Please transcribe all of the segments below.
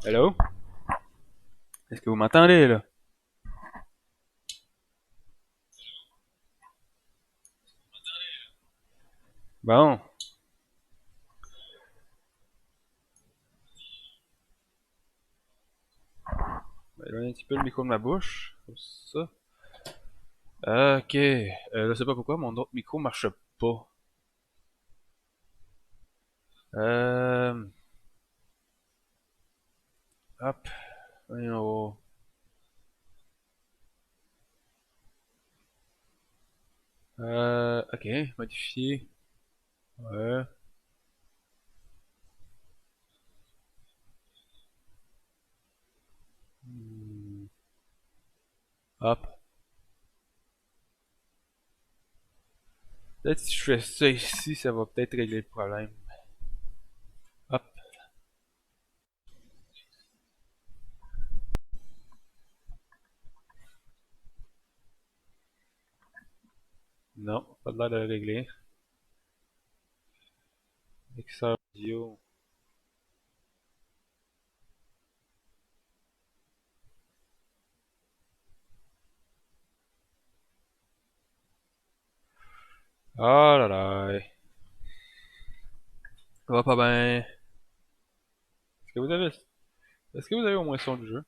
Hello? Est-ce que vous m'entendez là? Bon, je vais éloigner un petit peu le micro de ma bouche. Comme ça. Ok. Je sais pas pourquoi mon autre micro marche pas. Euh, hop. Voyons. Ok. Modifier. Ouais. Hmm, hop. Peut-être si je fais ça ici, ça va peut-être régler le problème. Hop. Non, pas de l'air de le régler. Mixeur audio. Oh là là. Ça va pas bien. Est-ce que vous avez, est-ce que vous avez au moins son du jeu?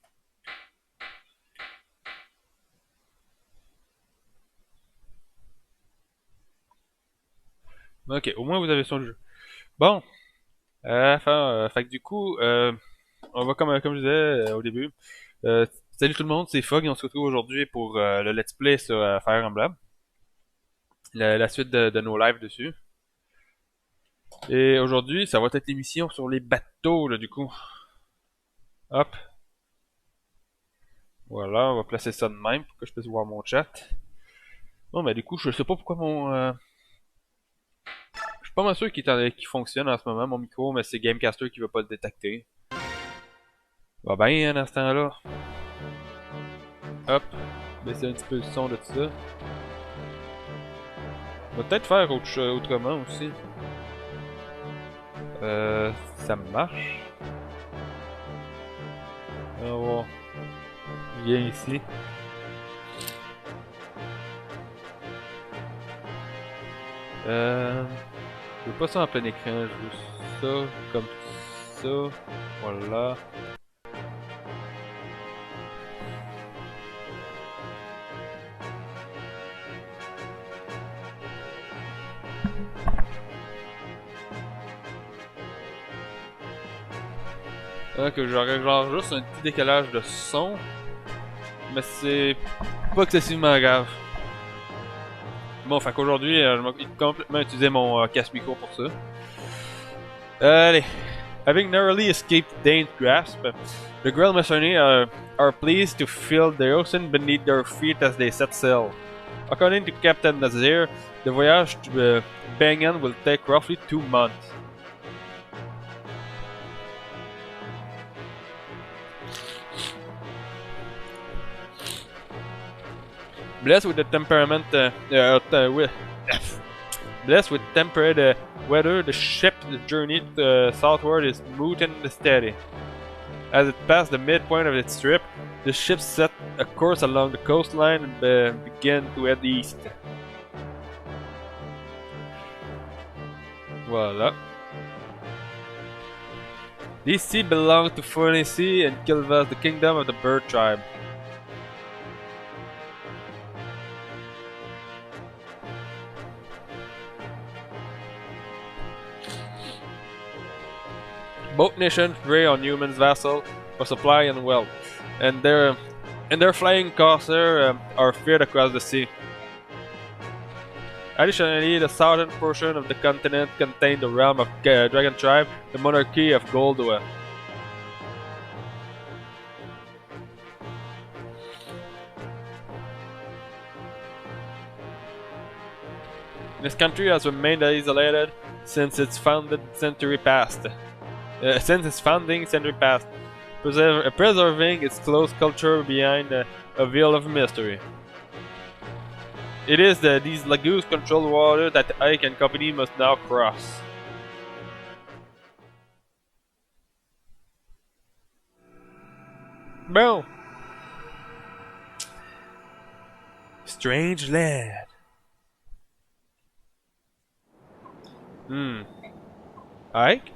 Ok, au moins vous avez son du jeu. Bon. Fait que du coup, on va comme je disais au début. Salut tout le monde, c'est Fogg et on se retrouve aujourd'hui pour le let's play sur Fire Emblem, la suite de nos lives dessus. Et aujourd'hui, ça va être l'émission sur les bateaux là du coup. Hop, voilà, on va placer ça de même pour que je puisse voir mon chat. Bon, ben du coup, je sais pas pourquoi je suis pas mal sûr qu'il fonctionne en ce moment mon micro, mais c'est Gamecaster qui veut pas le détecter. Va bien dans ce temps-là. Hop, baisser un petit peu le son de tout ça. On va peut-être faire autrement aussi. Ça marche. On va... Viens ici. Je veux pas ça en plein écran, je veux ça comme ça. Voilà. Que j'aurais genre juste un petit décalage de son, mais c'est pas excessivement grave. Bon, fait qu'aujourd'hui, je vais complètement utiliser mon casse-micro pour ça. Allez. Having narrowly escaped Dane's grasp, the Grail Masonry are pleased to feel the ocean beneath their feet as they set sail. According to Captain Nazir, the voyage to Bangan will take roughly 2 months. Blessed with the temperament, blessed with temperate weather, the ship's journey southward is smooth and steady. As it passed the midpoint of its trip, the ship set a course along the coastline and began to head east. Voilà. These sea belong to Fornacy and Kilvas, the kingdom of the bird tribe. Both nations prey on humans' vassal for supply and wealth, and their flying corsair are feared across the sea. Additionally, the southern portion of the continent contained the realm of Dragon Tribe, the monarchy of Goldwa. This country has remained isolated since its founding century past, preserving its close culture behind a veil of mystery. It is these lagoons controlled water that Ike and company must now cross. Boom! Strange lad. Ike?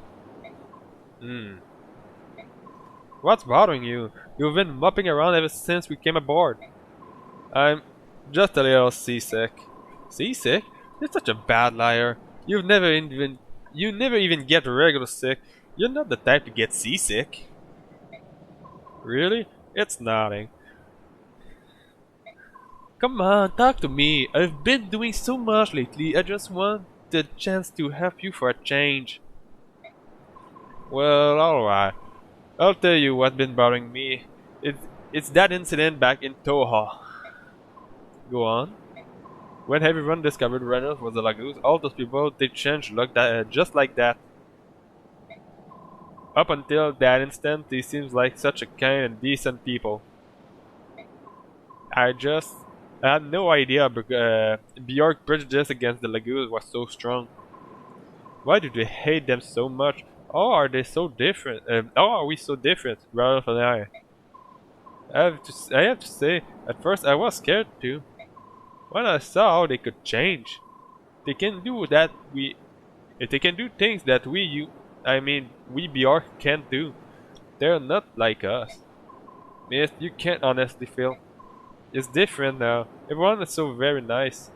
What's bothering you? You've been mopping around ever since we came aboard. I'm just a little seasick. Seasick? You're such a bad liar. You never even get regular sick. You're not the type to get seasick. Really? It's nothing. Come on, talk to me. I've been doing so much lately. I just want the chance to help you for a change. Well, alright. I'll tell you what's been bothering me. It's that incident back in Toha. Go on. When everyone discovered Radiance was a Lagoon, all those people, they changed just like that. Up until that instant, they seemed like such a kind and decent people. I had no idea Bjork's prejudice against the Lagoons was so strong. Why do they hate them so much? How are they so different? How are we so different, Ralph and I? I have to say, at first I was scared too. When I saw how they could change, they can do things that we Bjork can't do. They're not like us. Yes, you can't honestly feel. It's different now. Everyone is so very nice.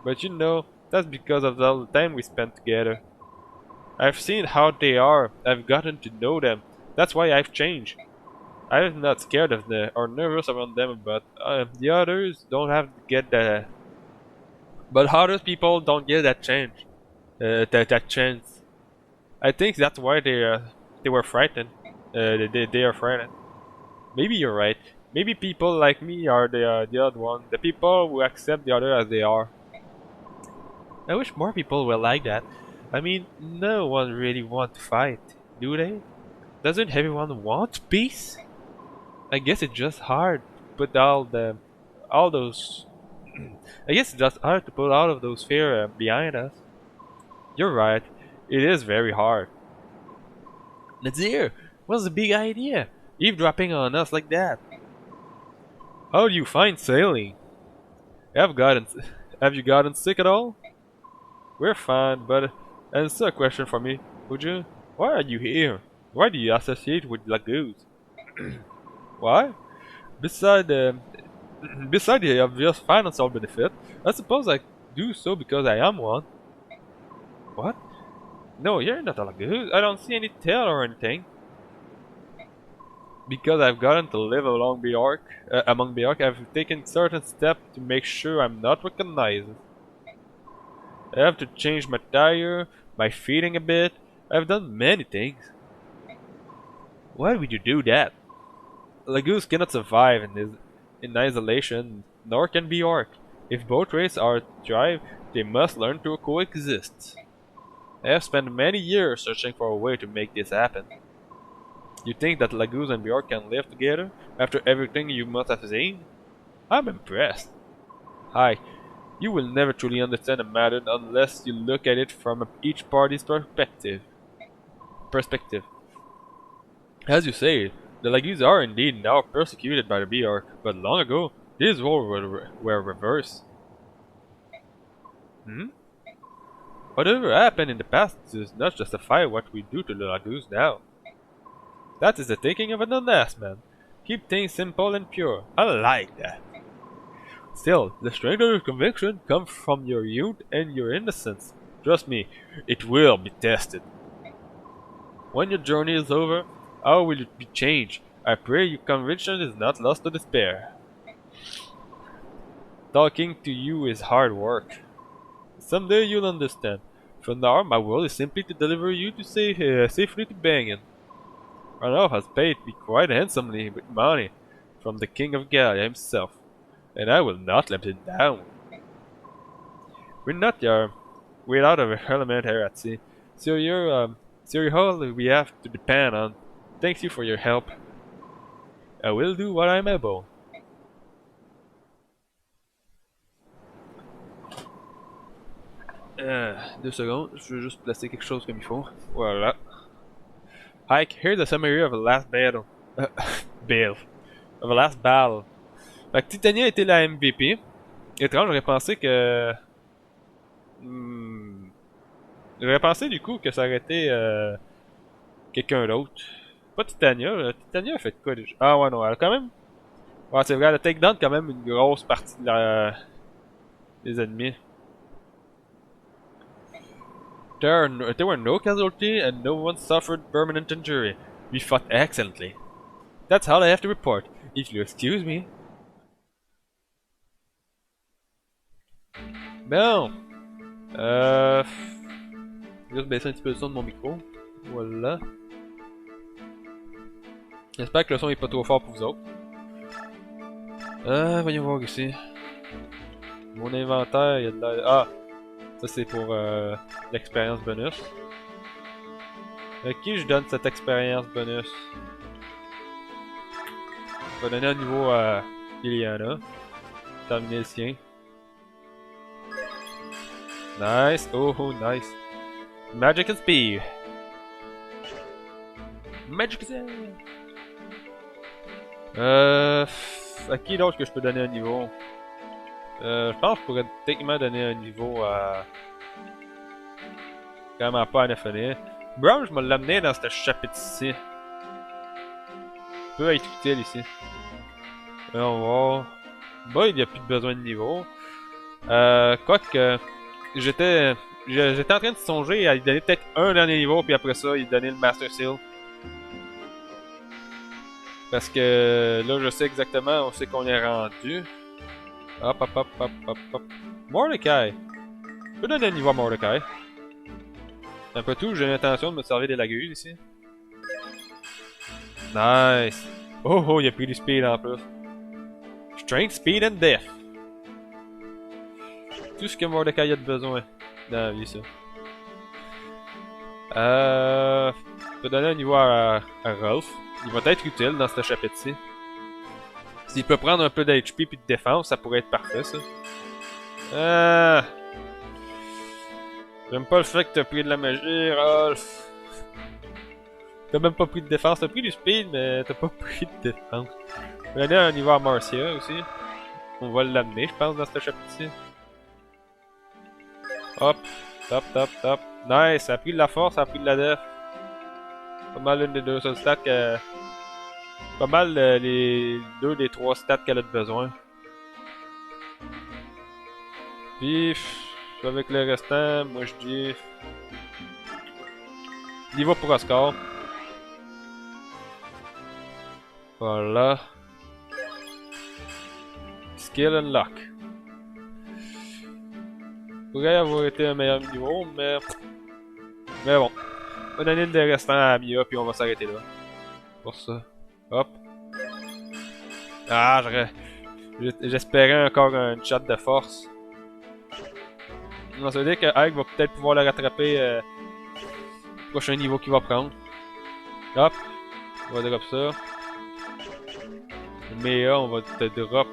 But you know, that's because of all the time we spent together. I've seen how they are. I've gotten to know them. That's why I've changed. I'm not scared of them or nervous around them, but the others don't have to get that. But other people don't get that change. That chance. I think that's why they were frightened. They are frightened. Maybe you're right. Maybe people like me are the odd one. The people who accept the other as they are. I wish more people were like that. I mean, no one really wants to fight, do they? Doesn't everyone want peace? I guess it's just hard to put all those. I guess it's just hard to put all of those fear behind us. You're right. It is very hard. Nazir, what's the big idea? Eavesdropping on us like that. How do you find sailing? Have you gotten sick at all? We're fine, but answer a question for me, would you? Why are you here? Why do you associate with lagoons? Why? Beside the beside the obvious financial benefit, I suppose I do so because I am one. What? No, you're not a lagoon. I don't see any tail or anything. Because I've gotten to live among Bjork, I've taken certain steps to make sure I'm not recognized. I have to change my tire, my feeding a bit. I've done many things. Why would you do that? Lagoons cannot survive in isolation, nor can Bjork. If both races are to thrive, they must learn to coexist. I have spent many years searching for a way to make this happen. You think that Lagoons and Bjork can live together after everything you must have seen? I'm impressed. Hi, you will never truly understand a matter unless you look at it from each party's perspective. As you say, the Lagoons are indeed now persecuted by the Bjork, but long ago, these roles were reversed. Whatever happened in the past does not justify what we do to the Lagoons now. That is the thinking of an honest man. Keep things simple and pure. I like that. Still, the strength of your conviction comes from your youth and your innocence. Trust me, it will be tested. When your journey is over, how will it be changed? I pray your conviction is not lost to despair. Talking to you is hard work. Someday you'll understand. For now, my role is simply to deliver you to safely to Banyan. Ranulph has paid me quite handsomely with money from the King of Galia himself, and I will not let him down. We're out of element here at sea, so you're all we have to depend on. Thank you for your help. I will do what I'm able. Deux secondes, je veux juste placer quelque chose comme il faut. Voilà. Ike, here's a summary of the last battle. Battle. The Last Battle. Fait que Titania était la MVP. Étrange, j'aurais pensé que... J'aurais pensé du coup que ça aurait été quelqu'un d'autre. Pas Titania. Titania a fait quoi déjà? Ah ouais, non, elle a quand même... Ouais, c'est vrai, elle a takedown quand même une grosse partie des ennemis. There were no casualties and no one suffered permanent injury. We fought excellently. That's all I have to report, if you excuse me. Bon. Je vais juste baisser un petit peu le son de mon micro. Voilà. J'espère que le son est pas trop fort pour vous autres. Voyons voir ici. Mon inventaire, il y a de la... Ah! Ça c'est pour l'expérience bonus. À qui je donne cette expérience bonus? Je vais donner un niveau à Iliana. Terminer le sien. Nice! Oh, nice! Magic and Speed! Magic and à qui d'autre que je peux donner un niveau? Je pense que je pourrais techniquement donner un niveau à... Vraiment pas à Nephoné. Brown, je me l'amener dans ce chapitre-ci. Peut être utile ici. On va voir. Bah, il n'y a plus de besoin de niveau. Quoique, j'étais en train de songer à lui donner peut-être un dernier niveau, puis après ça, lui donner le Master Seal. Parce que là, je sais exactement où c'est qu'on est rendu. Hop, hop, hop, hop, hop, hop. Mordecai. Je peux donner un niveau à Mordecai. C'est un peu tout, j'ai l'intention de me servir des lagunes ici. Nice. Oh, oh, il a pris du speed en plus. Strength, speed and death. Tout ce que Mordecai a de besoin dans la vie, ça. Je peux donner un niveau à Rolf. Il va être utile dans ce chapitre-ci. S'il peut prendre un peu d'HP puis de défense, ça pourrait être parfait, ça. J'aime pas le fait que t'as pris de la magie, Rolf. T'as même pas pris de défense, t'as pris du speed, mais t'as pas pris de défense. Je vais donner un niveau à Marcia aussi. On va l'amener, je pense, dans ce chapitre-ci. Hop, top, top, top. Nice, ça a pris de la force, ça a pris de la def. Pas mal l'une des deux seules stats que... Pas mal les deux des trois stats qu'elle a de besoin. Puis, avec le restant, moi je dis... Niveau pour Oscar. Voilà. Skill Unlock. Pourrait avoir été un meilleur niveau, mais... Mais bon. On va donner une des restants à Mia, puis on va s'arrêter là. Pour ça. Hop. Ah, j'espérais encore un chat de force. Non, ça veut dire que Ike va peut-être pouvoir le rattraper au prochain niveau qu'il va prendre. Hop. On va drop ça. Mia, on va te drop...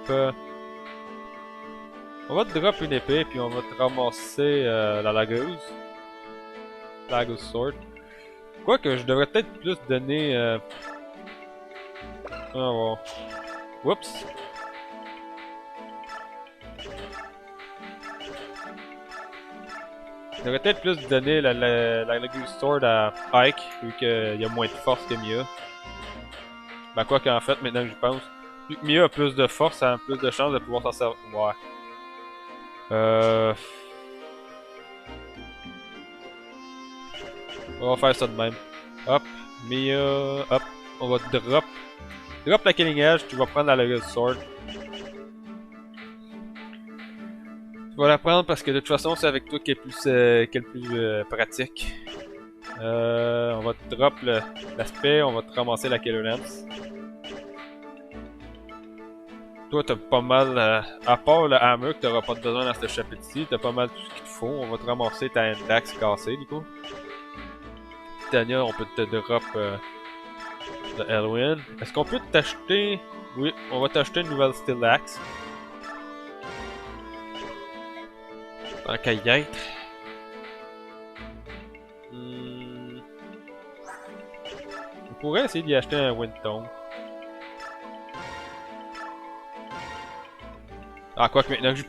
On va te drop une épée, puis on va te ramasser la lagueuse. Lagueuse Sword. Quoique, je devrais peut-être plus donner... On va voir. Oups. Je devrais peut-être plus donner la Lagueuse Sword à Ike, vu qu'il y a moins de force que Mia. Ben quoi qu'en fait, maintenant que j'y pense, vu que Mia a plus de force, elle a plus de chances de pouvoir s'en servir. Ouais. On va faire ça de même. Hop, Mia, hop, on va drop. Drop la Killing Edge, tu vas prendre la Lagueuse Sword. Tu vas la prendre parce que de toute façon, c'est avec toi qui est le plus pratique. On va te drop l'aspect, on va te ramasser la Killer Lance. Toi, t'as pas mal, à part le hammer que t'auras pas besoin dans ce chapitre-ci, t'as pas mal tout ce qu'il te faut. On va te ramasser ta index cassée, du coup. Titania, on peut te drop le Elwyn. Est-ce qu'on peut t'acheter... Oui, on va t'acheter une nouvelle Steel Axe. Tant qu'à y être. On pourrait essayer d'y acheter un Windtone. Ah, quoi que maintenant que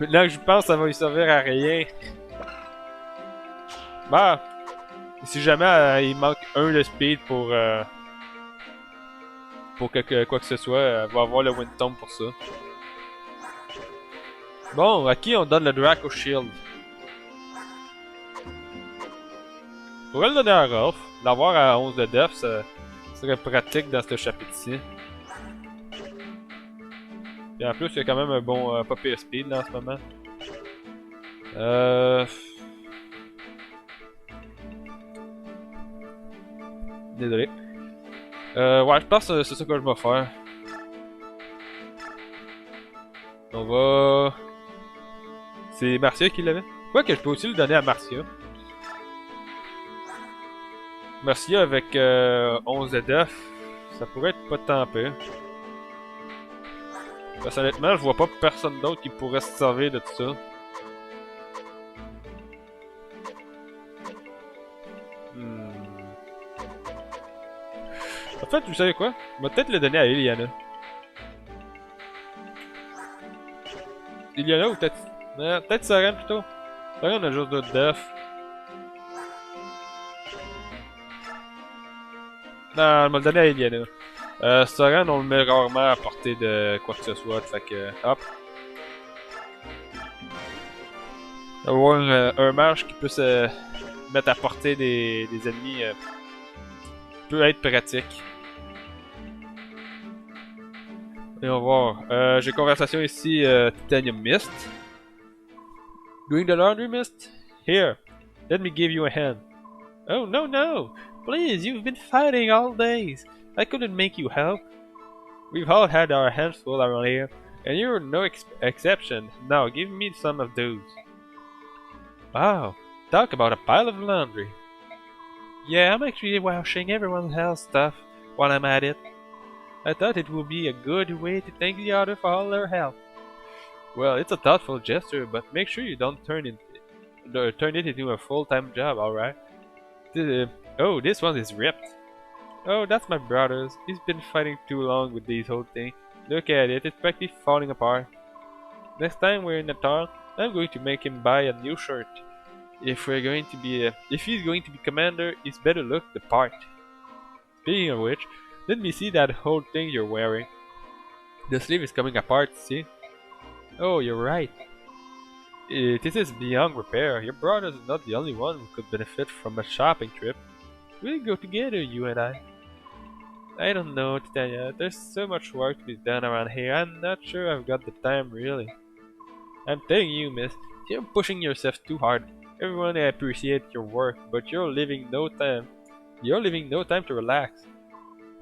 maintenant que je pense, ça va lui servir à rien. Bah, si jamais il manque un de speed pour quoi que ce soit, elle va avoir le Windtomb pour ça. Bon, à qui on donne le Draco Shield? On pourrait le donner à Rolf. L'avoir à 11 de def, ça serait pratique dans ce chapitre-ci. Et en plus, il y a quand même un bon pas pire speed là en ce moment. Désolé. Ouais, je pense que c'est ça que je vais faire. On va... C'est Marcia qui l'avait? Quoi que je peux aussi le donner à Marcia. Marcia avec 11 de def, ça pourrait être pas tant pire. Parce honnêtement, je vois pas personne d'autre qui pourrait se servir de tout ça. En fait, vous savez quoi? On va peut-être le donner à Iliana. Iliana ou peut-être... peut-être Saren plutôt. Saren a juste d'autres def. Non, on va le donner à Iliana. Saren, on le met rarement à portée de quoi que ce soit, fait que... hop. Avoir un mage qui peut se mettre à portée des ennemis peut être pratique. Et on va voir. J'ai conversation ici, Titanium Mist. Doing the laundry, Mist? Here, let me give you a hand. Oh, no, no! Please, you've been fighting all days. I couldn't make you help. We've all had our hands full around here, and you're no exception. Now, give me some of those. Wow, talk about a pile of laundry. Yeah, I'm actually washing everyone else's stuff while I'm at it. I thought it would be a good way to thank the other for all their help. Well, it's a thoughtful gesture, but make sure you don't turn it into a full-time job, alright? Oh, this one is ripped. Oh, that's my brother's. He's been fighting too long with this whole thing. Look at it, it's practically falling apart. Next time we're in the town, I'm going to make him buy a new shirt. If he's going to be commander, he's better look the part. Speaking of which, let me see that whole thing you're wearing. The sleeve is coming apart, see? Oh, you're right. This is beyond repair. Your brother is not the only one who could benefit from a shopping trip. We'll go together, you and I. I don't know, Titania. There's so much work to be done around here. I'm not sure I've got the time, really. I'm telling you, miss, you're pushing yourself too hard. Everyone appreciates your work, but you're leaving no time to relax.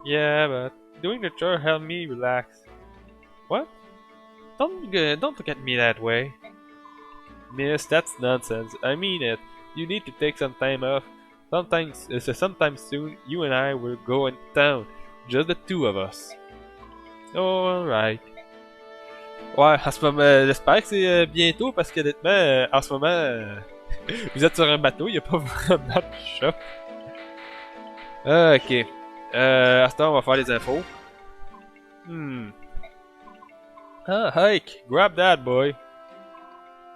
Yeah, but doing the chore helped me relax. What? Don't look at me that way. Miss, that's nonsense. I mean it. You need to take some time off. Sometime soon, you and I will go in town. Just the two of us. Oh, alright. Ouais, en ce moment, j'espère que c'est bientôt parce que honnêtement, en ce moment, vous êtes sur un bateau, il n'y a pas vraiment de shop. Ok. À ce temps, on va faire les infos. Ah, Hike, grab that, boy.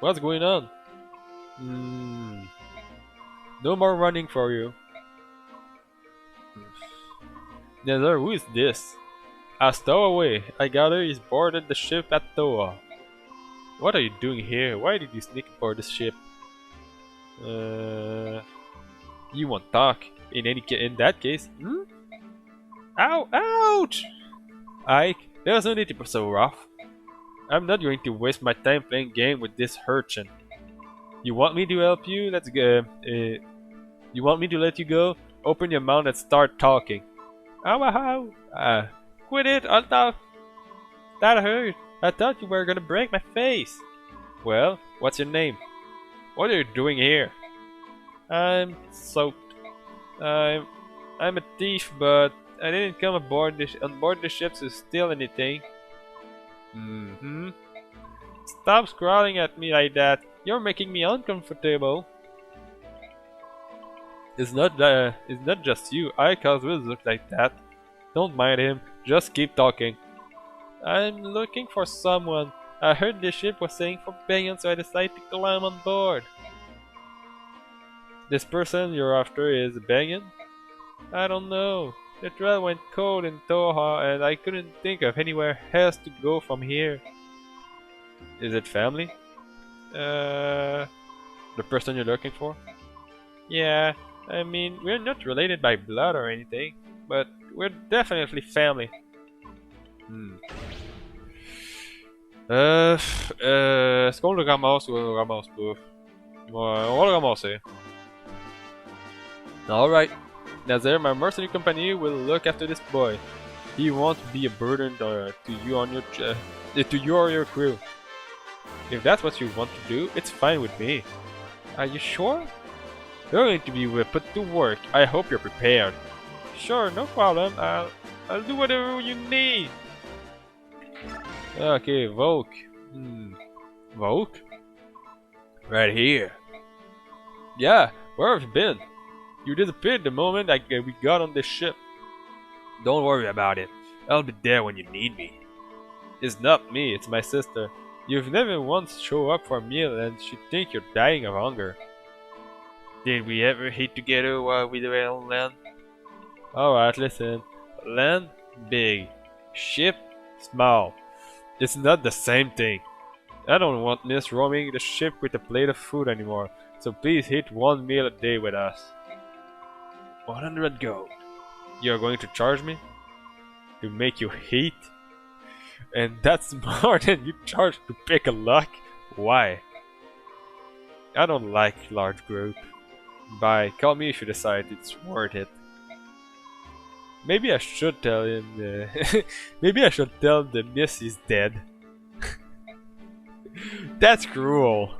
What's going on? No more running for you. Nether, who is this? A stowaway. I gather he's boarded the ship at Toa. What are you doing here? Why did you sneak aboard the ship? You won't talk. In that case, Ow! Ouch! Ike, there's no need to be so rough. I'm not going to waste my time playing game with this urchin. You want me to help you? Let's go. You want me to let you go? Open your mouth and start talking. Ow! Ow! Quit it! I'll talk. That hurt. I thought you were gonna break my face. Well, what's your name? What are you doing here? I'm soaked. I'm a thief, but I didn't come on board the ship to steal anything. Stop scrawling at me like that. You're making me uncomfortable. It's not just you. Ike always look like that. Don't mind him. Just keep talking. I'm looking for someone. I heard the ship was sailing for Bangin, so I decided to climb on board. This person you're after is Bangin? I don't know. The trail went cold in Toha and I couldn't think of anywhere else to go from here. Is it family? The person you're looking for? Yeah, I mean, we're not related by blood or anything, but we're definitely family. Est-ce qu'on le ramasse ou on le ramasse pas? Ouais, on va le ramasser. Alright. Nazir, my mercenary company will look after this boy. He won't be a burden to you on your to you or your crew. If that's what you want to do, it's fine with me. Are you sure? You're going to be put to work. I hope you're prepared. Sure, no problem. I'll do whatever you need. Okay, Volk. Volk? Right here. Yeah, where have you been? You disappeared the moment we got on this ship. Don't worry about it. I'll be there when you need me. It's not me, it's my sister. You've never once show up for a meal and she think you're dying of hunger. Did we ever eat together while we were on land? Alright, listen. Land, big. Ship, small. It's not the same thing. I don't want Miss roaming the ship with a plate of food anymore, so please eat one meal a day with us. 100 gold. You're going to charge me? To make you eat? And that's more than you charge to pick a lock? Why? I don't like large group. Bye, call me if you decide it's worth it. Maybe I should tell him maybe I should tell the miss he's dead. That's cruel.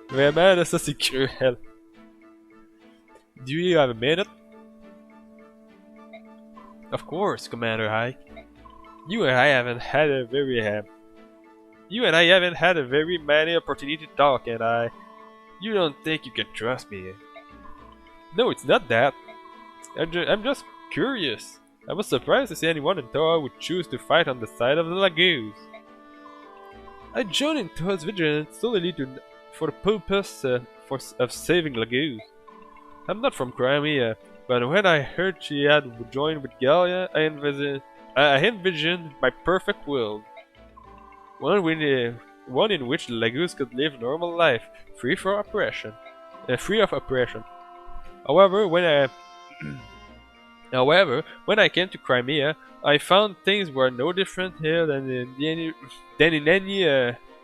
Vraiment, ça c'est cruel. Do you have a minute? Of course, Commander Hike. You and I haven't had a very many opportunity to talk, and you don't think you can trust me? No, it's not that. I'm just curious. I was surprised to see anyone in Toa would choose to fight on the side of the Lagoons. I joined in Toa's vigilance solely for the purpose of saving Lagoons. I'm not from Crimea, but when I heard she had joined with Gallia, I envisioned my perfect world. One in which the Lagoons could live normal life, free of oppression. However, when I came to Crimea, I found things were no different here than in any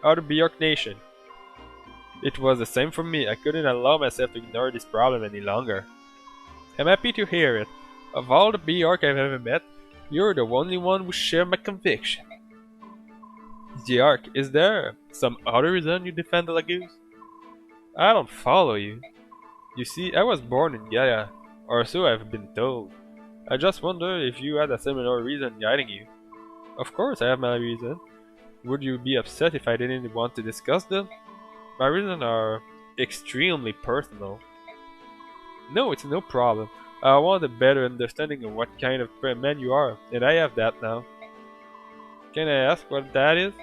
other Bjork nation. It was the same for me. I couldn't allow myself to ignore this problem any longer. I'm happy to hear it. Of all the Bjork I've ever met, you're the only one who shares my conviction. Bjork, is there some other reason you defend the Lagoons? I don't follow you. You see, I was born in Gaia, or so I've been told. I just wonder if you had a similar reason guiding you. Of course I have my reason. Would you be upset if I didn't want to discuss them? My reasons are extremely personal. No, it's no problem. I want a better understanding of what kind of man you are, and I have that now. Can I ask what that is?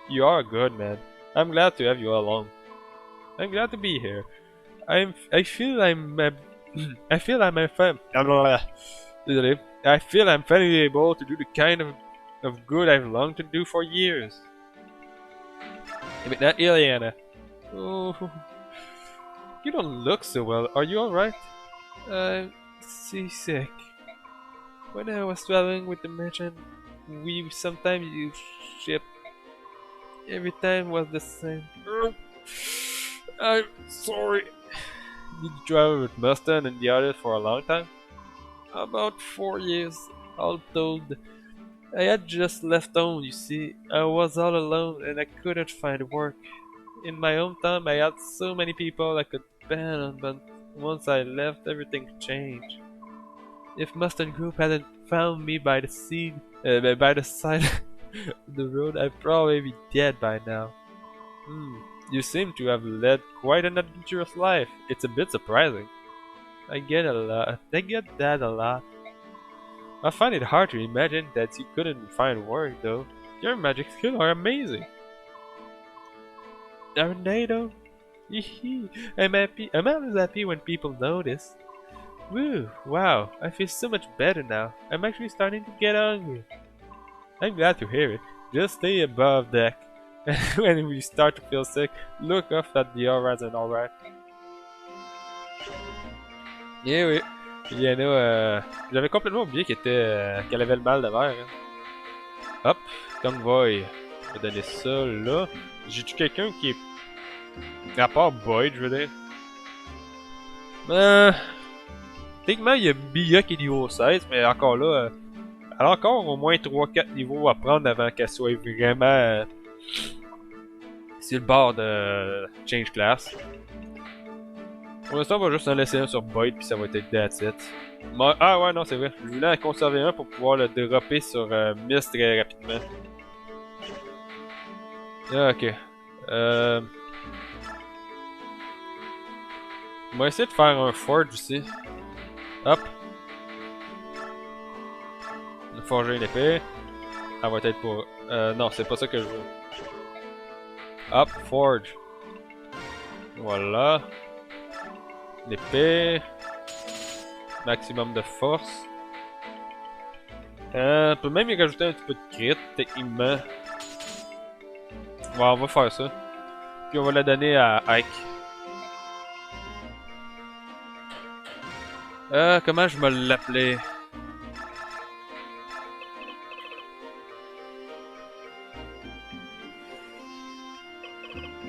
You are a good man. I'm glad to have you along. I'm glad to be here. I feel I'm finally able to do the kind of good I've longed to do for years. Not Ileana. Oh, you don't look so well. Are you alright? I'm seasick. When I was traveling with the merchant, we sometimes used ship. Every time was the same. I'm sorry. Did you travel with Mustang and the others for a long time? About 4 years, all told. I had just left home, you see. I was all alone and I couldn't find work. In my hometown, I had so many people I could depend on, but once I left, everything changed. If Mustang Group hadn't found me by the side of the road, I'd probably be dead by now. You seem to have led quite an adventurous life. It's a bit surprising. I get that a lot. I find it hard to imagine that you couldn't find work, though. Your magic skills are amazing. Aren't they though? I'm happy. I'm always happy when people notice. Woo! Wow! I feel so much better now. I'm actually starting to get hungry. I'm glad to hear it. Just stay above deck. When we start to feel sick, look off at the horizon, alright? Yeah, oui. Yana, j'avais complètement oublié qu'elle avait le mal de mer. Hein. Hop, Convoy. Je vais donner ça là. J'ai-tu quelqu'un qui est. À part Boyd, je veux dire. Techniquement, il y a Bia qui est niveau 16, mais encore là, elle a encore au moins 3-4 niveaux à prendre avant qu'elle soit vraiment sur le bord de Change Class. Pour l'instant, on va juste en laisser un sur Boyd, puis ça va être that's it. Ah ouais, non, c'est vrai. Je voulais en conserver un pour pouvoir le dropper sur Mist très rapidement. Ah, ok. On va essayer de faire un forge aussi. Hop. On va forger une épée. Elle va être pour... non, c'est pas ça que je veux. Hop, forge. Voilà. L'épée. Maximum de force. On peut même y rajouter un petit peu de crit, techniquement. Ouais, on va faire ça. Puis on va la donner à Ike. Comment je me l'appelais?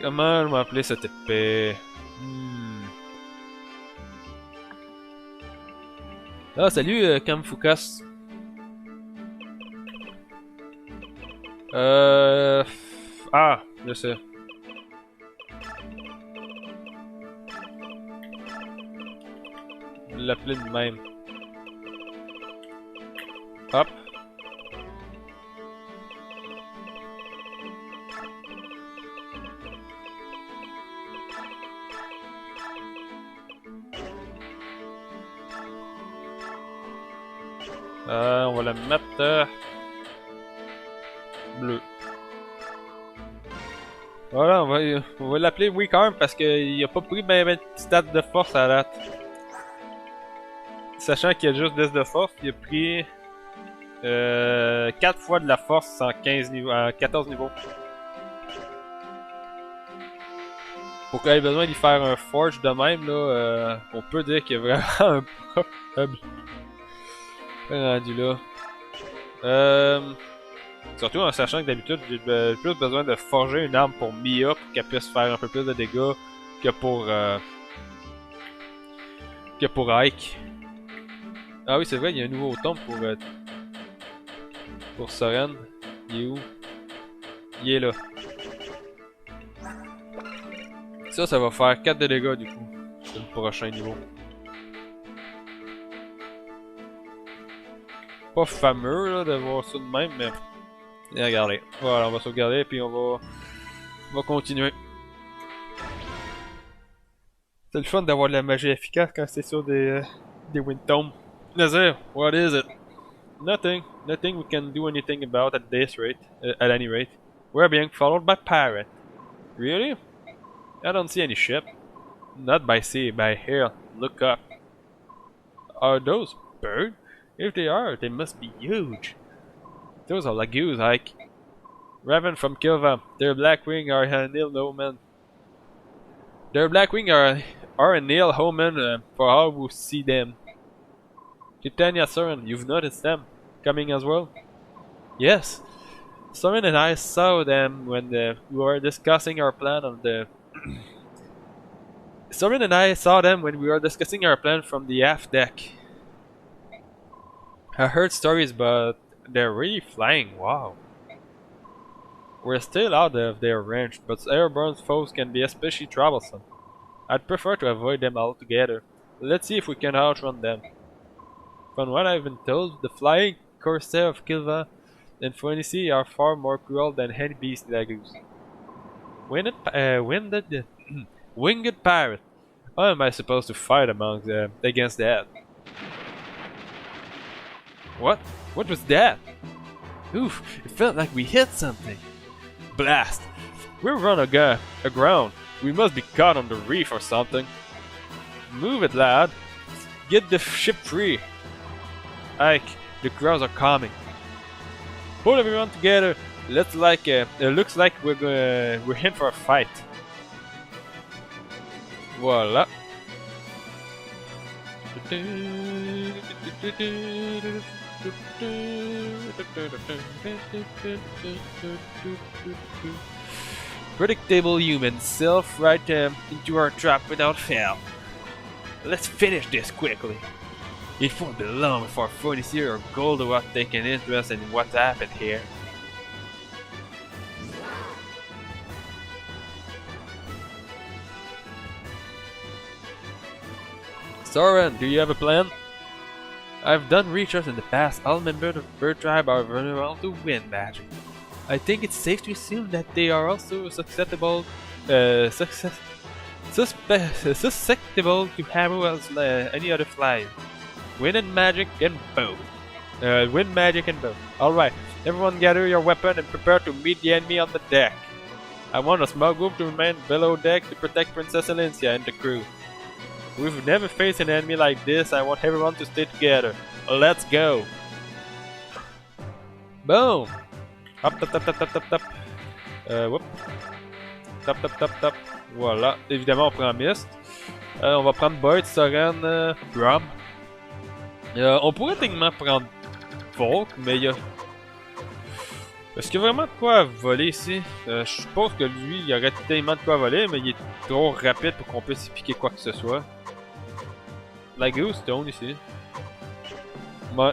Comment je m'appelais cette épée? Ah, salut, Kamfukas. Ah, je sais. L'appeler de même. Hop. On va la mettre bleu. Voilà, on va l'appeler Weak Arm parce qu'il a pas pris ben de stats de force à la date. Sachant qu'il y a juste 10 de force, il a pris 4 fois de la force en 14 niveaux. Pour qu'il ait besoin d'y faire un forge de même, là, on peut dire qu'il y a vraiment un problème rendu là. Surtout en sachant que d'habitude, j'ai plus besoin de forger une arme pour Mia pour qu'elle puisse faire un peu plus de dégâts que pour Ike. Ah oui, c'est vrai, il y a un nouveau tombe pour Soren. Il est où? Il est là. Ça va faire 4 de dégâts du coup, sur le prochain niveau. Pas fameux là, de voir ça de même, mais... Et regardez. Voilà, on va sauvegarder et puis on va continuer. C'est le fun d'avoir de la magie efficace quand c'est sur des Windtombs. Nazir, what is it? Nothing. Nothing we can do anything about at this rate. At any rate. We're being followed by pirate. Really? I don't see any ship. Not by sea, by air. Look up. Are those birds? If they are, they must be huge. Those are lagoons, Ike. Raven from Kilva. Their Blackwing are an ill omen. Their Blackwing are an ill omen for all who see them. Titania Soren, you've noticed them coming as well? Yes. Soren and I saw them when we were discussing our plan on the... Soren and I saw them when we were discussing our plan from the aft deck. I heard stories, but they're really flying, wow. We're still out of their range, but airborne foes can be especially troublesome. I'd prefer to avoid them altogether. Let's see if we can outrun them. From what I've been told, the flying corsair of Kilva and Phoenici are far more cruel than any beast lagoons. Winged pirate! How am I supposed to fight against that? What? What was that? Oof, it felt like we hit something. Blast! We're run aground. We must be caught on the reef or something. Move it, lad. Get the ship free. Ike, the crows are coming. Pull everyone together. Looks like we're in for a fight. Voila. Predictable humans self right into our trap without fail. Let's finish this quickly. It won't be long before Furniture or Goldorak take an interest in what happened here. Soren, do you have a plan? I've done research in the past. All members of the bird tribe are vulnerable to wind magic. I think it's safe to assume that they are also susceptible to hammer as any other fly. Wind magic and bow. Alright, everyone gather your weapon and prepare to meet the enemy on the deck. I want a small group to remain below deck to protect Princess Alencia and the crew. We've never faced an enemy like this. I want everyone to stay together. Let's go! Boom! Hop, tap, tap, tap, tap, tap, tap. Whoop. Tap, tap, tap, tap. Voilà. Évidemment, on prend Mist. On va prendre Boyd, Soren, Grom. On pourrait techniquement prendre Volk, mais il y a... Est-ce qu'il y a vraiment de quoi voler ici? Je suppose que lui, il y aurait tellement de quoi voler, mais il est trop rapide pour qu'on puisse y piquer quoi que ce soit. La Goose Stone ici. Ouais.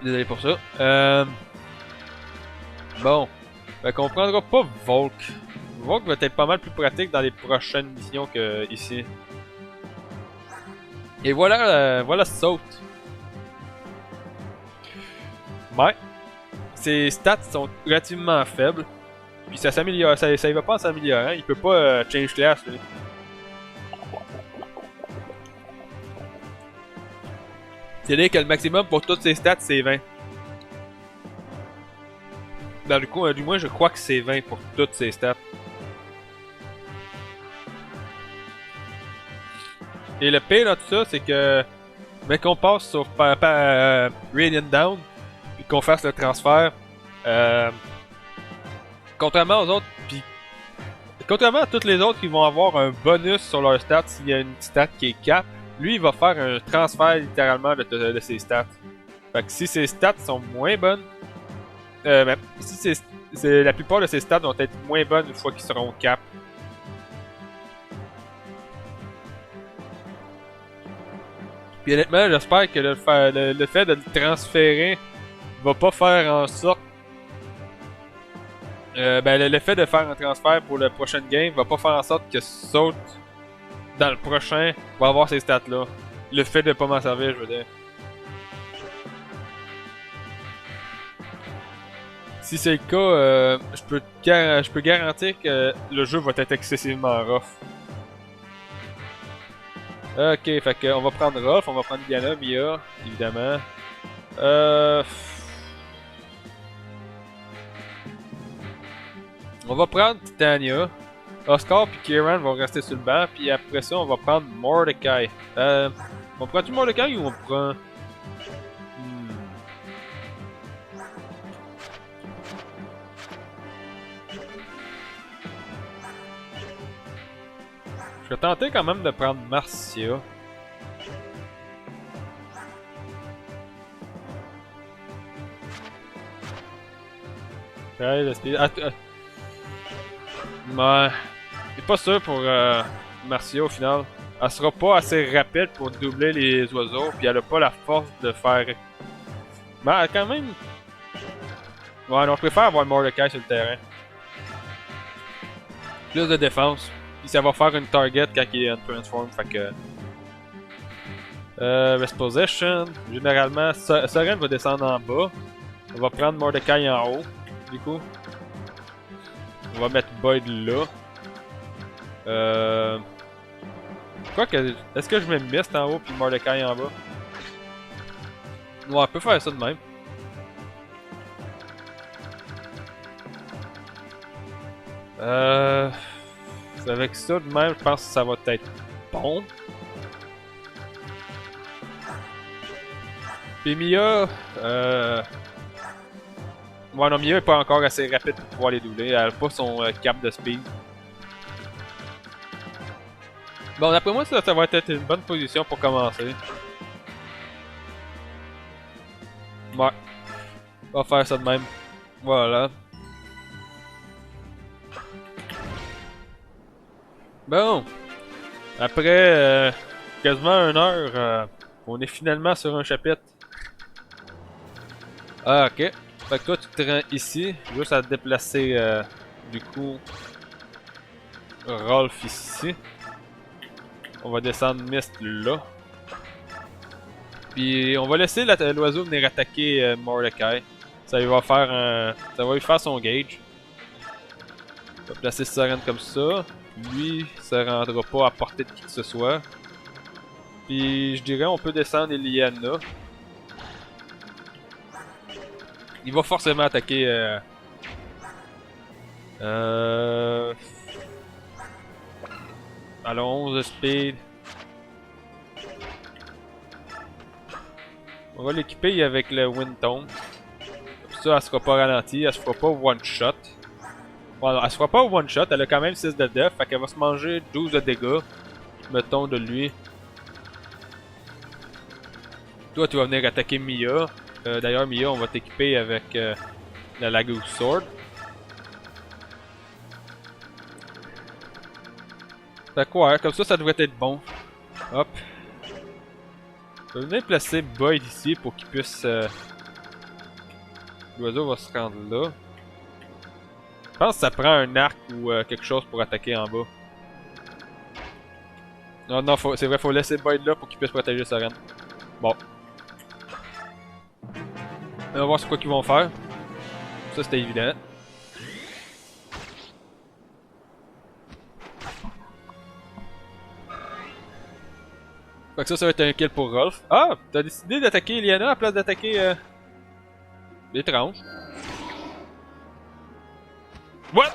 Désolé pour ça. Bon. Fait qu'on prendra pas Volk. Volk va être pas mal plus pratique dans les prochaines missions que ici. Et voilà, voilà Saute. Ouais. Ses stats sont relativement faibles. Puis ça s'améliore, ça y va pas en s'améliorant. Il peut pas change class lui. C'est-à-dire que le maximum pour toutes ses stats c'est 20. Dans le coup, du moins je crois que c'est 20 pour toutes ses stats. Et le pire dans tout ça, c'est que mais qu'on passe sur Radiant Down, puis qu'on fasse le transfert, contrairement aux autres, puis contrairement à tous les autres qui vont avoir un bonus sur leur stats s'il y a une stat qui est cap, lui il va faire un transfert littéralement de ses stats. Fait que si ses stats sont moins bonnes, ben, si la plupart de ses stats vont être moins bonnes une fois qu'ils seront cap. Puis honnêtement, j'espère que le fait de le transférer va pas faire en sorte... ben le fait de faire un transfert pour le prochain game va pas faire en sorte que Saute dans le prochain va avoir ces stats là. Le fait de pas m'en servir, je veux dire. Si c'est le cas, je peux garantir que le jeu va être excessivement rough. Ok, fait que on va prendre Rolf, on va prendre Diana, Mia, évidemment. On va prendre Titania. Oscar et Kieran vont rester sur le banc, puis après ça, on va prendre Mordecai. On prend-tu Mordecai ou on prend... Je vais tenter quand même de prendre Marcia. Ouais, le speed... Ouais. Je suis pas sûr pour Marcia au final. Elle sera pas assez rapide pour doubler les oiseaux, puis elle a pas la force de faire... Mais elle, quand même... Ouais, non, je préfère avoir Mordecai sur le terrain. Plus de défense. Puis ça va faire une target quand il est en transform, fait que... Resposition. Généralement, Soren va descendre en bas. On va prendre Mordecai en haut, du coup. On va mettre Boyd là. Quoi que... Est-ce que je mets Mist en haut puis Mordecai en bas? Ouais, on peut faire ça de même. Avec ça de même, je pense que ça va être bon. Puis Mia, ouais, non, Mia est pas encore assez rapide pour pouvoir les doubler. Elle a pas son cap de speed. Bon, d'après moi, ça va être une bonne position pour commencer. Ouais. On va faire ça de même. Voilà. Bon. Après quasiment 1 heure, on est finalement sur un chapitre. Ah, ok. Fait que toi, tu te rends ici. Juste à te déplacer, du coup, Rolf ici. On va descendre Mist là. Puis on va laisser l'oiseau venir attaquer Mordecai. Ça lui va faire ça va lui faire son gauge. On va placer Soren comme ça. Lui, ça rendra pas à portée de qui que ce soit. Puis je dirais on peut descendre Eliana. Il va forcément attaquer allons, 11 de speed. On va l'équiper avec le Wind Tone. Comme ça, elle sera pas ralentie, elle se fera pas one shot. Bon, elle se fera pas one shot, elle a quand même 6 de def, fait qu'elle va se manger 12 de dégâts. Mettons de lui. Toi, tu vas venir attaquer Mia. D'ailleurs, Mia, on va t'équiper avec la Lagoon Sword. Fait quoi, ouais, comme ça devrait être bon. Hop. Je vais venir placer Boyd ici pour qu'il puisse... L'oiseau va se rendre là. Je pense que ça prend un arc ou quelque chose pour attaquer en bas. Non, non, c'est vrai, faut laisser Boyd là pour qu'il puisse protéger Soren. Bon. On va voir ce qu'ils vont faire. Ça, c'était évident. Fait que ça va être un kill pour Rolf. Ah! T'as décidé d'attaquer Eliana à la place d'attaquer... Étrange. What?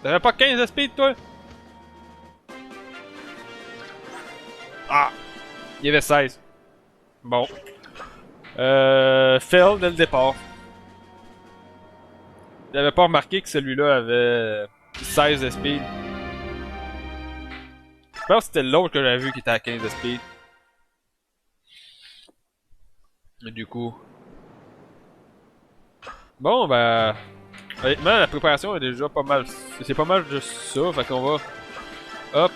T'avais pas 15 de speed, toi? Ah! Il y avait 16. Bon. Fail dès le départ. J'avais pas remarqué que celui-là avait 16 de speed. Je pense que c'était l'autre que j'avais vu qui était à 15 de speed. Mais du coup... Bon, ben... Honnêtement, la préparation est déjà pas mal... C'est pas mal juste ça, fait qu'on va... Hop.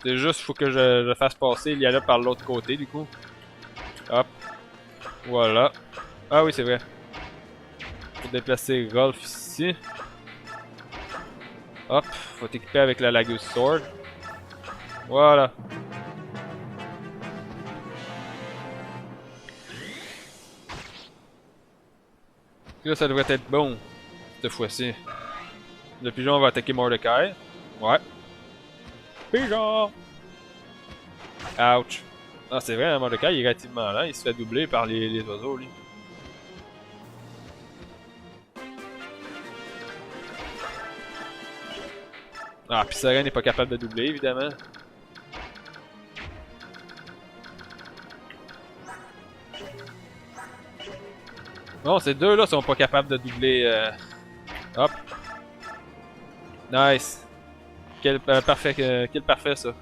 C'est juste, faut que je fasse passer Liana par l'autre côté, du coup. Hop. Voilà. Ah oui, c'est vrai. Faut déplacer Rolf ici. Hop. Faut t'équiper avec la Lagoon Sword. Voilà. Là, ça devrait être bon. Cette fois-ci. Le pigeon va attaquer Mordecai. Ouais. Pigeon! Ouch. Ah, c'est vrai, hein, Mordecai il est relativement lent. Il se fait doubler par les oiseaux, lui. Ah, puis Soren n'est pas capable de doubler, évidemment. Bon, ces deux-là sont pas capables de doubler. Hop. Nice. Quel parfait ça.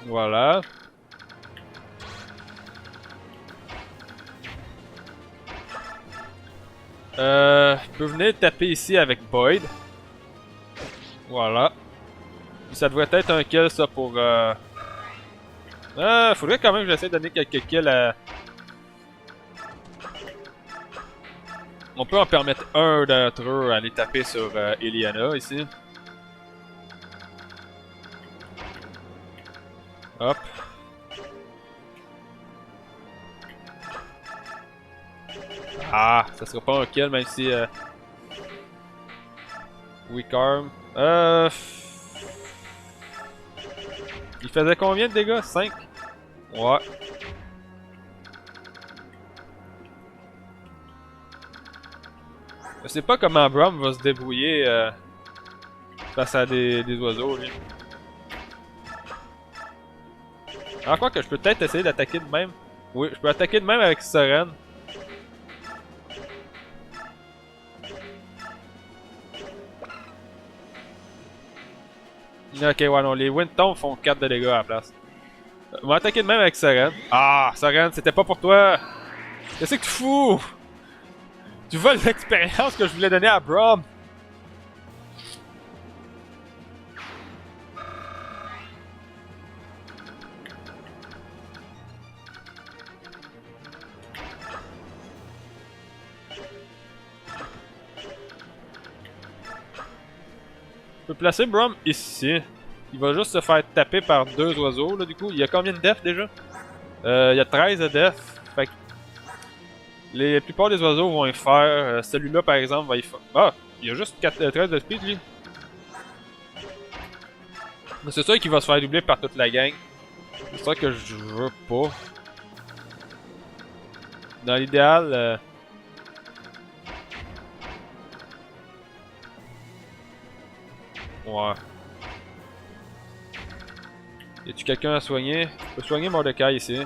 Voilà. Je peux venir taper ici avec Boyd. Voilà. Puis ça devrait être un kill ça pour... faudrait quand même que j'essaie de donner quelques kills à... On peut en permettre un d'entre eux à aller taper sur Eliana ici. Hop. Ah, ça sera pas un kill même si... Weak arm. Il faisait combien de dégâts? 5? Ouais. Je sais pas comment Brom va se débrouiller face à des oiseaux, lui. Alors quoi que je peux peut-être essayer d'attaquer de même. Oui, je peux attaquer de même avec Soren. Ok, ouais, non, les Windtombs font 4 de dégâts à la place. On va attaquer de même avec Soren. Ah, Soren, c'était pas pour toi! Qu'est-ce que tu fous? Tu voles l'expérience que je voulais donner à Brom! Je peux placer Brom ici. Il va juste se faire taper par 2 oiseaux, là, du coup. Il y a combien de def déjà? Il y a 13 de def. Fait que la plupart des oiseaux vont y faire. Celui-là, par exemple, va y faire. Ah! Il y a juste 13 de speed, lui. Mais c'est ça qui va se faire doubler par toute la gang. C'est ça que je veux pas. Dans l'idéal... Ouais. Y a-tu quelqu'un à soigner? Je peux soigner Mordecai ici.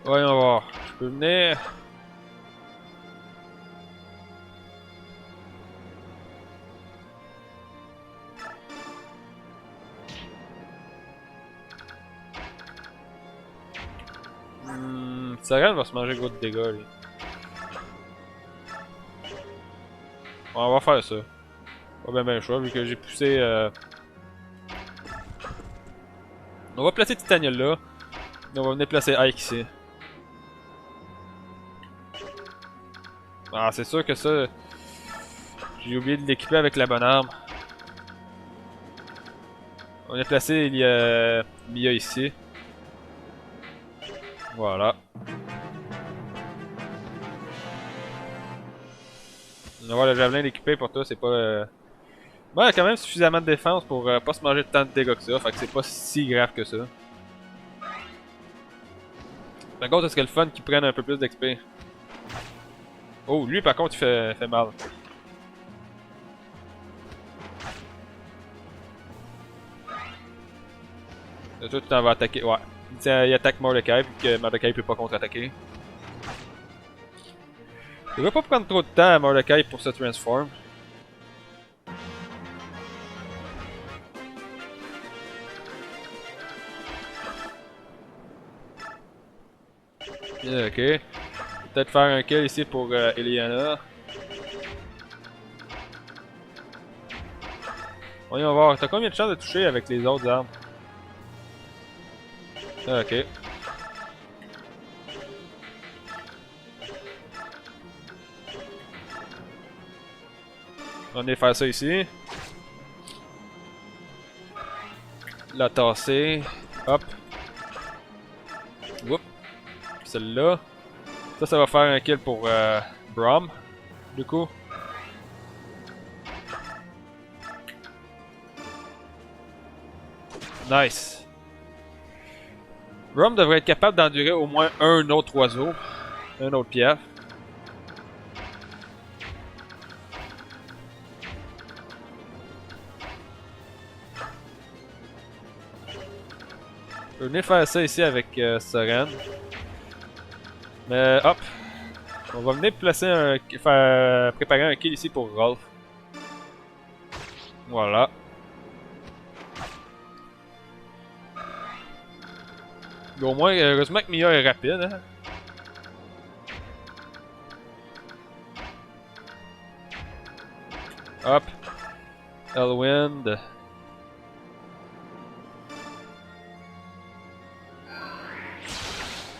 Voyons voir. Je peux venir. Sagan va se manger gros de dégâts, lui. On va faire ça. Pas bien le choix, vu que j'ai poussé... On va placer Titaniel là. Et on va venir placer Ike ici. Ah, c'est sûr que ça... J'ai oublié de l'équiper avec la bonne arme. On a placé Mia ici. Voilà. On va voir le javelin équipé pour toi, c'est pas... Bon, il y a quand même suffisamment de défense pour pas se manger tant de dégâts que ça, fait que c'est pas si grave que ça. Par contre, est-ce que le fun qu'ils prennent un peu plus d'XP? Oh, lui par contre, il fait mal. Là, toi, tu t'en vas attaquer. Ouais. Il attaque Mordecai, vu que Mordecai peut pas contre-attaquer. Il va pas prendre trop de temps à Mordecai pour se transform. Yeah, ok. Peut-être faire un kill ici pour Eliana. Voyons voir. T'as combien de chances de toucher avec les autres armes? Ah, ok. On va faire ça ici. La tasser. Hop. Whoop. Celle-là. Ça va faire un kill pour Brom. Du coup. Nice. Brom devrait être capable d'endurer au moins un autre oiseau. Un autre pierre. Je vais venir faire ça ici avec Soren. Mais hop. On va venir placer préparer un kill ici pour Rolf. Voilà. Mais au moins, heureusement que Mia est rapide. Hein? Hop. Elwind.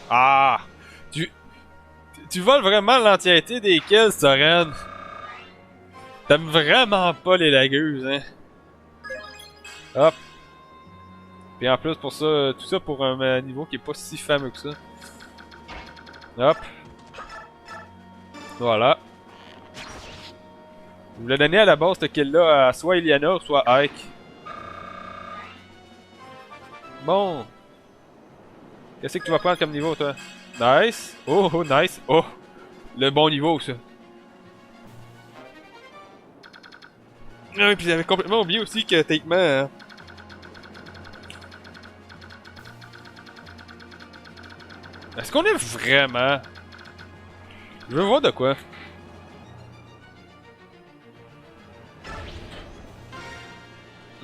Ah! Tu voles vraiment l'entièreté des kills, Soren. T'aimes vraiment pas les lagueuses, hein? Hop. Puis en plus, pour ça, tout ça pour un niveau qui est pas si fameux que ça. Hop. Voilà. Je voulais donner à la base ce kill-là à soit Iliana ou soit Ike. Bon. Qu'est-ce que tu vas prendre comme niveau, toi? Nice. Oh, oh, nice. Oh. Le bon niveau, ça. Ah oui, puis j'avais complètement oublié aussi que, techniquement... Est-ce qu'on est vraiment... Je veux voir de quoi.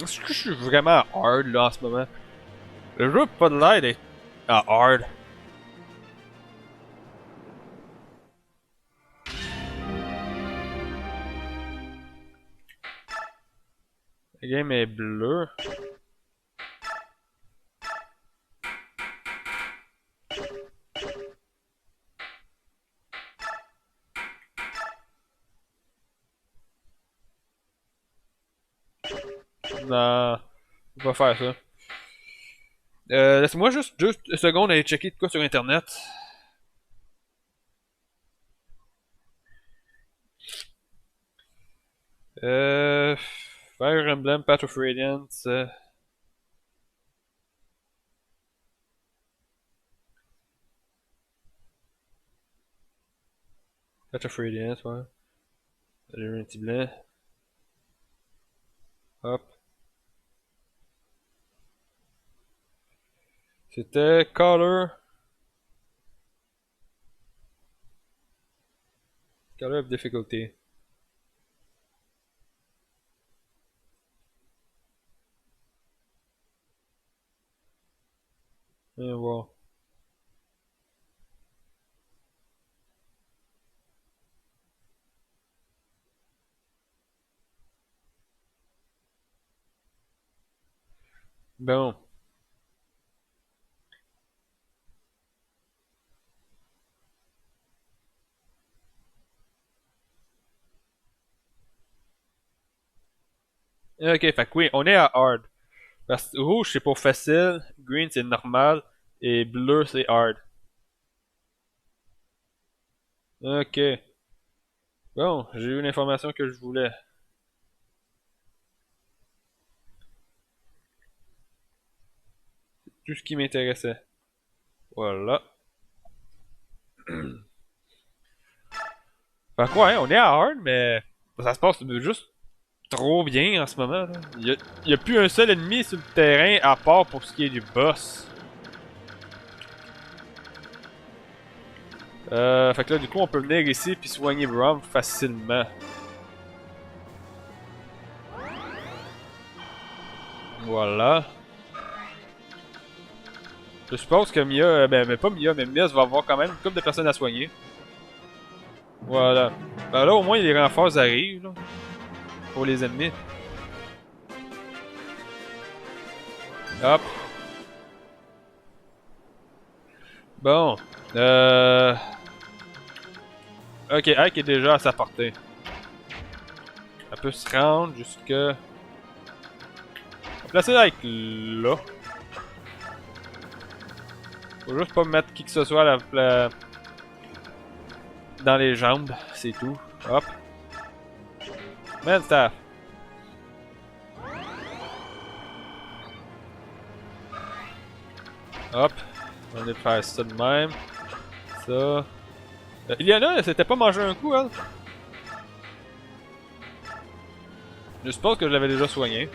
Est-ce que je suis vraiment hard, là, en ce moment? Le jeu a pas de l'air d'être hard. La game est bleue. Non, je vais pas faire ça. Laisse-moi juste 2 secondes aller checker de quoi sur internet. Euh... Fire Emblem, Path of Radiance. Path of Radiance, ouais. J'ai un petit blanc. Hop. C'était Color. Color of Difficulty. Viens voir. Bon. Ok, fait que oui, on est à hard. Parce que rouge c'est pour facile, green c'est normal, et bleu c'est hard. Ok. Bon, j'ai eu l'information que je voulais. Tout ce qui m'intéressait. Voilà. Fait quoi, hein, on est à hard, mais ça se passe juste trop bien en ce moment. Là. Il y a plus un seul ennemi sur le terrain à part pour ce qui est du boss. Fait que là, du coup, on peut venir ici puis soigner Brom facilement. Voilà. Je suppose que Mia, mais pas Mia, mais Mia va avoir quand même une couple de personnes à soigner. Voilà. Ben là, au moins, les renforts arrivent, là, pour les ennemis. Hop. Bon. Ok, Ike est déjà à sa portée. Elle peut se rendre jusque... On va placer Ike là. Faut juste pas mettre qui que ce soit dans les jambes, c'est tout. Hop. Man staff. Hop. On va faire ça de même. Ça. Iliana, elle s'était pas mangé un coup, elle. Je suppose que je l'avais déjà soigné.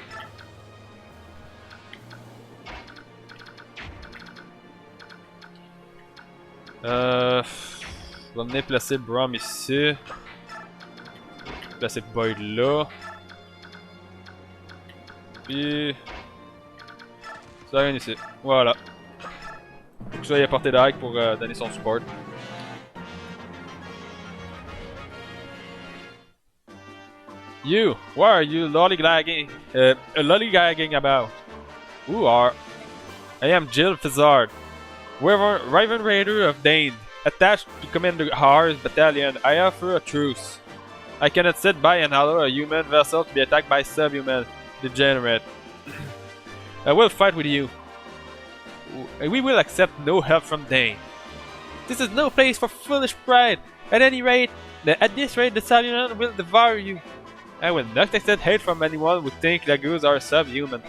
Je vais venir placer Brom ici. Placer Boyd là. Puis... ça vient ici. Voilà. Faut que ça ait à portée d'Ike pour donner son support. You, what are you lollygagging about? Who are? I am Jill Fizzard, Raven Raider of Dane, attached to Commander Har's battalion. I offer a truce. I cannot sit by and allow a human vessel to be attacked by subhuman degenerate. I will fight with you. We will accept no help from Dane. This is no place for foolish pride. At this rate, the subhuman will devour you. I will not accept hate from anyone who think Lagoos are subhuman.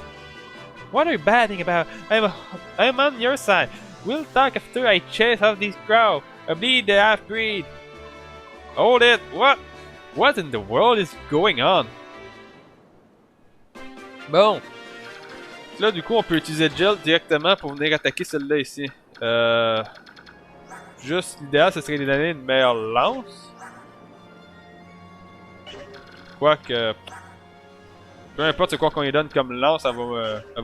What are you batting about? I am on your side. We'll talk after I chase off these crows. I bleed the half-breed. Hold it! What in the world is going on? Bon. Là, du coup, on peut utiliser Jill directement pour venir attaquer celle-là ici. Juste, l'idéal, ce serait de donner une meilleure lance. Quoique... Peu importe c'est quoi qu'on lui donne comme lance, elle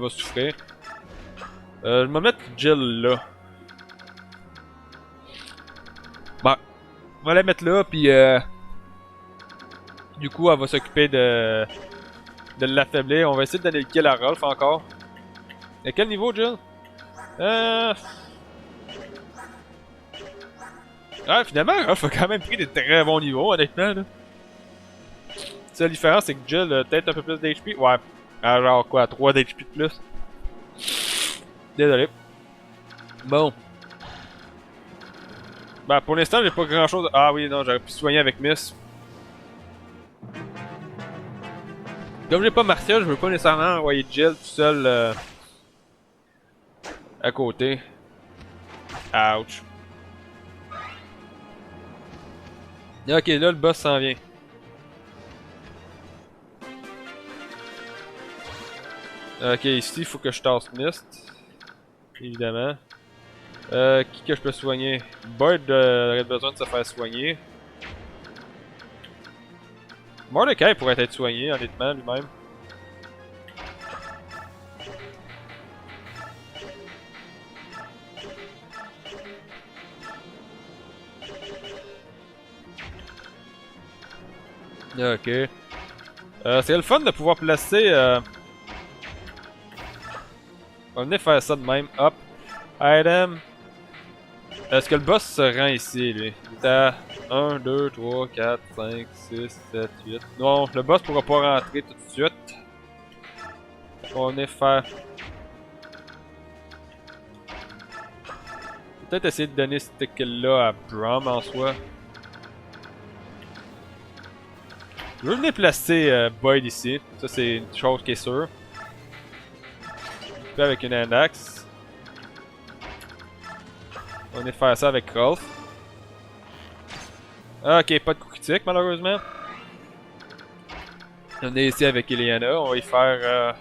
va souffrir. Je vais mettre Jill là. Bon. On va la mettre là, puis du coup, elle va s'occuper de l'affaiblir. On va essayer de donner le kill à Rolf encore. À quel niveau, Jill? Ah, finalement, Rolf a quand même pris des très bons niveaux, honnêtement, là. La différence, c'est que Jill a peut-être un peu plus d'HP. Ouais, genre quoi, 3 d'HP de plus. Désolé. Bon. Ben, pour l'instant, j'ai pas grand chose. Ah oui, non, j'aurais pu soigner avec Miss. Comme j'ai pas Martial, je veux pas nécessairement envoyer Jill tout seul à côté. Ouch. Ok, là, le boss s'en vient. Ok, ici, il faut que je tasse Mist. Évidemment. Qui que je peux soigner? Boyd aurait besoin de se faire soigner. Mordecai pourrait être soigné, honnêtement, lui-même. Ok. C'est le fun de pouvoir placer... On va venir faire ça de même. Hop. Item. Est-ce que le boss se rend ici, lui? Il est à 1, 2, 3, 4, 5, 6, 7, 8. Non, le boss pourra pas rentrer tout de suite. On va venir faire... Peut-être essayer de donner ce kill-là à Brom en soi. Je veux venir placer Boyd ici. Ça, c'est une chose qui est sûre. Avec une hand axe. On va faire ça avec Rolf. Ok, pas de coup critique malheureusement. On est ici avec Eliana, on va y faire...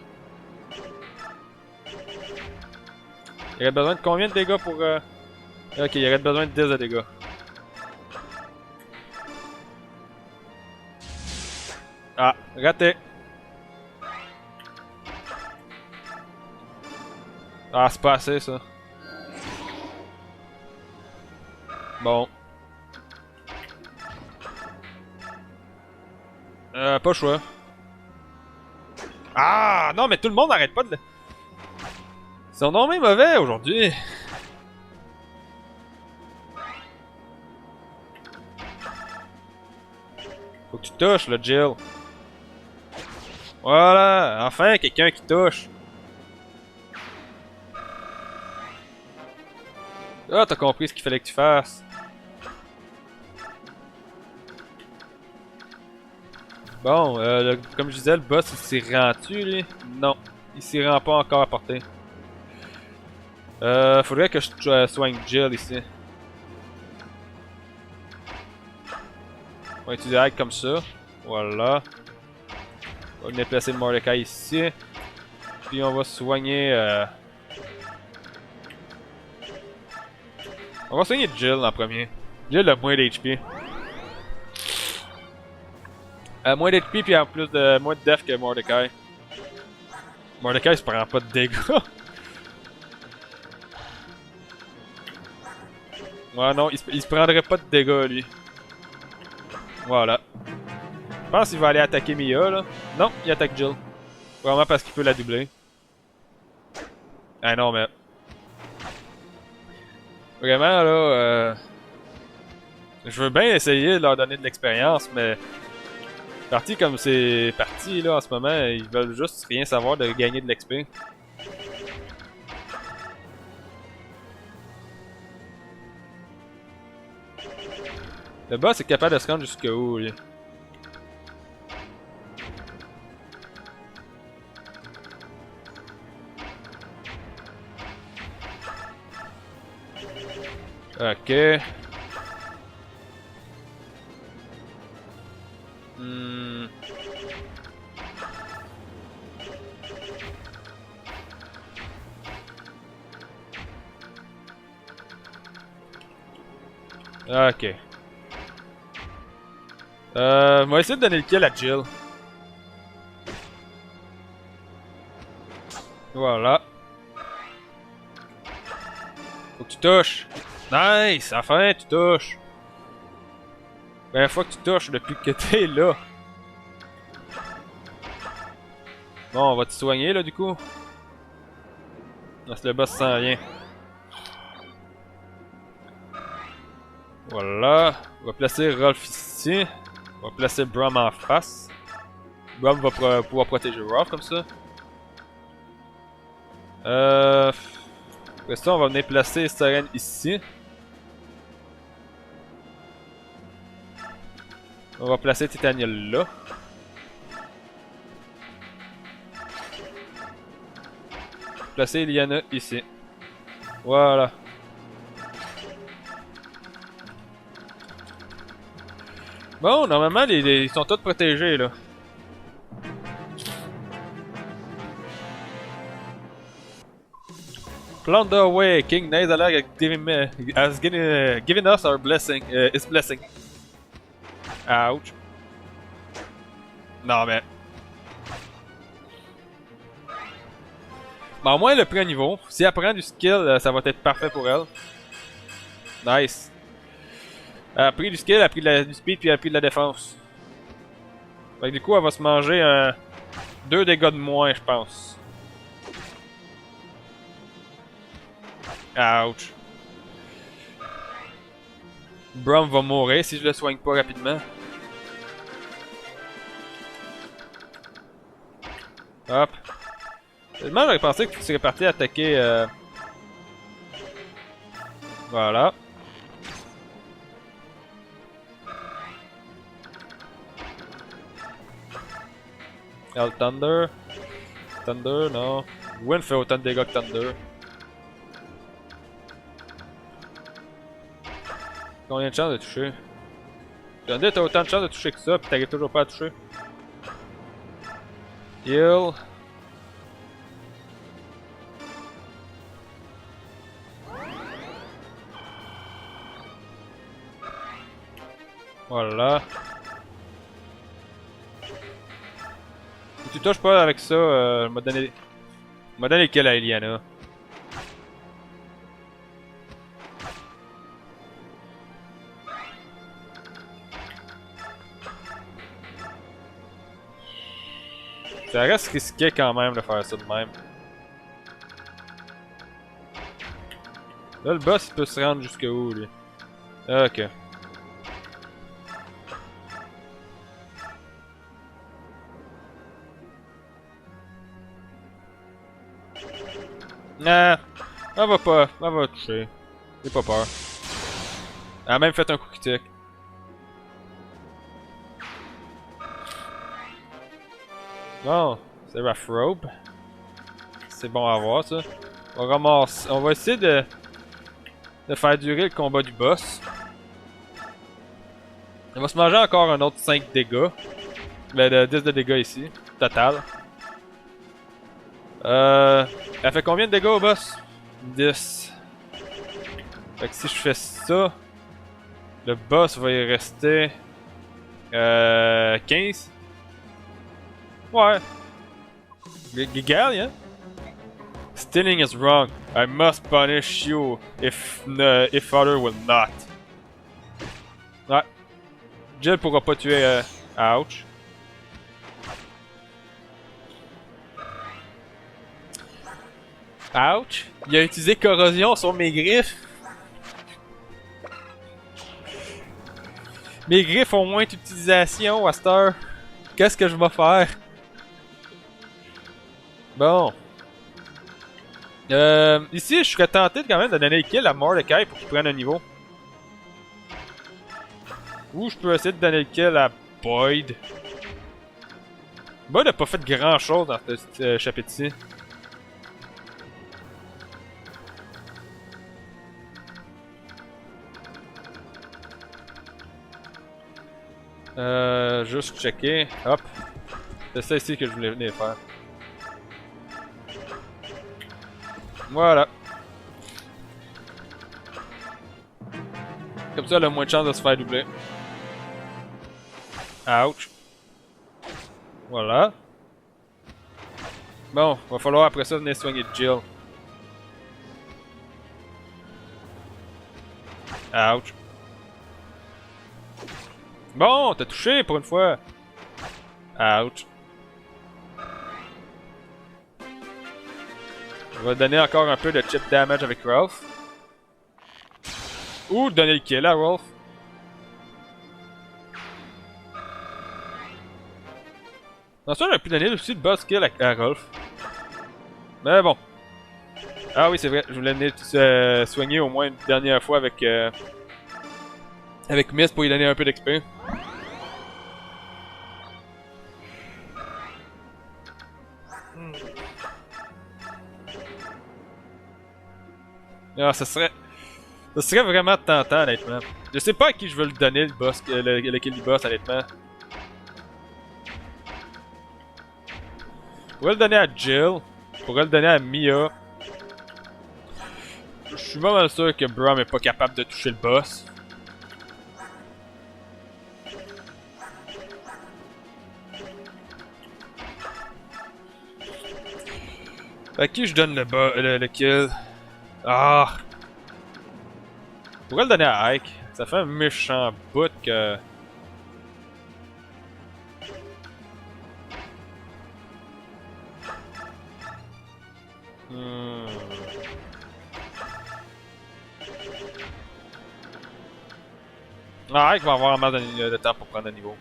Il aurait besoin de combien de dégâts pour... Ok, il aurait besoin de 10 de dégâts. Ah, raté. Ah, c'est pas assez ça. Bon. Pas le choix. Ah, non, mais tout le monde n'arrête pas de... Ils sont non mais mauvais aujourd'hui. Faut que tu touches, le Jill. Voilà, enfin, quelqu'un qui touche. Ah, t'as compris ce qu'il fallait que tu fasses. Bon, comme je disais, le boss, il s'y rend-tu, lui? Non, il s'y rend pas encore à portée. Faudrait que je soigne Jill ici. On va utiliser Hack comme ça. Voilà. On va venir placer le Mordecai ici. Puis on va soigner... On va soigner Jill en premier. Jill a moins d'HP. Moins d'HP puis en plus de moins de def que Mordecai. Mordecai se prend pas de dégâts. Ouais non, il se prendrait pas de dégâts lui. Voilà. Je pense qu'il va aller attaquer Mia là. Non, il attaque Jill. Vraiment parce qu'il peut la doubler. Ah non mais... Vraiment là, je veux bien essayer de leur donner de l'expérience, mais... Parti comme c'est parti là en ce moment, ils veulent juste rien savoir de gagner de l'XP. Le boss est capable de se rendre jusqu'où lui? Ok. Ok. On va essayer de donner le kill à Jill. Voilà. Faut que tu touches. Nice! Enfin, tu touches. Première fois que tu touches depuis que t'es là. Bon, on va te soigner là du coup. Parce que le boss sent rien. Voilà. On va placer Rolf ici. On va placer Brom en face. Brom va pouvoir protéger Rolf comme ça. Après ça, on va venir placer Seren ici. On va placer Titaniel là. Placer Eliana ici. Voilà. Bon, normalement, ils sont tous protégés là. Plunder away, King Nazalag has given us our blessing, his blessing. Ouch. Non mais... Bon, au moins elle a pris un niveau. Si elle prend du skill, ça va être parfait pour elle. Nice. Elle a pris du skill, elle a pris du speed, puis elle a pris de la défense. Fait que du coup, elle va se manger 2 dégâts de moins, je pense. Ouch. Brom va mourir si je le soigne pas rapidement. Hop. Tellement j'aurais pensé que tu serais parti attaquer... Voilà. El Thunder. Thunder, non. Wind fait autant de dégâts que Thunder. Combien de chances de toucher? Thunder, t'as autant de chances de toucher que ça, pis t'arrives toujours pas à toucher. Heal. Voilà. Si tu touches pas avec ça, m'a donné le kill à Eliana. Ça reste risqué quand même de faire ça de même. Là, le boss il peut se rendre jusqu'où lui? Ok. Nah, elle va toucher. J'ai pas peur. Elle a même fait un coup critique. Bon, c'est Rough. C'est bon à voir ça. On va essayer de faire durer le combat du boss. On va se manger encore un autre 5 dégâts. Ben, de 10 de dégâts ici, total. Elle fait combien de dégâts au boss? 10. Fait que si je fais ça, le boss va y rester 15. Ouais. Gigal, hein? Stealing is wrong. I must punish you if other will not. Ouais. Jill pourra pas tuer ouch. Ouch! Il a utilisé corrosion sur mes griffes. Mes griffes ont moins d'utilisation à cette heure. Qu'est-ce que je vais faire? Bon. Ici, je serais tenté quand même de donner le kill à Mordecai pour qu'il prenne un niveau. Ou je peux essayer de donner le kill à Boyd. Boyd n'a pas fait grand chose dans ce chapitre-ci. Juste checker. Hop. C'est ça ici que je voulais venir faire. Voilà. Comme ça, elle a moins de chance de se faire doubler. Ouch. Voilà. Bon, va falloir après ça venir soigner Jill. Ouch. Bon, t'as touché pour une fois. Ouch. Je vais donner encore un peu de chip damage avec Ralph. Ou donner le kill à Ralph. Ensuite, j'aurais pu donner aussi le boss kill à Ralph. Mais bon. Ah oui, c'est vrai. Je voulais venir soigner au moins une dernière fois avec Miss pour lui donner un peu d'XP. Ah, ça serait vraiment tentant, honnêtement. Je sais pas à qui je veux le donner, le boss, le kill du boss, honnêtement. Je pourrais le donner à Jill. Je pourrais le donner à Mia. Je suis vraiment sûr que Brom est pas capable de toucher le boss. À qui je donne le kill? Ah! Je pourrais le donner à Ike. Ça fait un méchant bout que... Ah, Ike va avoir mal de temps pour prendre un niveau.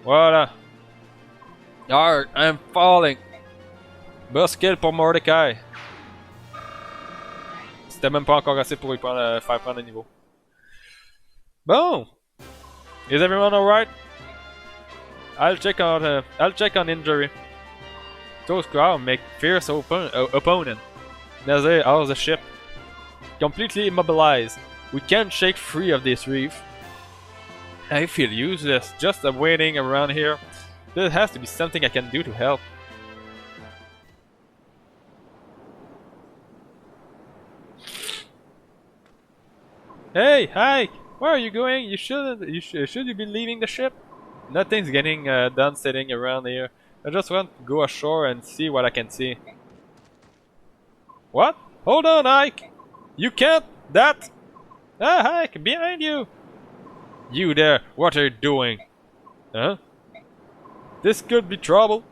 Voilà. Alright, I'm falling. Boss kill pour Mordecai. C'était même pas encore assez pour lui faire prendre un niveau. Bon. Is everyone alright? I'll check on injury. Those crowd make fierce opponent. Nazir out of the ship. Completely immobilized. We can't shake free of this reef. I feel useless, just waiting around here. There has to be something I can do to help. Hey, Ike! Where are you going? Should you be leaving the ship? Nothing's getting done sitting around here. I just want to go ashore and see what I can see. What? Hold on, Ike! You can't! That! Ah, Ike! Behind you! You there! What are you doing? Huh? This could be trouble.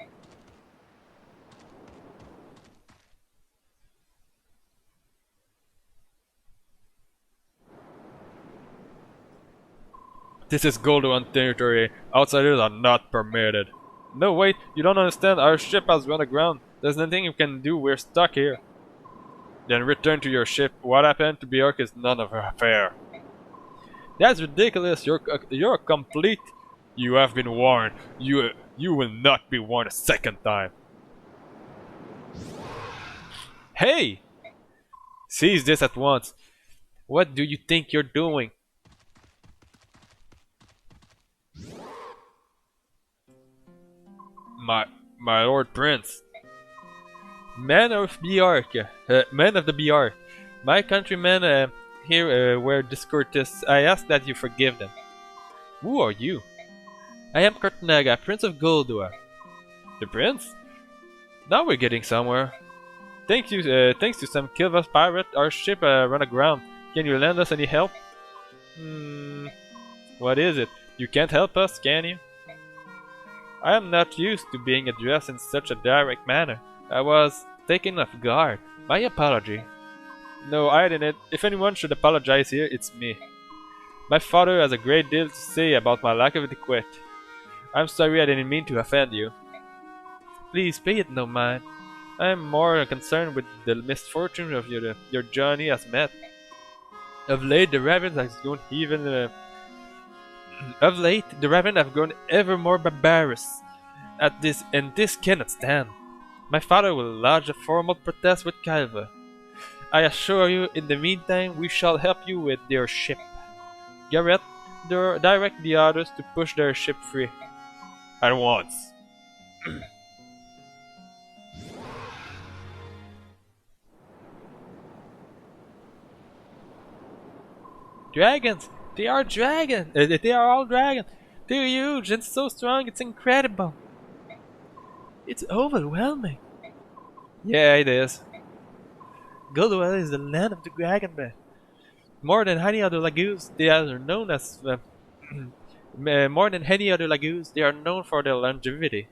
This is Golden territory. Outsiders are not permitted. No, wait, you don't understand. Our ship has run aground. There's nothing you can do. We're stuck here. Then return to your ship. What happened to Bjork is none of her affair. That's ridiculous. You're complete. You have been warned. You will not be warned a second time. Hey! Seize this at once. What do you think you're doing? My Lord Prince. Men of the Bjork. My countrymen here were discourteous. I ask that you forgive them. Who are you? I am Kartnaga, Prince of Goldua. The Prince? Now we're getting somewhere. Thanks to some Kilvas pirate, our ship ran aground. Can you lend us any help? What is it? You can't help us, can you? I am not used to being addressed in such a direct manner. I was taken off guard. My apology. No, I didn't. If anyone should apologize here, it's me. My father has a great deal to say about my lack of etiquette. I'm sorry I didn't mean to offend you. Please pay it no mind. I am more concerned with the misfortune of your journey has met. Of late, the ravens has grown of late, the ravens have grown ever more barbarous. And this cannot stand. My father will lodge a formal protest with Calva. I assure you, in the meantime, we shall help you with your ship. Garrett, direct the others to push their ship free. At once. Dragons! They are dragons! They are all dragons! They're huge and so strong, it's incredible! It's overwhelming! Yeah, it is. Goldwell is the land of the dragon man. More than any other lagoons, they are known as more than any other lagoons, they are known for their longevity.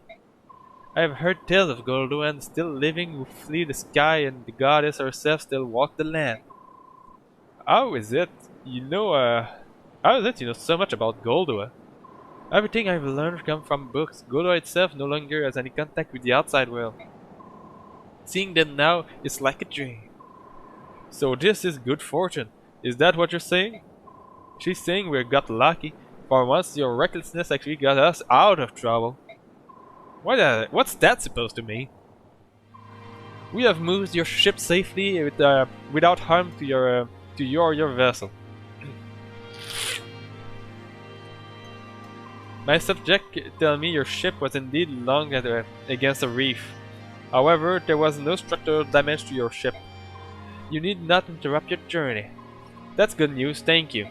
I have heard tales of Goldoan still living who flee the sky and the goddess herself still walk the land. How is it you know so much about Goldoa? Everything I've learned comes from books. Goldoa itself no longer has any contact with the outside world. Seeing them now is like a dream. So this is good fortune. Is that what you're saying? She's saying we got lucky. For once your recklessness actually got us out of trouble. What's that supposed to mean? We have moved your ship safely without harm to your vessel. My subject tell me your ship was indeed long against a reef. However, there was no structural damage to your ship. You need not interrupt your journey. That's good news, thank you.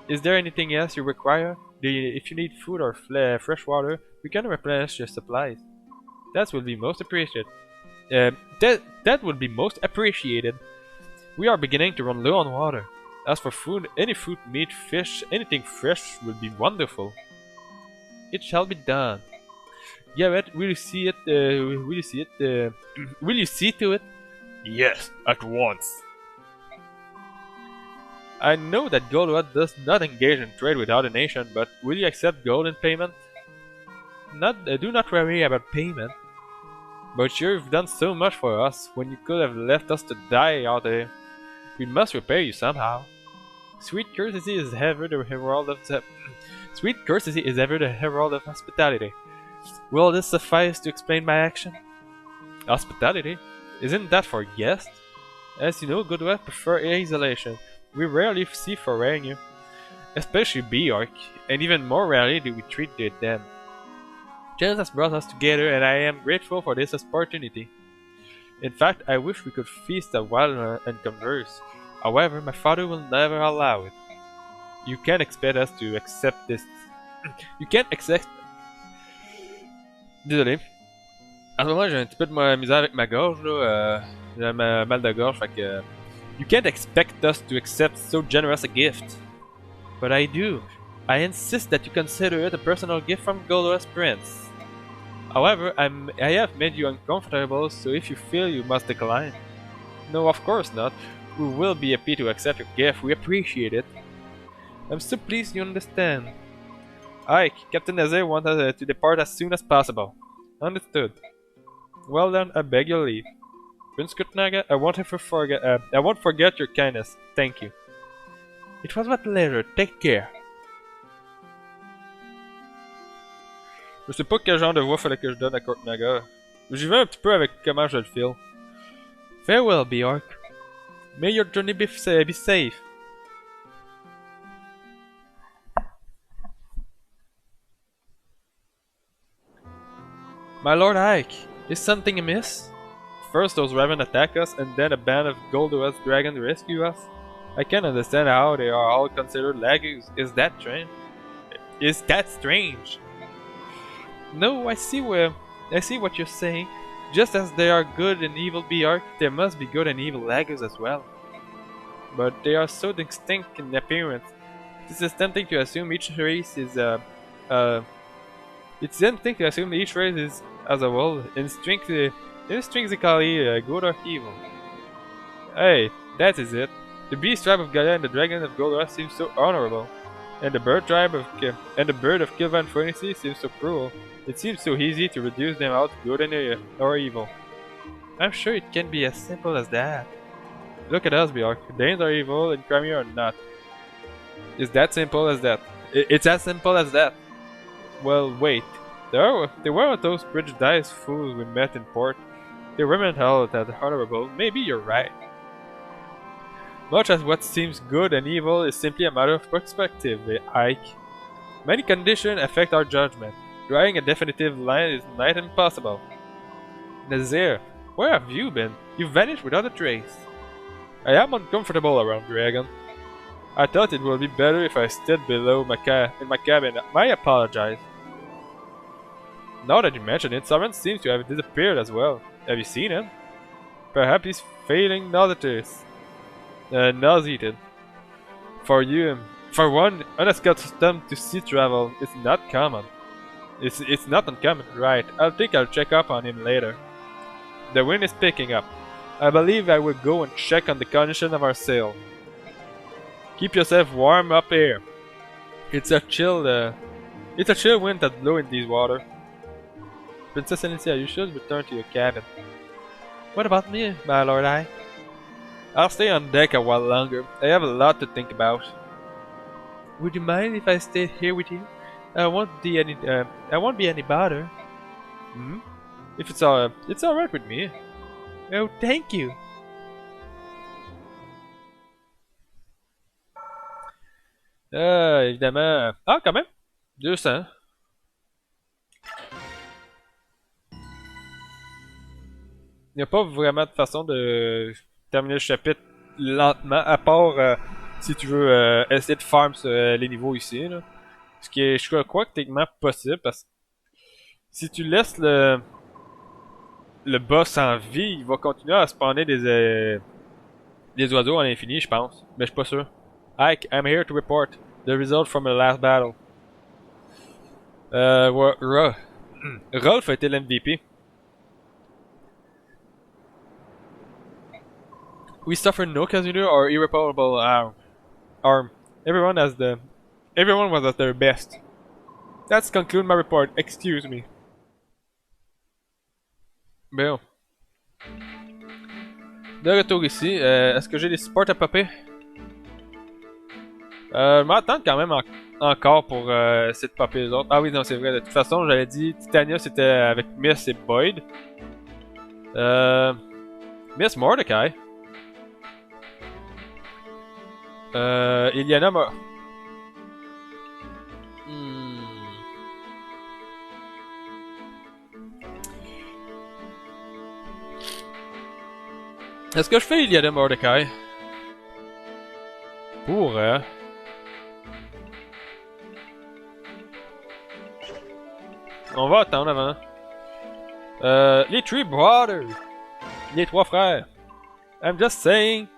Is there anything else you require? If you need food or fresh water, we can replenish your supplies. That will be most appreciated. That would be most appreciated. We are beginning to run low on water. As for food, any fruit, meat, fish, anything fresh will be wonderful. It shall be done. Garrett, will you see it? Will you see to it? Yes, at once. I know that Goldoa does not engage in trade with other nations, but will you accept gold in payment? Do not worry about payment. But you've done so much for us when you could have left us to die out there. We must repay you somehow. Sweet courtesy is ever the herald of hospitality. Will this suffice to explain my action? Hospitality? Isn't that for guests? As you know, Goldoa prefer isolation. We rarely see foraying you, especially Bjork, and even more rarely do we treat them. Chance has brought us together, and I am grateful for this opportunity. In fact, I wish we could feast a while and converse. However, my father will never allow it. You can't expect us to accept this. You can't accept. Désolé. En ce moment, j'ai un petit peu de misère avec ma gorge, là. J'ai un mal de gorge, fait que. You can't expect us to accept so generous a gift. But I do. I insist that you consider it a personal gift from Goldoa's prince. However, I have made you uncomfortable, so if you feel you must decline. No, of course not. We will be happy to accept your gift. We appreciate it. I'm so pleased you understand. Ike, Captain Nazir wants us to depart as soon as possible. Understood. Well then, I beg your leave. Prince Kutnaga, I won't forget your kindness. Thank you. It was my pleasure. Take care. Je sais pas quel genre de voix fallait que je donne à Kutnaga. J'y vais un petit peu avec comment je le feel. Farewell, Bjork. May your journey be safe. My Lord Ike, is something amiss? First those Raven attack us, and then a band of Goldoa's dragons rescue us? I can't understand how they are all considered lagoons. Is that strange? Is that strange? No, I see what you're saying. Just as there are good and evil Bjork, there must be good and evil lagoons as well. But they are so distinct in appearance. It is tempting to assume each race is It's tempting to assume each race is, as a whole, intrinsically good or evil. Hey, that is it. The beast tribe of Gaia and the dragon of Golora seem so honorable. And the bird tribe of and the bird of Kilvan Furnace seems so cruel. It seems so easy to reduce them out to good and or evil. I'm sure it can be as simple as that. Look at us, Bjork. Danes are evil and Crimea are not. It's that simple as that. It's as simple as that. Well, wait. They weren't those prejudiced fools we met in port. They weren't held as honorable. Maybe you're right. Much as what seems good and evil is simply a matter of perspective, Ike. Many conditions affect our judgment. Drawing a definitive line is not impossible. Nazir, where have you been? You vanished without a trace. I am uncomfortable around Dragon. I thought it would be better if I stayed below in my cabin. I apologize. Now that you mention it, Sovereign seems to have disappeared as well. Have you seen him? Perhaps he's feeling nauseated. For one, unaccustomed to sea travel, it's not common. It's not uncommon, right? I'll check up on him later. The wind is picking up. I believe I will go and check on the condition of our sail. Keep yourself warm up here. It's a chill wind that blows in these waters. Princess Alicia, you should return to your cabin. What about me, my lord Ike? I'll stay on deck a while longer. I have a lot to think about. Would you mind if I stayed here with you? I won't be any bother. Hmm? If it's alright with me. Oh, thank you. Évidemment. Ah, quand même. 200. Il n'y a pas vraiment de façon de terminer le chapitre lentement, à part si tu veux essayer de farm les niveaux ici. Là. Ce qui est, je crois, techniquement possible, parce que si tu laisses le boss en vie, il va continuer à spawner des oiseaux à l'infini, je pense. Mais je suis pas sûr. Ike, I'm here to report the result from the last battle. Rolf a été l'MVP. We suffered no casualty or irreparable harm. Everyone was at their best. That's conclude my report. Excuse me. Bon. De retour ici, est-ce que j'ai des supports à popper? Je m'attends quand même encore pour essayer de popper les autres. Ah oui, non, c'est vrai. De toute façon, j'avais dit Titania c'était avec Miss et Boyd. Miss Mordecai. Iliana m'a... Est-ce que je fais Iliana Mordecai? Pour... On va attendre avant. Les Three Brothers. Les trois frères. I'm just saying...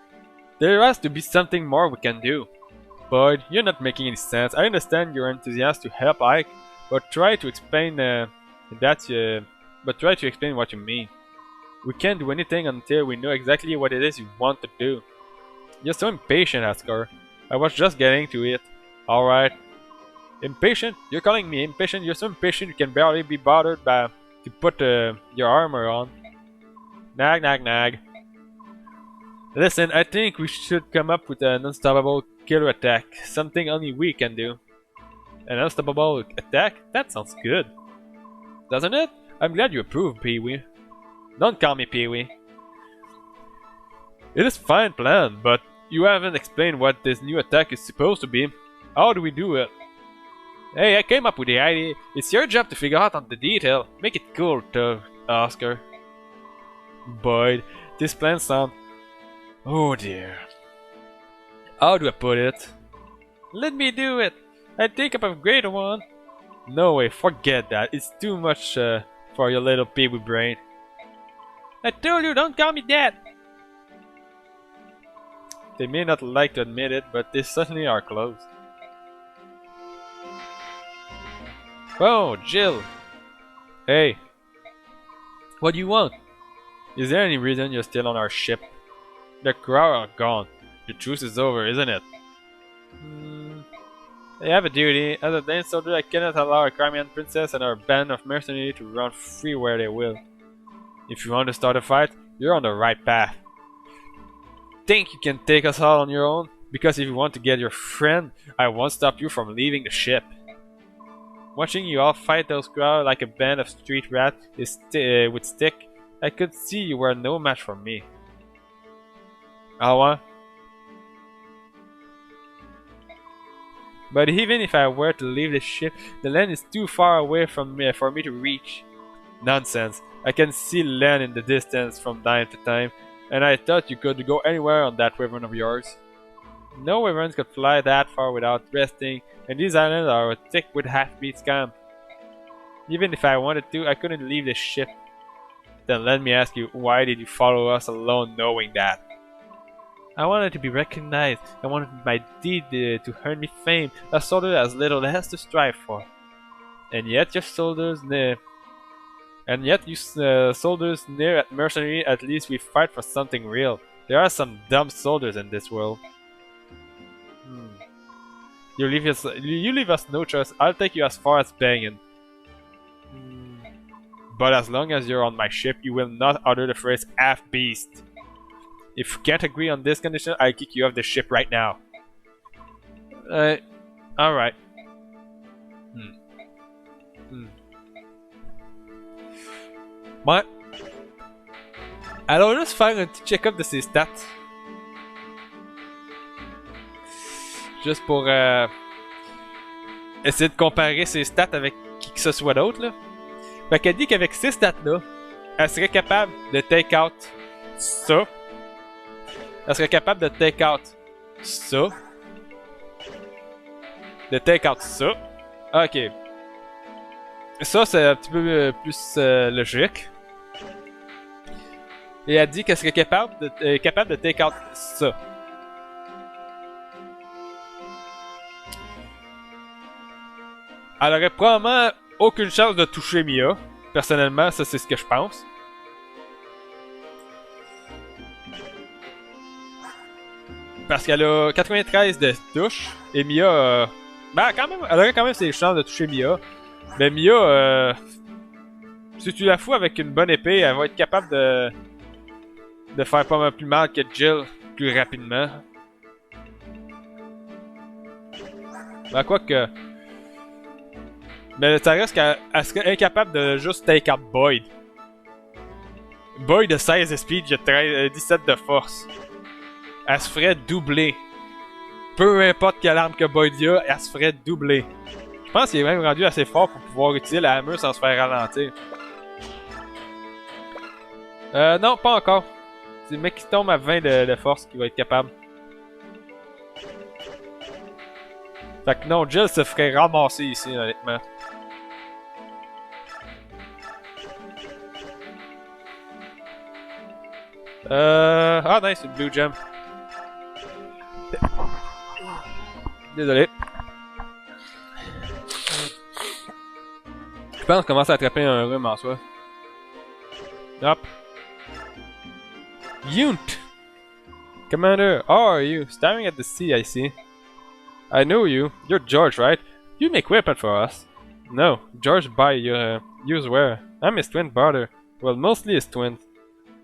There has to be something more we can do. Boyd, you're not making any sense. I understand your enthusiasm to help Ike, but try to explain what you mean. We can't do anything until we know exactly what it is you want to do. You're so impatient, Askar. I was just getting to it. Alright. Impatient? You're calling me impatient? You're so impatient you can barely be bothered to put your armor on. Nag, nag, nag. Listen, I think we should come up with an unstoppable killer attack. Something only we can do. An unstoppable attack? That sounds good. Doesn't it? I'm glad you approve, Pee-wee. Don't call me Pee-wee. It is a fine plan, but you haven't explained what this new attack is supposed to be. How do we do it? Hey, I came up with the idea. It's your job to figure out on the detail. Make it cool, though, Oscar. Boyd, this plan sounds... Oh dear. How do I put it? Let me do it! I think of a greater one! No way, forget that. It's too much for your little pee-wee brain. I told you, don't call me that! They may not like to admit it, but they certainly are close. Oh, Jill! Hey! What do you want? Is there any reason you're still on our ship? The crowd are gone. The truce is over, isn't it? I have a duty. As a Dane soldier, I cannot allow a Crimean princess and her band of mercenaries to run free where they will. If you want to start a fight, you're on the right path. Think you can take us all on your own? Because if you want to get your friend, I won't stop you from leaving the ship. Watching you all fight those crowds like a band of street rats with stick, I could see you were no match for me. Alwa? But even if I were to leave the ship, the land is too far away from me for me to reach. Nonsense. I can see land in the distance from time to time, and I thought you could go anywhere on that wyvern of yours. No wyverns could fly that far without resting, and these islands are thick with half-beat scum. Even if I wanted to, I couldn't leave the ship. Then let me ask you, why did you follow us alone knowing that? I wanted to be recognized. I wanted my deed to earn me fame. A soldier has little else to strive for. And yet you soldiers near at mercenary, at least we fight for something real. There are some dumb soldiers in this world. You leave us no choice. I'll take you as far as Bengen. But as long as you're on my ship, you will not utter the phrase half-beast. If you can't agree on this condition, I'll kick you off the ship right now. Alright. Ouais. Allons juste faire un petit check-up de ses stats. Juste pour essayer de comparer ses stats avec qui que ce soit d'autre, là. Fait qu'elle dit qu'avec ces stats-là, elle serait capable de take out ça. Elle serait capable de take out ça. De take out ça. Ok. Ça, c'est un petit peu plus logique. Et elle dit qu'elle serait capable de take out ça. Elle aurait probablement aucune chance de toucher Mia. Personnellement, ça c'est ce que je pense. Parce qu'elle a 93 de touche. Et Mia... ben quand même, elle aurait quand même ses chances de toucher Mia. Mais Mia... si tu la fous avec une bonne épée, elle va être capable de faire pas mal plus mal que Jill plus rapidement. Ben quoi que... Mais ça reste qu'elle serait incapable de juste take out Boyd. Boyd a 16 de speed, j'ai 17 de force. Elle se ferait doubler. Peu importe quelle arme que Boyd a, elle se ferait doubler. Je pense qu'il est même rendu assez fort pour pouvoir utiliser la hammer sans se faire ralentir. Non, pas encore. C'est le mec qui tombe à 20 de force qui va être capable. Fait que non, Jill se ferait ramasser ici, honnêtement. Ah nice, une blue gem. Désolé. Je pense commence à attraper un rhume en soi. Hop. Yunt! Commander, how are you? Staring at the sea, I see. I know you. You're George, right? You make weapons for us. No, George by use where? I'm his twin brother. Well, mostly his twin.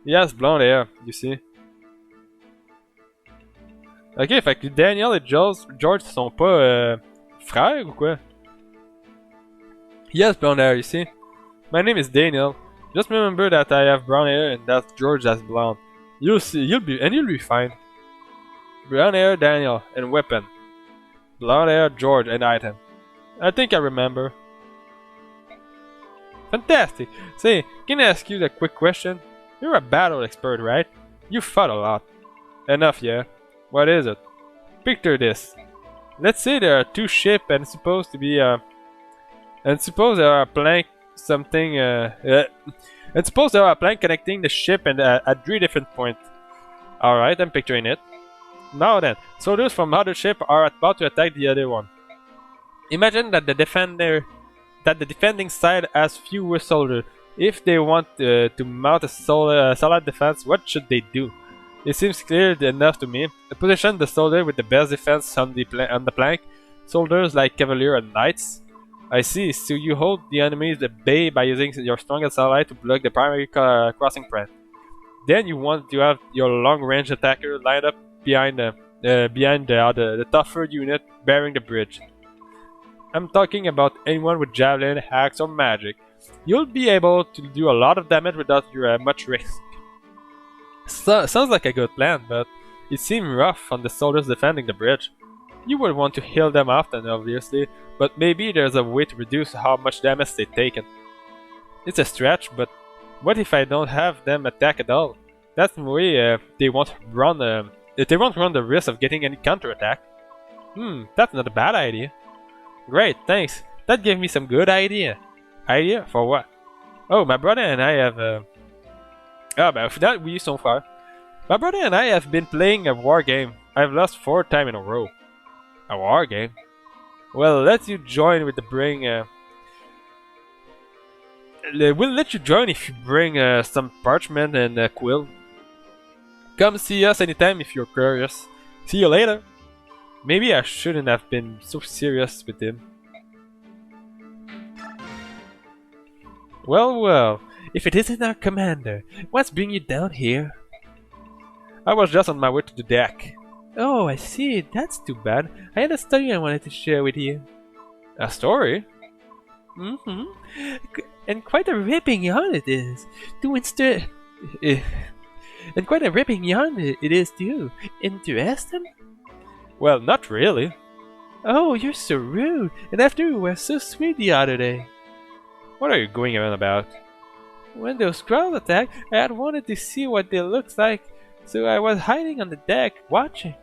He has blonde hair, you see. Ok, fait que Daniel et George sont pas frères ou quoi? He has blonde hair, you see. My name is Daniel. Just remember that I have brown hair and that George has blonde. You'll see, you'll be fine. Brown hair, Daniel, and weapon. Blonde hair, George, and item. I think I remember. Fantastic. Say, can I ask you a quick question? You're a battle expert, right? You fought a lot. Enough, yeah. What is it? Picture this. Let's say there are two ships and supposed to be and suppose there are a plank something and suppose there are a plank connecting the ship and at 3 different points. Alright, I'm picturing it. Now then, soldiers from other ship are about to attack the other one. Imagine that the defending side has fewer soldiers. If they want to mount a solid defense, what should they do? It seems clear enough to me. Position the soldier with the best defense on the plank. Soldiers like Cavalier and Knights. I see, so you hold the enemies at bay by using your strongest ally to block the primary crossing threat. Then you want to have your long-range attacker lined up behind the tougher unit bearing the bridge. I'm talking about anyone with javelin, axe, or magic. You'll be able to do a lot of damage without much risk. Sounds like a good plan, but it seems rough on the soldiers defending the bridge. You would want to heal them often, obviously, but maybe there's a way to reduce how much damage they've taken. It's a stretch, but what if I don't have them attack at all? That way, they won't run the risk of getting any counterattack. That's not a bad idea. Great, thanks. That gave me some good idea. Idea for what? Oh, my brother and I have that we so far. My brother and I have been playing a war game. I've lost 4 times in a row. A war game? Well, let you join with the bring. We'll let you join if you bring some parchment and a quill. Come see us anytime if you're curious. See you later. Maybe I shouldn't have been so serious with him. Well, if it isn't our commander, what's bringing you down here? I was just on my way to the deck. Oh, I see. That's too bad. I had a story I wanted to share with you. A story? And quite a ripping yarn it is. And quite a ripping yarn it is too. Interesting? Well, not really. Oh, you're so rude. And after you were so sweet the other day. What are you going on about? When those crowds attacked, I had wanted to see what they looked like, so I was hiding on the deck, watching.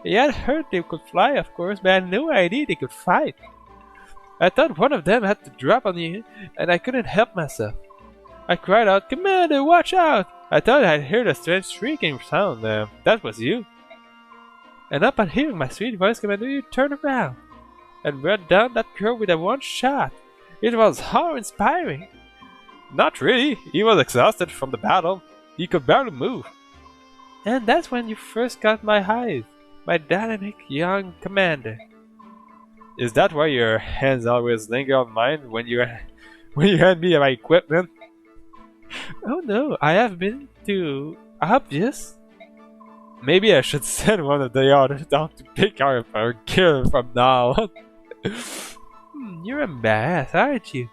I had heard they could fly, of course, but I had no idea they could fight. I thought one of them had to drop on you, and I couldn't help myself. I cried out, "Commander, watch out!" I thought I'd heard a strange shrieking sound. That was you. And upon hearing my sweet voice, Commander, you turned around and brought down that girl with a one shot. It was awe-inspiring. Not really. He was exhausted from the battle. He could barely move. And that's when you first got my eyes, my dynamic young commander. Is that why your hands always linger on mine when you hand me my equipment? Oh no, I have been too obvious. Maybe I should send one of the others down to pick her up or kill her from now on. You're embarrassed, aren't you?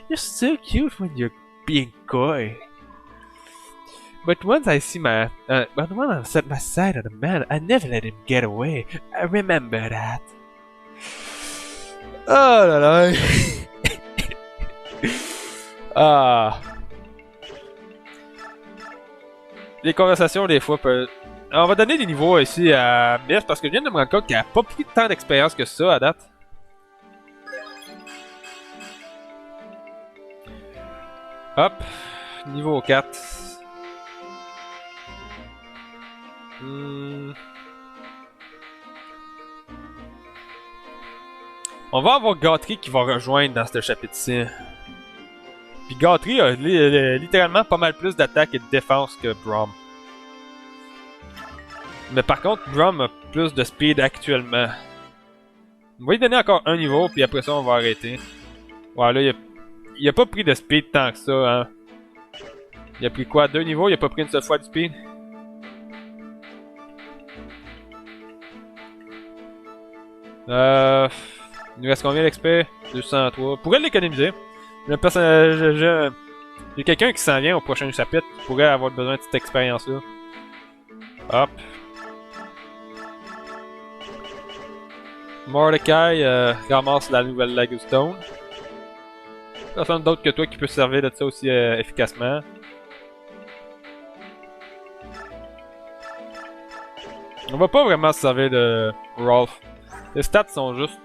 You're so cute when you're being coy. But once I set my sight on a man, I never let him get away. I remember that. Oh là là. Les conversations des fois peuvent... Alors, on va donner des niveaux ici à Miff parce que je viens de me rendre compte qu'elle a pas pris tant d'expérience que ça à date. Hop, niveau 4. On va avoir Gautry qui va rejoindre dans ce chapitre-ci. Puis Gautry a littéralement pas mal plus d'attaque et de défense que Brom. Mais par contre, Brom a plus de speed actuellement. On va lui donner encore un niveau, puis après ça, on va arrêter. Voilà, il a pas pris de speed tant que ça, hein. Il a pris quoi? 2 niveaux? Il a pas pris une seule fois de speed? Il nous reste combien d'XP? 203. Pourrait l'économiser. J'ai quelqu'un qui s'en vient au prochain chapitre qui pourrait avoir besoin de cette expérience-là. Hop. Mordecai ramasse la nouvelle Lagustone. Personne d'autre que toi qui peut se servir de ça aussi efficacement. On va pas vraiment se servir de Rolf. Les stats sont juste...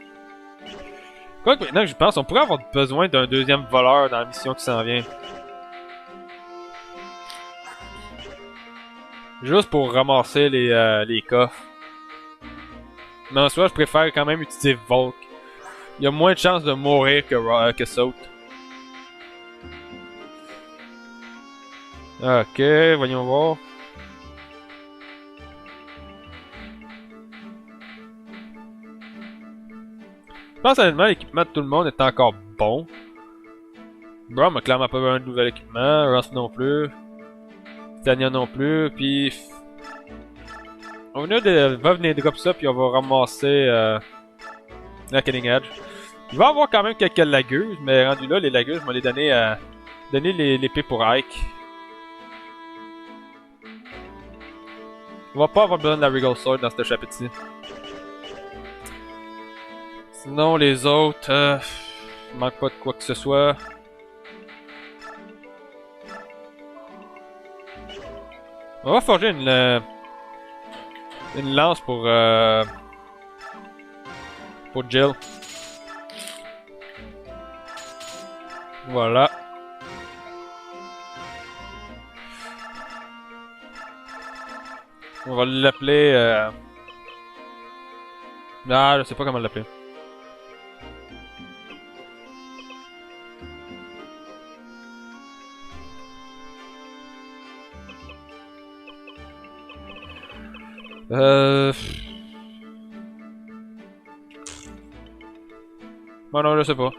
Quoi que maintenant que j'y pense, on pourrait avoir besoin d'un deuxième voleur dans la mission qui s'en vient. Juste pour ramasser les coffres. Mais en soi, je préfère quand même utiliser Volk. Il y a moins de chances de mourir que Saute. Ok, voyons voir. pense honnêtement l'équipement de tout le monde est encore bon. Braum a clairement pas besoin de nouvel équipement, Ross non plus. Tania non plus, puis... On va venir drop ça, puis on va ramasser la Cutting Edge. Il va y avoir quand même quelques lagueuses, mais rendu là, les lagueuses, je vais les donner à... Donner l'épée pour Ike. On va pas avoir besoin de la Regal Sword dans ce chapitre-ci. Sinon, les autres... il manque pas de quoi que ce soit. On va forger une lance pour Jill. Voilà. On va l'appeler... Ah, je sais pas comment l'appeler. Bon, non, je sais pas.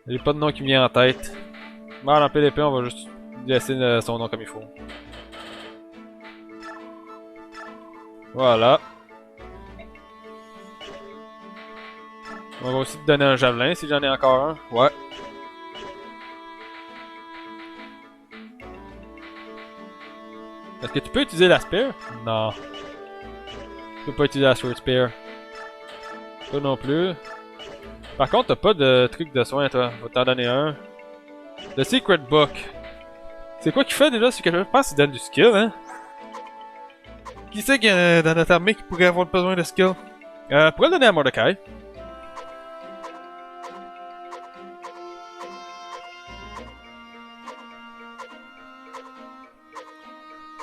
J'ai pas de nom qui me vient en tête. Bon, dans PDP, on va juste laisser son nom comme il faut. Voilà. On va aussi te donner un javelin si j'en ai encore un. Ouais. Est-ce que tu peux utiliser la spear? Non. Tu peux pas utiliser la sword spear. Toi non plus. Par contre, t'as pas de truc de soin, toi. Je vais t'en donner un. Le Secret Book. C'est quoi qu'il fait déjà? C'est que je pense qu'il donne du skill, hein? Qui c'est qu'il y a dans notre armée qui pourrait avoir besoin de skill? Pourrais le donner à Mordecai.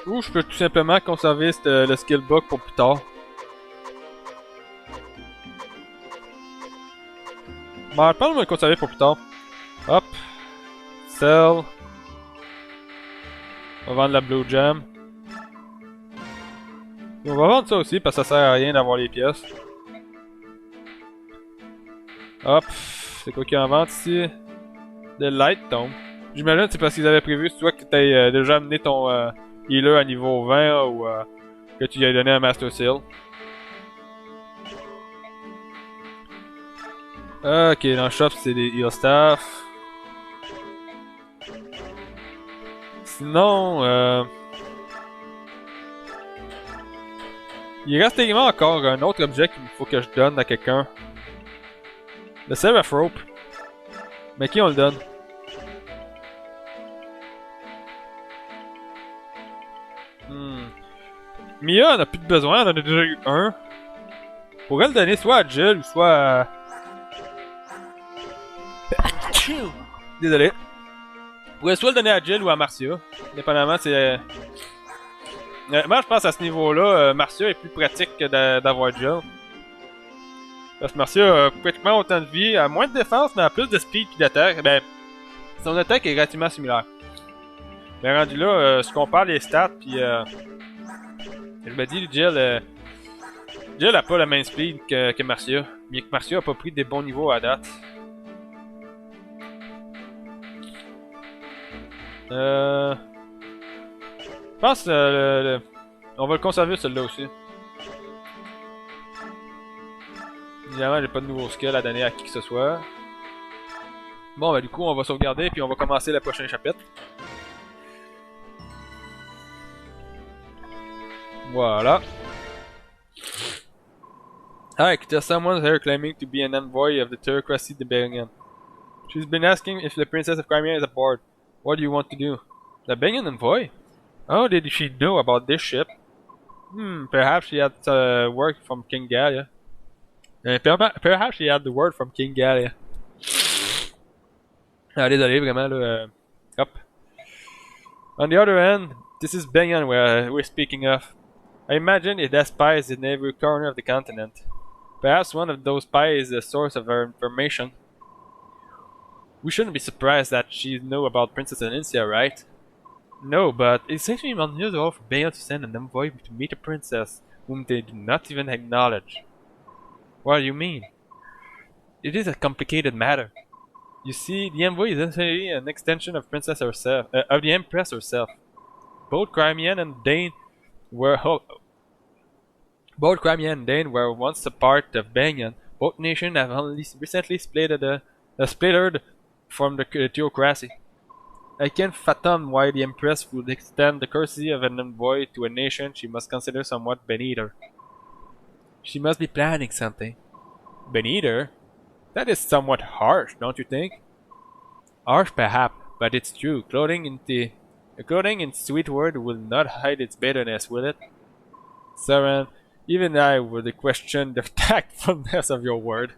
Ou je peux tout simplement conserver le skill book pour plus tard. Bon, je pense que je vais le conserver pour plus tard. Hop. Sell. On va vendre la Blue Gem. Et on va vendre ça aussi parce que ça sert à rien d'avoir les pièces. Hop. C'est quoi qu'il y a en vente ici? Des Light Tome. J'imagine que c'est parce qu'ils avaient prévu soit que tu aies déjà amené ton healer à niveau 20 ou que tu lui aies donné un Master Seal. Ok, dans le shop c'est des heal staff. Sinon, il reste également encore un autre objet qu'il faut que je donne à quelqu'un. Le Seraph Rope. Mais qui on le donne? Mia en a plus de besoin, on en a déjà eu un. On pourrait le donner soit à Jill ou soit à... Désolé. On pourrait soit le donner à Jill ou à Marcia. Dépendamment, c'est... moi, je pense à ce niveau-là, Marcia est plus pratique que d'avoir Jill. Parce que Marcia a pratiquement autant de vie, a moins de défense, mais a plus de speed et d'attaque. Ben, son attaque est relativement similaire. Mais rendu là, je compare les stats, puis je me dis, Jill a pas le même speed que Marcia. Mais que Marcia a pas pris des bons niveaux à date. Je pense on va le conserver celui-là aussi. Évidemment, j'ai pas de nouveau skill à donner à qui que ce soit. Bon, bah du coup, on va sauvegarder puis on va commencer le prochain chapitre. Voilà. Ike, there's someone here claiming to be an envoy of the Theocracy Rebellion. She's been asking if the Princess of Crimea is aboard. What do you want to do? The Rebellion envoy? How did she know about this ship? Perhaps she had word from King Gallia. Perhaps she had the word from King Gallia. Ah, désolé, vraiment, là. Hop. On the other hand, this is Benyon we're speaking of. I imagine it has spies in every corner of the continent. Perhaps one of those spies is the source of her information. We shouldn't be surprised that she knows about Princess Anincia, right? No, but it's actually unusual for Benyon to send an envoy to meet a princess whom they do not even acknowledge. What do you mean? It is a complicated matter. You see, the envoy is essentially an extension of Princess herself, of the Empress herself. Both Crimean and Dane were once a part of Banyan. Both nations have only recently splintered from the theocracy. I can't fathom why the Empress would extend the courtesy of an envoy to a nation she must consider somewhat beneath her. She must be planning something. Beneath her? That is somewhat harsh, don't you think? Harsh perhaps, but it's true. Clothing in sweet word will not hide its bitterness, will it? Saren, even I would question the tactfulness of your word.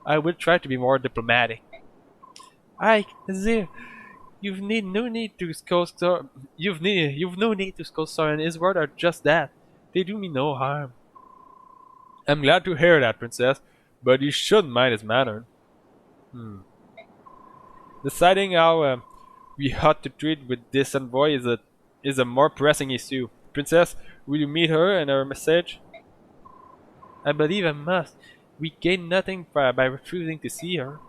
I will try to be more diplomatic. Azir, you've no need to scold Saren. His words are just that. They do me no harm. I'm glad to hear that, Princess, but you should mind his manner. Deciding how we ought to treat with this envoy is a more pressing issue. Princess, will you meet her and her message? I believe I must. We gain nothing by refusing to see her.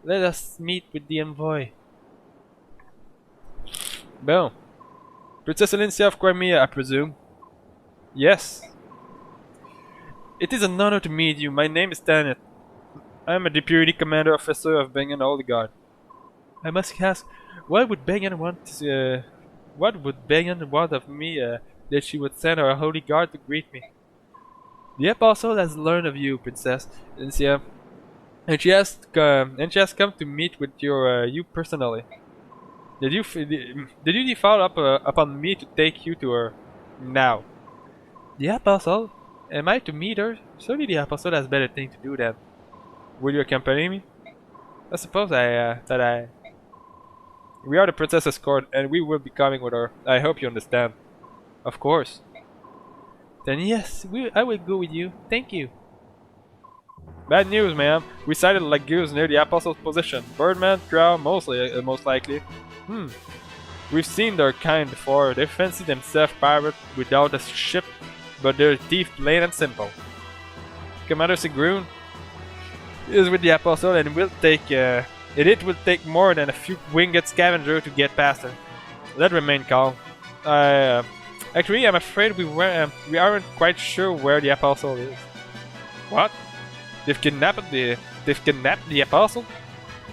Let us meet with the envoy. Bon. Princess Alicia of Crimea, I presume? Yes. It is an honor to meet you. My name is Tanit. I am a deputy commander officer of Bengen Holy Guard. I must ask, what would Bengen want of me that she would send her Holy Guard to greet me? The apostle has learned of you, Princess Alicia, and she has come to meet with you personally. Did you default upon me to take you to her now? The apostle? Am I to meet her? Surely the apostle has better thing to do than. Will you accompany me? I suppose we are the princess's court, and we will be coming with her. I hope you understand. Of course. Then yes, I will go with you. Thank you. Bad news, ma'am. We sighted like goose near the apostle's position. Birdman, crow, most likely. We've seen their kind before. They fancy themselves pirates without a ship, but they're thief plain and simple. Commander Sigrun is with the apostle, and it will take more than a few winged scavengers to get past her. Let's remain calm. Actually, I'm afraid we aren't quite sure where the apostle is. What? They've kidnapped the apostle?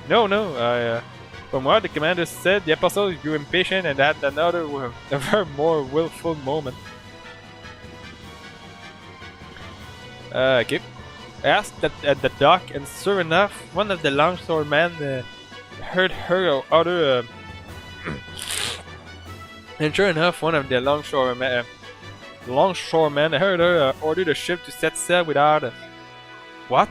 No. From what the commander said, the apostle grew impatient and had a very more willful moment. Okay. I asked at the dock, and sure enough, one of the longshoremen heard her order. And sure enough, one of the longshoremen heard her order the ship to set sail without us. What?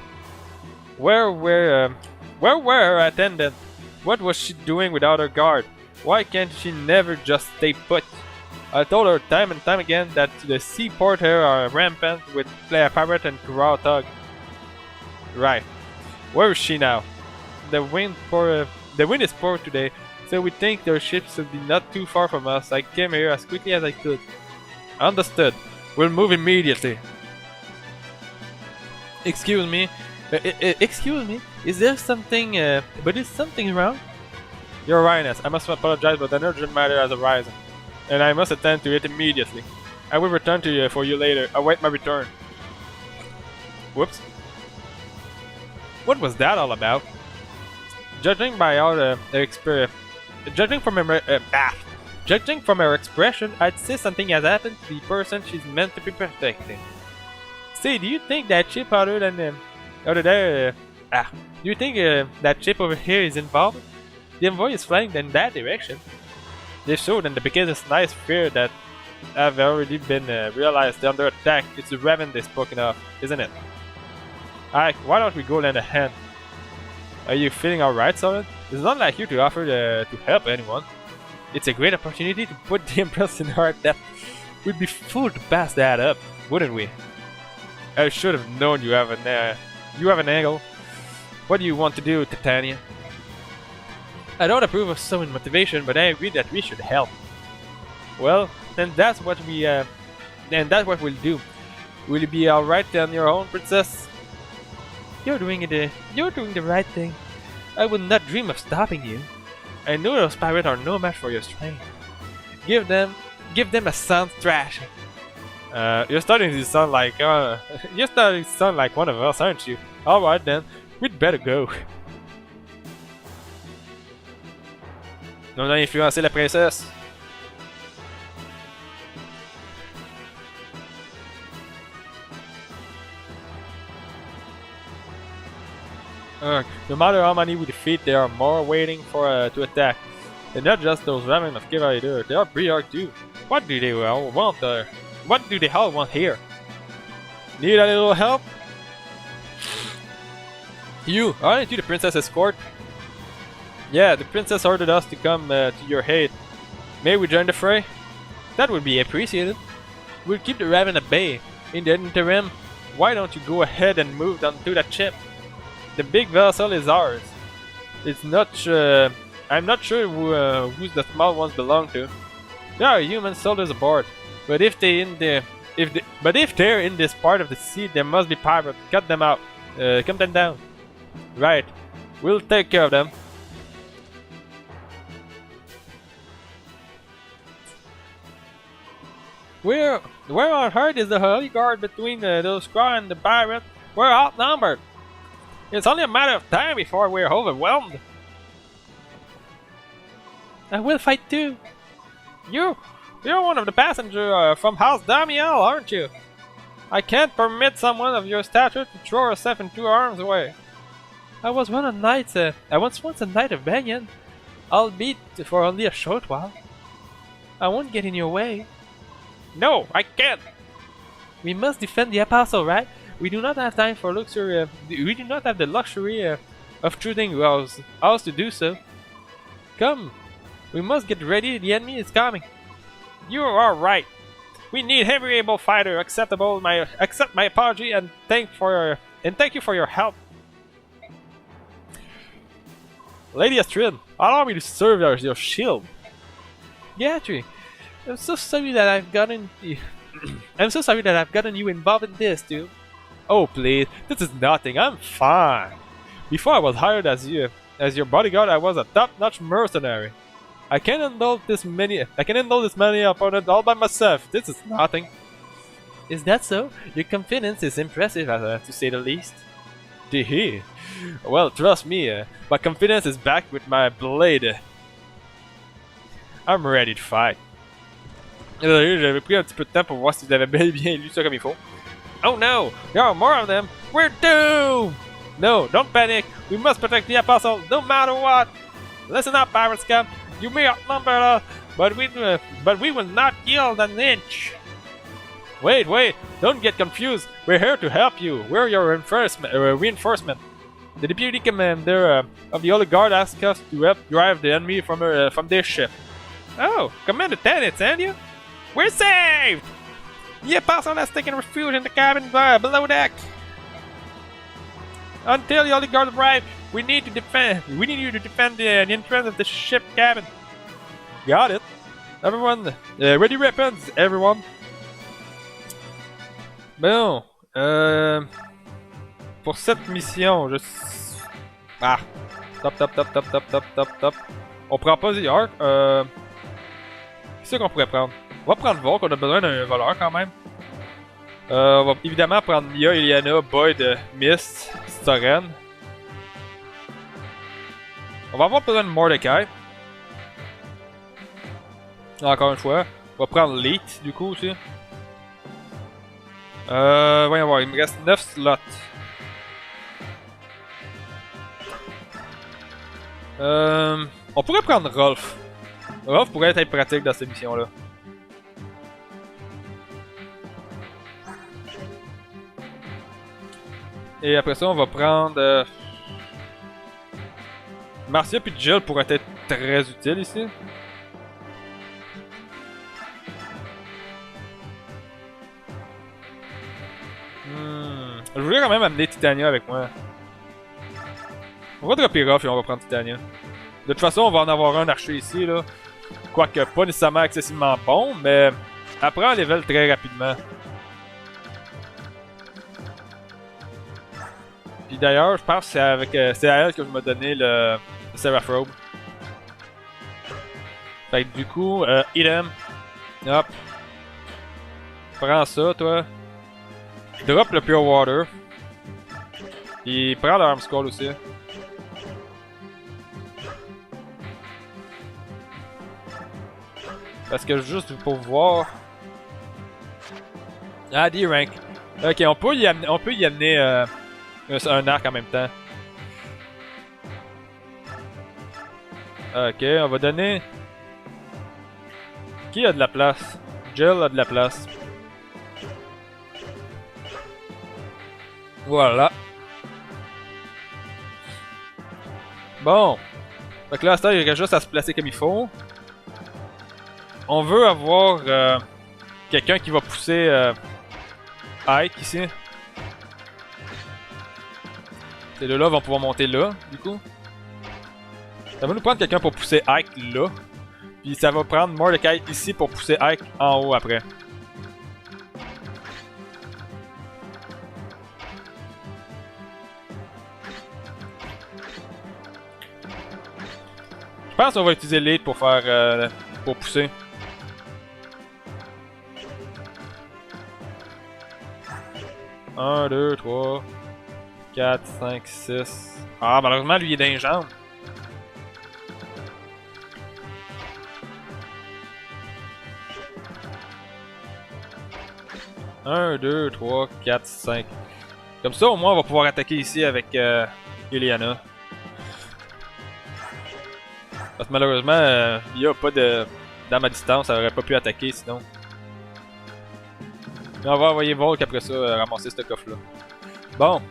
Where were her attendant? What was she doing without her guard? Why can't she never just stay put? I told her time and time again that the seaport here are rampant with pirate and corral thug. Right. Where is she now? The wind is poor today, so we think their ships will be not too far from us. I came here as quickly as I could. Understood. We'll move immediately. Excuse me. Excuse me. Is there something? But is something wrong? Your Highness, I must apologize, but an urgent matter has arisen, and I must attend to it immediately. I will return to you for you later. Await my return. Whoops. What was that all about? Judging from her expression, I'd say something has happened to the person she's meant to be protecting. Say, do you think that ship do you think that ship over here is involved? The envoy is flying in that direction. They showed in the biggest nice fear that have already been realized they're under attack. It's the Raven they've spoken of, isn't it? Ike, why don't we go lend a hand? Are you feeling alright, Soren? It's not like you to offer to help anyone. It's a great opportunity to put the Empress in her debt. We'd be fool to pass that up, wouldn't we? I should have known you have an angle. What do you want to do, Titania? I don't approve of Soren's motivation, but I agree that we should help. Well, then that's what we'll do. Will you be alright on your own, Princess? You're doing the right thing. I would not dream of stopping you. I know those pirates are no match for your strength. Give them a sound thrashing. You're starting to sound like one of us, aren't you? All right then, we'd better go. On a influencé la princesse. No matter how many we defeat, there are more waiting for to attack. And not just those ramen of Kivaider, they are Briark too. What do they all want there? What do they all want here? Need a little help? You, aren't you the princess escort? Yeah, the princess ordered us to come to your aid. May we join the fray? That would be appreciated. We'll keep the raven at bay. In the interim, why don't you go ahead and move down to that ship? The big vessel is ours. It's not. I'm not sure who the small ones belong to. There are human soldiers aboard, but if they're in this part of the sea, there must be pirates. Cut them out. Cut them down. Right. We'll take care of them. Where on earth is the holy guard between those Skrull and the pirate? We're outnumbered. It's only a matter of time before we're overwhelmed. I will fight too. You're one of the passengers from House Damiel, aren't you? I can't permit someone of your stature to throw herself into harm's way. I was once a knight of Banyan, albeit for only a short while. I won't get in your way. No, I can't. We must defend the apostle, right? We do not have time for luxury. We do not have the luxury of choosing how to do so. Come, we must get ready. The enemy is coming. You are right. We need every able fighter. Accept my apology and thank you for your help. Lady Astrid, allow me to serve as your shield. Gatry, I'm so sorry that I've gotten you involved in this, dude. Oh please, this is nothing. I'm fine. Before I was hired as your bodyguard, I was a top-notch mercenary. I can handle this many opponents all by myself. This is nothing. Is that so? Your confidence is impressive, to say the least. Tee. Well, trust me, my confidence is back with my blade. I'm ready to fight. J'avais pris un petit peu de temps pour voir si vous avez bel et bien lu ça comme il faut. Oh no! There are more of them! We're doomed! No, don't panic! We must protect the apostle, no matter what! Listen up, pirate scum! You may outnumber us, but we will not yield an inch! Wait! Don't get confused! We're here to help you! We're your reinforcement! The deputy commander of the Holy Guard asked us to help drive the enemy from their ship. Oh, Commander Tenets, and you? We're saved! The apostle has taken refuge in the cabin below deck. Until the Holy Guard arrive, we need you to defend the entrance of the ship cabin. Got it. Everyone, ready weapons, everyone. Bon, pour cette mission, top. On prend pas The Arc. Qu'est-ce qu'on pourrait prendre? On va prendre Volk, on a besoin d'un voleur quand même. On va évidemment prendre Mia, Eliana, Boyd, Mist, Storen. On va avoir besoin de Mordecai. Encore une fois. On va prendre Leet du coup aussi. Voyons voir, il me reste 9 slots. On pourrait prendre Rolf. Rolf pourrait être pratique dans cette mission-là. Et après ça, on va prendre... Marcia puis Jill pourraient être très utiles ici. Je voulais quand même amener Titania avec moi. On va dropper Ruff et on va prendre Titania. De toute façon, on va en avoir un archer ici, là. Quoique pas nécessairement excessivement bon, mais après on level très rapidement. Puis d'ailleurs, je pense que c'est avec c'est à elle que je m'ai donné le Seraph Robe. Fait que du coup, item. Hop. Prends ça, toi. Drop le Pure Water. Puis prends le Arm Skull aussi. Parce que juste pour voir. Ah, D-Rank. Ok, on peut y amener un arc en même temps. Ok, on va donner. Qui a de la place? Jill a de la place. Voilà. Bon. Donc là, il reste juste à se placer comme il faut. On veut avoir quelqu'un qui va pousser Ike ici. Ces deux-là vont pouvoir monter là, du coup. Ça va nous prendre quelqu'un pour pousser Ike là. Puis ça va prendre Mordecai ici pour pousser Ike en haut après. Je pense qu'on va utiliser l'aide pour faire pour pousser. Un, 2, 3, 4, 5, 6. Ah, malheureusement, lui, il est dans les jambes. Un, 2, 3, 4, 5. Comme ça, au moins, on va pouvoir attaquer ici avec Ileana. Parce que malheureusement, il n'y a pas de d'arme à distance, ça aurait pas pu attaquer sinon. Mais on va envoyer Volk après ça ramasser ce coffre là. Bon.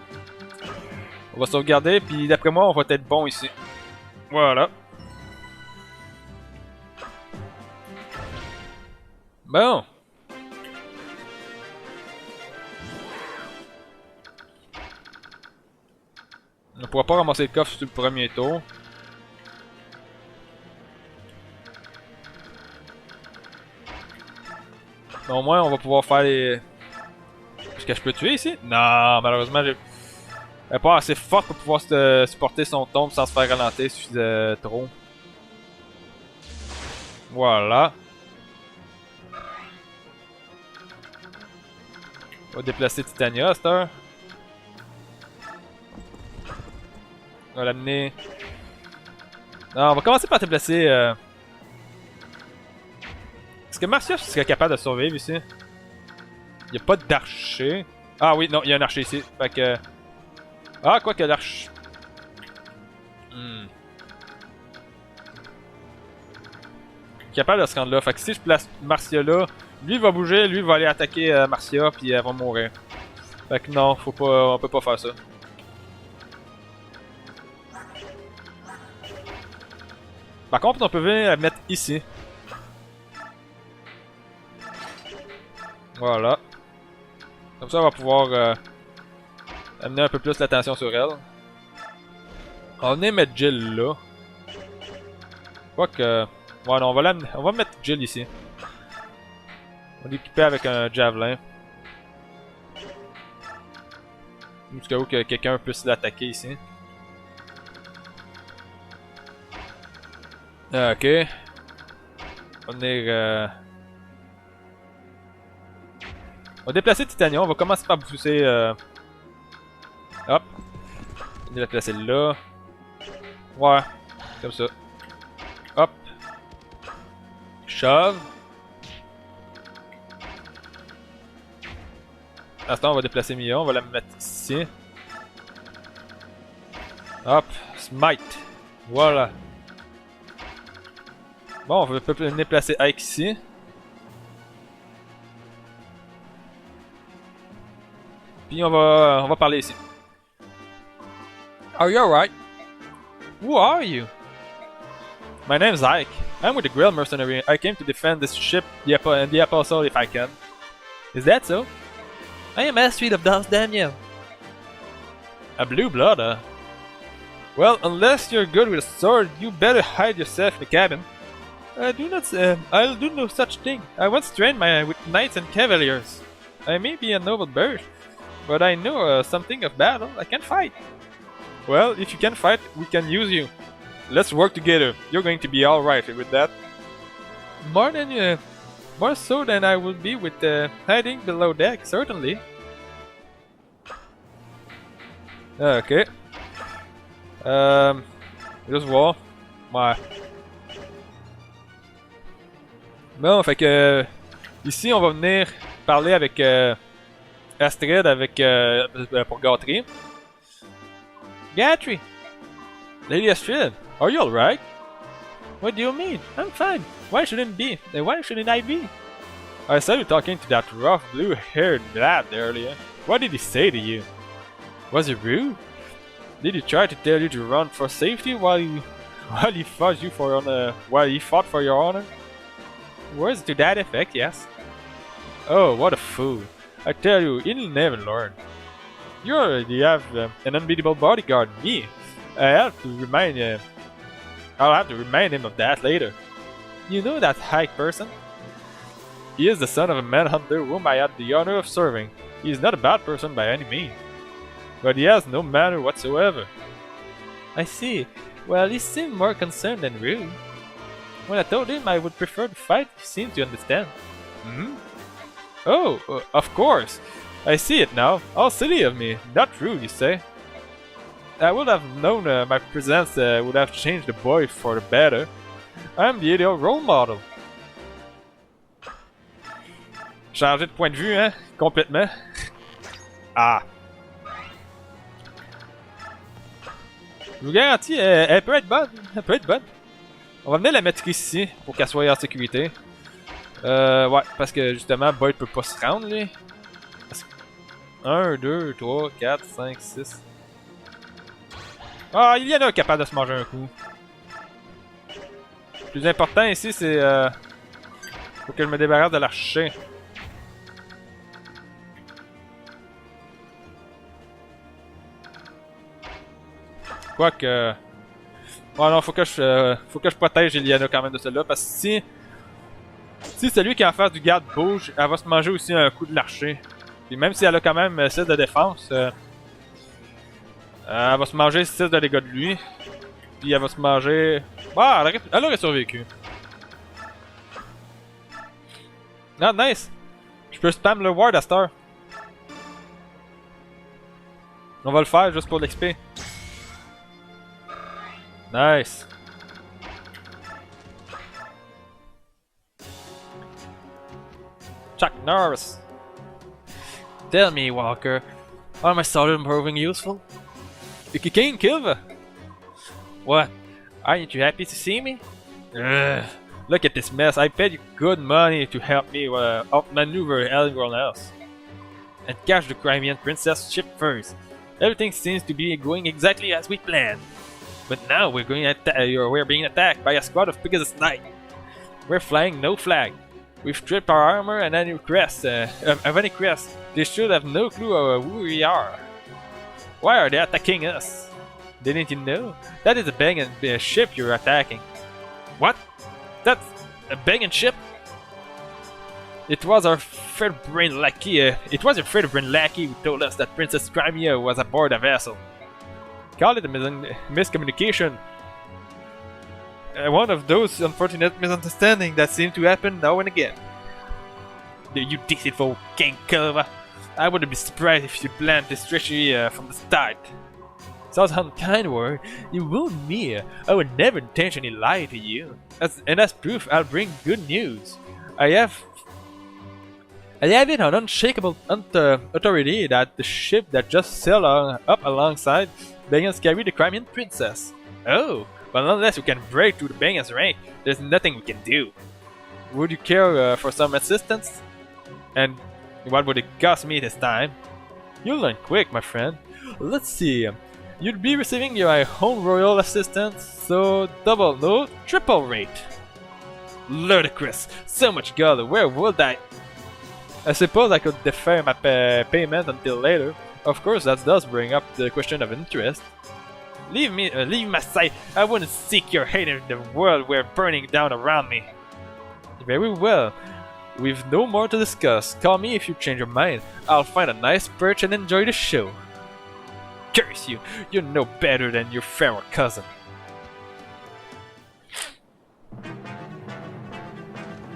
On va sauvegarder, puis d'après moi, on va être bon ici. Voilà. Bon. On ne pourra pas ramasser le coffre sur le premier tour. Mais au moins, on va pouvoir faire les... Est-ce que je peux tuer ici? Non, malheureusement, j'ai... Elle n'est pas assez forte pour pouvoir supporter son tombe sans se faire ralentir, il suffit de trop. Voilà. On va déplacer Titania à cette heure. On va l'amener... Non, on va commencer par déplacer... Est-ce que Marcia serait capable de survivre ici? Il n'y a pas d'archer. Ah oui, non, il y a un archer ici. Fait que... Ah, quoi que l'arche... Capable de se rendre là. Fait que si je place Marcia là, lui va bouger, lui va aller attaquer Marcia, puis elle va mourir. Fait que non, faut pas, on peut pas faire ça. Par contre, on peut venir la mettre ici. Voilà. Comme ça, on va pouvoir amener un peu plus l'attention sur elle. On va venir mettre Jill là. Quoique... Ouais, non, on va mettre Jill ici. On va l'équiper avec un javelin. Jusqu'à où que quelqu'un puisse l'attaquer ici. Ok. On va venir... On va déplacer Titania, on va commencer par pousser... Hop. On va la placer là. Ouais, comme ça. Hop. Shove. À ce temps, on va déplacer Mia, on va la mettre ici. Hop, Smite. Voilà. Bon, on va venir placer Ike ici. Puis on va parler ici. Are you alright? Who are you? My name's Ike. I'm with the Grill Mercenary. I came to defend this ship and the Apostle if I can. Is that so? I am Astrid of Das Daniel. A blue blood, huh? Well, unless you're good with a sword, you better hide yourself in the cabin. I'll do no such thing. I once trained with knights and cavaliers. I may be a noble bird, but I know something of battle. I can fight. Well, if you can fight, we can use you. Let's work together. You're going to be alright with that. More so than I would be with hiding below deck, certainly. Ok. Juste voir. Ouais. Bon, fait que... ici, on va venir parler avec Astrid, pour Gatry. Gatry! Lady Astrid, are you alright? What do you mean? I'm fine. Why shouldn't I be? I saw you talking to that rough blue-haired lad earlier. What did he say to you? Was he rude? Did he try to tell you to run for safety while he fought for your honor? Words to that effect, yes. Oh, what a fool! I tell you, he'll never learn. You already have an unbeatable bodyguard, me. I'll have to remind him of that later. You know that hike person? He is the son of a manhunter whom I had the honor of serving. He is not a bad person by any means, but he has no manner whatsoever. I see. Well, he seemed more concerned than rude. When I told him I would prefer to fight, he seemed to understand. Hmm? Oh, of course. I see it now. How silly of me. Not rude, you say? I would have known my presence would have changed the boy for the better. I am the ideal role model. Changer de point de vue, hein? Complètement. Ah. Je vous garantis, elle peut être bonne. Elle peut être bonne. On va venir la mettre ici pour qu'elle soit en sécurité. Ouais, parce que justement, Boyd peut pas se rendre, lui. 1, 2, 3, 4, 5, 6. Ah, il y en a capable de se manger un coup. Le plus important ici, c'est faut que je me débarrasse de l'archer. Quoique... Oh non, faut que je protège Iliana quand même de celle-là, parce que si celui qui est en face du garde bouge, elle va se manger aussi un coup de l'archer. Puis même si elle a quand même 6 de défense, elle va se manger 6 de dégâts de lui. Puis elle va se manger... Ah, elle aurait survécu. Ah, nice! Je peux spam le ward à cette heure. On va le faire juste pour l'XP. Nice. Chuck Norris. Tell me, Walker, are my solid proving useful? You can't kill her. What? Aren't you happy to see me? Look at this mess. I paid you good money to help me outmaneuver everyone else. And catch the Crimean Princess ship first. Everything seems to be going exactly as we planned. But now we're being attacked by a squad of Pegasus Knights. We're flying no flag. We've stripped our armor and any crest. They should have no clue who we are. Why are they attacking us? Didn't you know? That is a Bengan ship you're attacking. What? That's a Bengan ship? It was our third-brain lackey. It was your third-brain lackey who told us that Princess Crimea was aboard a vessel. Call it a miscommunication. One of those unfortunate misunderstandings that seem to happen now and again. You deceitful king Kilva. I wouldn't be surprised if you planned this treachery from the start. Such unkind word. You wound me. I would never intentionally lie to you. As proof, I'll bring good news. I have it on unshakable authority that the ship that just sailed up alongside Bangans carried the Crimean Princess. Oh, but unless we can break through the Bangans rank, there's nothing we can do. Would you care for some assistance? And what would it cost me this time? You'll learn quick, my friend. Let's see. You'd be receiving your own royal assistance, so double, no, triple rate. Ludicrous! So much gold, where would I suppose I could defer my payment until later. Of course, that does bring up the question of interest. Leave my sight. I wouldn't seek your hate in the world we're burning down around me. Very well. We've no more to discuss. Call me if you change your mind. I'll find a nice perch and enjoy the show. Curse you! You're no better than your feral cousin.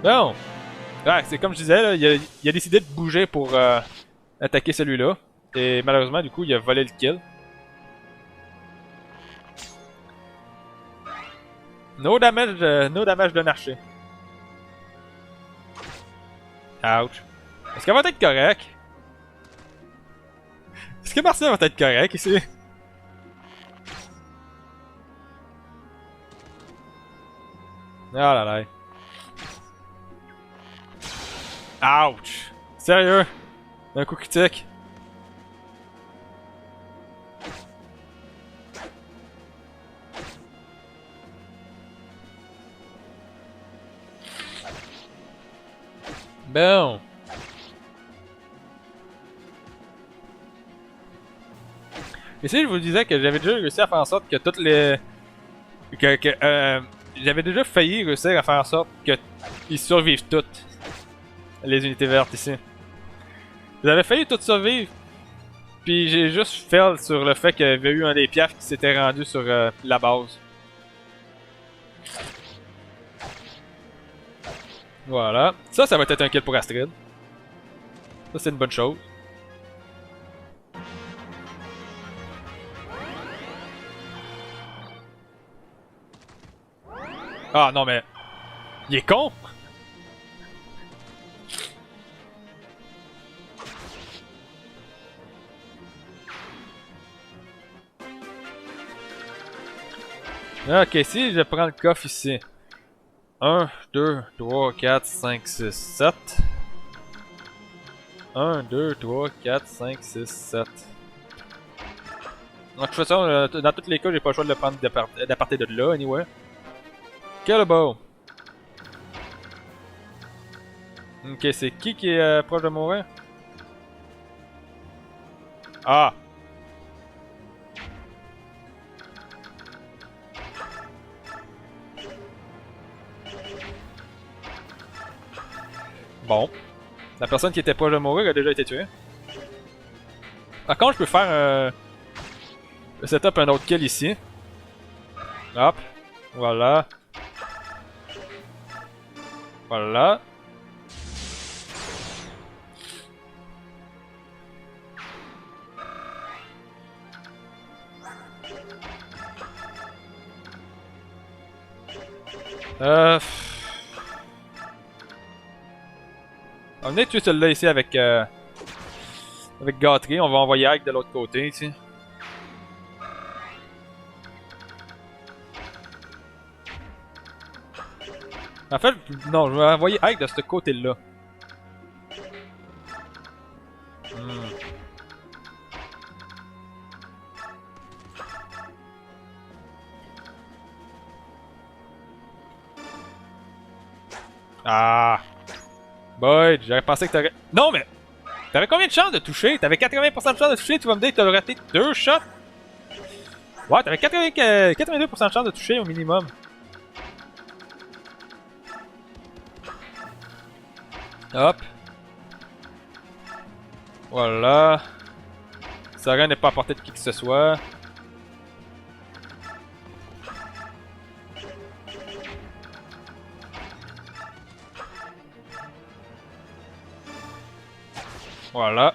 Bon! Ouais, c'est comme je disais, là, il a décidé de bouger pour attaquer celui-là. Et malheureusement, du coup, il a volé le kill. No damage d'un archer. Ouch. Est-ce qu'elle va être correcte? Est-ce que Marcia va être correct ici? Ah là là. Ouch! Sérieux? Un coup critique? Bon. Ici, je vous disais que j'avais déjà réussi à faire en sorte que toutes les... j'avais déjà failli réussir à faire en sorte qu'ils survivent toutes. Les unités vertes ici. J'avais failli toutes survivre. Puis j'ai juste fail sur le fait qu'il y avait eu un des piafs qui s'était rendu sur la base. Voilà. Ça va être un kill pour Astrid. Ça, c'est une bonne chose. Ah non, mais... Il est con! Ok, si je prends le coffre ici. 1, 2, 3, 4, 5, 6, 7. 1, 2, 3, 4, 5, 6, 7. Donc, de toute façon, dans tous les cas, j'ai pas le choix de le prendre d'à partir de là, anyway. Quel beau! Ok, c'est qui est proche de mourir? Ah! Bon. La personne qui était proche de mourir a déjà été tuée. Par contre, je peux faire setup un autre kill ici. Hop. Voilà. Voilà. On venait tuer celui-là ici avec gâterie. On va envoyer Ike de l'autre côté ici. En fait, non, je vais envoyer Ike de ce côté-là. Ah! Boy, j'aurais pensé que t'aurais... Non, mais... T'avais combien de chances de toucher? T'avais 80% de chances de toucher, tu vas me dire que t'as raté 2 shots? Ouais, t'avais 82% de chances de toucher au minimum. Hop. Voilà. Ça rien n'est pas à portée de qui que ce soit. Voilà.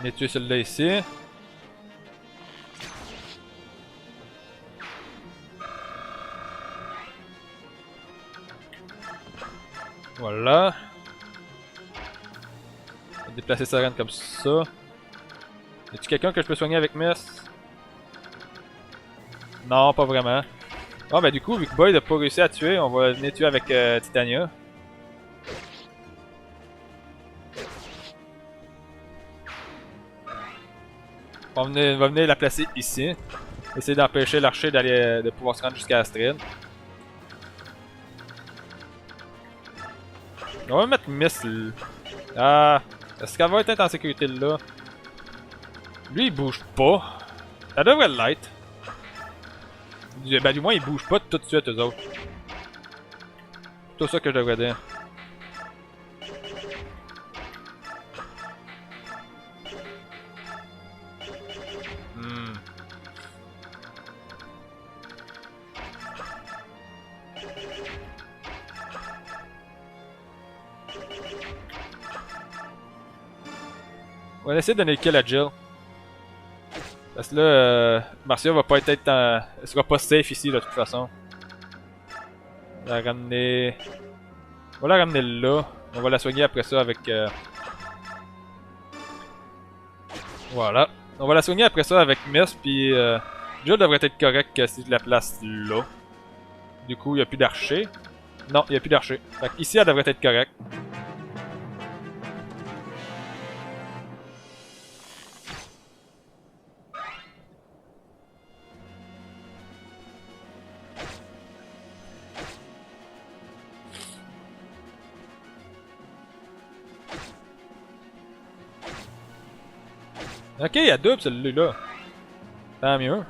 On est tué celui-là ici. Voilà. On va déplacer sa reine comme ça. Y'a-tu quelqu'un que je peux soigner avec Miss? Non, pas vraiment. Ah ben du coup, vu que Boyd a pas réussi à tuer, on va venir tuer avec Titania. On va venir la placer ici. Essayer d'empêcher l'archer de pouvoir se rendre jusqu'à Astrid. On va mettre Miss. Ah, est-ce qu'elle va être en sécurité là? Lui il bouge pas. Ça devrait l'être. Ben, du moins, ils bougent pas tout de suite, eux autres. C'est tout ça que je devrais dire. On va essayer de donner le kill à Jill. Parce que là, Marcia va pas être en... Elle sera pas safe ici de toute façon. On va la ramener... On va la ramener là. On va la soigner après ça avec... Voilà. On va la soigner après ça avec Miss, puis Jill devrait être correct si je la place là. Du coup, il n'y a plus d'archer. Non, il n'y a plus d'archer. Fait ici, elle devrait être correcte. Ok, il y a double celui-là. Tant mieux.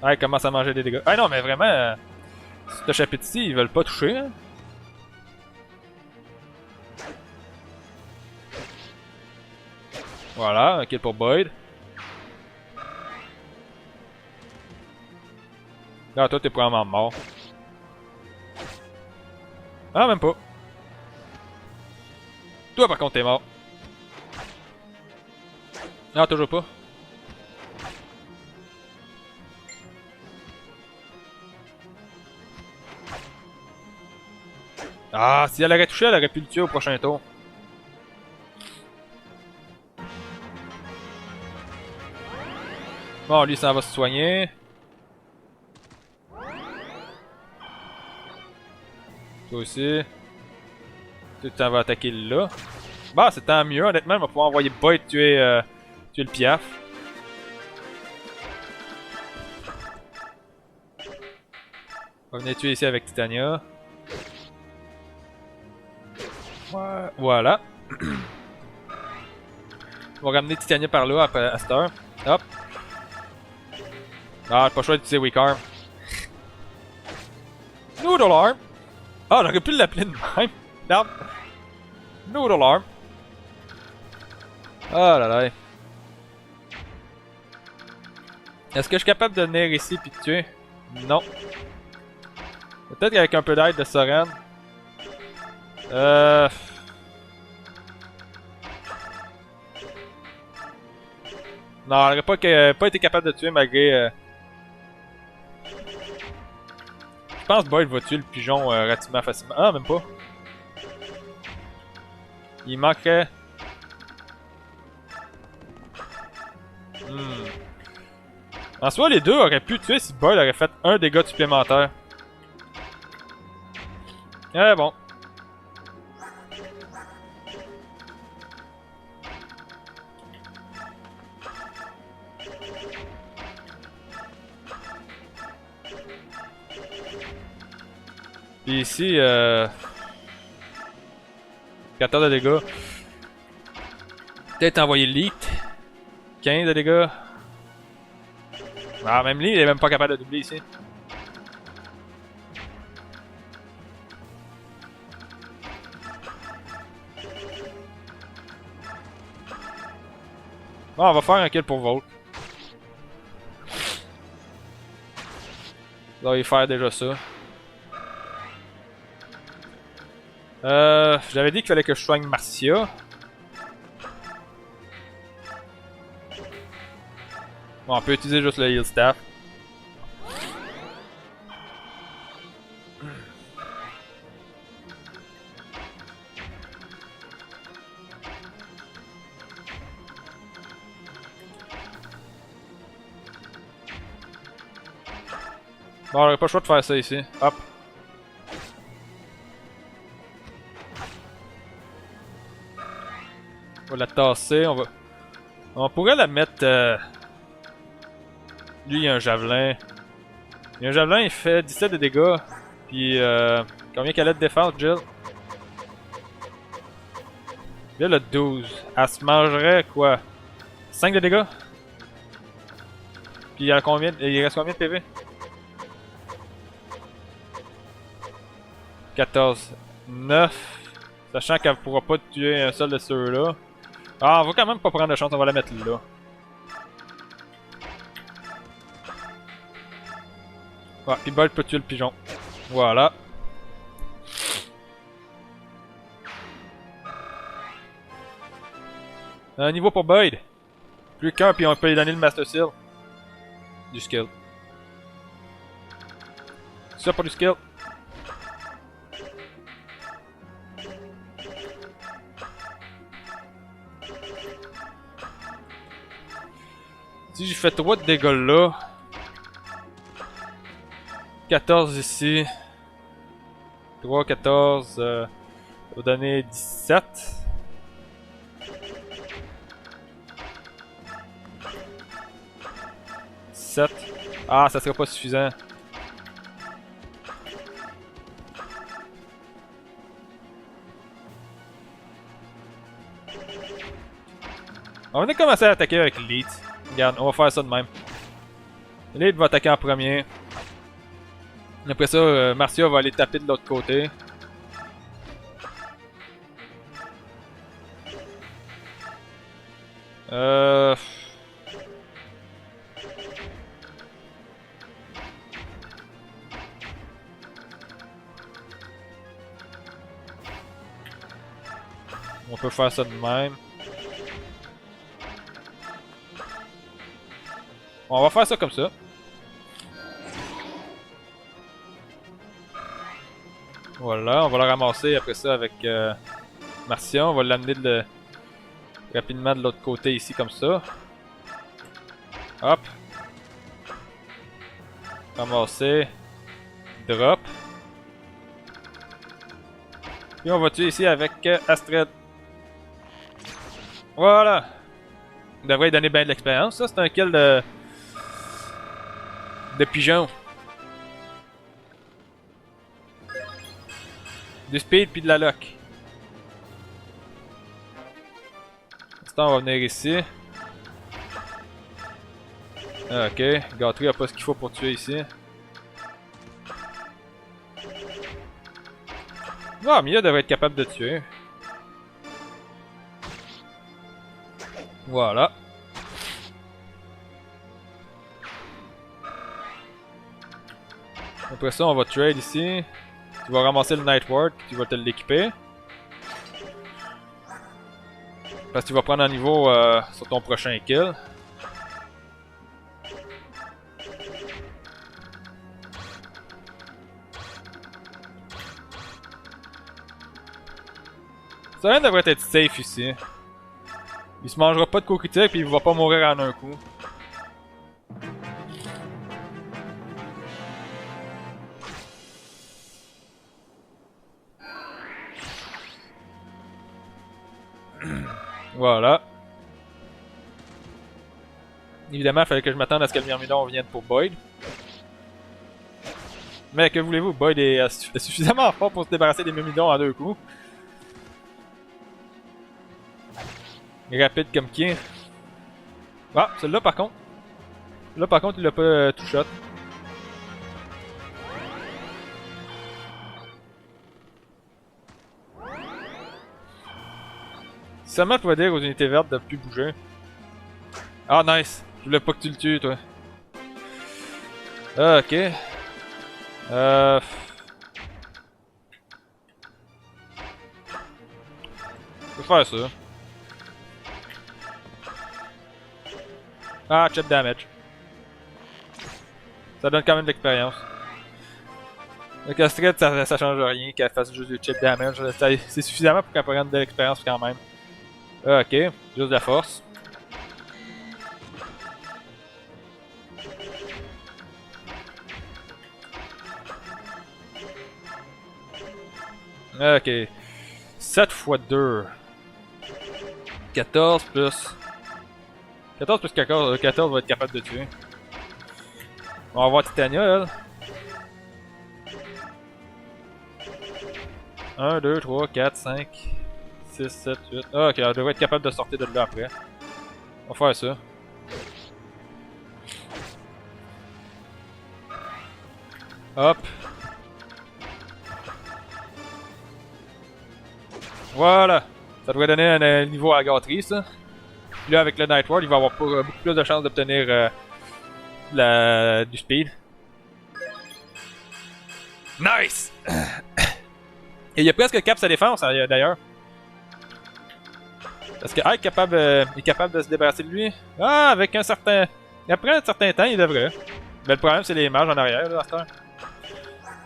Ouais, il commence à manger des dégâts. Ah non, mais vraiment, ce chapitre-ci, ils veulent pas toucher. Hein? Voilà, un kill pour Boyd. Là, toi, t'es probablement mort. Ah, même pas. Toi, par contre, t'es mort. Non, toujours pas. Ah, si elle aurait touché, elle aurait pu le tuer au prochain tour. Bon, lui, ça va se soigner. Toi aussi. Tout le temps va attaquer là. Bah, c'est tant mieux, honnêtement, on va pouvoir envoyer Boyd tuer le piaf. On va venir tuer ici avec Titania. Ouais. Voilà. On va ramener Titania par là à cette heure. Hop. Ah, pas le choix d'utiliser Weak Arm. Noodle Arm. Ah, j'aurais pu l'appeler de même. Non. Noodle Arm. Ah là là. Est-ce que je suis capable de venir ici puis de tuer? Non. Peut-être qu'avec un peu d'aide de Soren. Non, elle aurait pas été capable de tuer malgré... Je pense que Boyd va tuer le pigeon relativement facilement. Ah, même pas. Il manquerait... En soi, les deux auraient pu tuer si Boyd aurait fait un dégât supplémentaire. Eh bon. Puis ici, 14 de dégâts. Peut-être envoyer Leak. 15 de dégâts. Ah, même lui, il est même pas capable de doubler ici. Bon, on va faire un kill pour Volk. On va y faire déjà ça. J'avais dit qu'il fallait que je soigne Marcia. Bon, on peut utiliser juste le heal staff. Bon, j'aurais pas le choix de faire ça ici. Hop. On va la tasser, on pourrait la mettre... Lui, il y a un javelin. Il y a un javelin, il fait 17 de dégâts. Puis, combien qu'elle a de défense, Jill? Jill a 12. Elle se mangerait, quoi? 5 de dégâts? Puis il y a combien, il reste combien de PV? 14. 9. Sachant qu'elle pourra pas tuer un seul de ceux-là. Ah, on va quand même pas prendre de chance, on va la mettre là. Ouais, puis Boyd peut tuer le pigeon. Voilà. Un niveau pour Boyd. Plus qu'un, puis on peut lui donner le Master Seal. Du skill. Ça pour du skill. Si j'ai fait 3 de dégâts là. 14 ici. 3, 14. Ça va donner 17. Ah, ça serait pas suffisant. On va commencer à attaquer avec Lead. Regarde, on va faire ça de même. Lead va attaquer en premier. Après ça, Marcia va aller taper de l'autre côté. On peut faire ça de même. On va faire ça comme ça. Voilà, on va le ramasser après ça avec Marcia. On va l'amener rapidement de l'autre côté ici comme ça. Hop. Ramasser. Drop. Puis on va tuer ici avec Astrid. Voilà. Il devrait lui donner bien de l'expérience. Ça, c'est un kill de pigeon. Du speed puis de la lock. On va venir ici. Ok, Gâterie a pas ce qu'il faut pour tuer ici. Ah, Mia devrait être capable de tuer. Voilà. Après ça, on va trade ici. Tu vas ramasser le Night Ward, tu vas te l'équiper. Parce que tu vas prendre un niveau sur ton prochain kill. Ça devrait être safe ici. Il se mangera pas de coups critiques puis il va pas mourir en un coup. Voilà. Évidemment, il fallait que je m'attende à ce que le myrmidon vienne pour Boyd. Mais que voulez-vous, Boyd est suffisamment fort pour se débarrasser des myrmidons en 2 coups. Rapide comme qui. Ah, celui-là par contre. Là par contre, il l'a pas tout shot. Seulement, je pourrais dire aux unités vertes de plus bouger. Ah, nice. Je voulais pas que tu le tues, toi. Ah, ok. Je peux faire ça. Ah, chip damage. Ça donne quand même de l'expérience. Le Astrid, ça change rien qu'elle fasse juste du chip damage. C'est suffisamment pour qu'elle prenne de l'expérience quand même. Ah, ok, juste de la force. Ok. 7 x 2. 14 plus... 14 plus 14, 14 va être capable de tuer. On va voir Titania, elle. 1, 2, 3, 4, 5, 6, 7, 8. Ah, ok, elle devrait être capable de sortir de là après. On va faire ça. Hop. Voilà. Ça devrait donner un niveau à la gâterie, ça. Puis là, avec le Night Ward, il va avoir beaucoup plus de chances d'obtenir du speed. Nice! Et il a presque cap sa défense, d'ailleurs. Parce que Ike est capable de se débarrasser de lui. Ah, avec un certain... Après un certain temps, il devrait. Mais le problème, c'est les mages en arrière, là, à cette heure.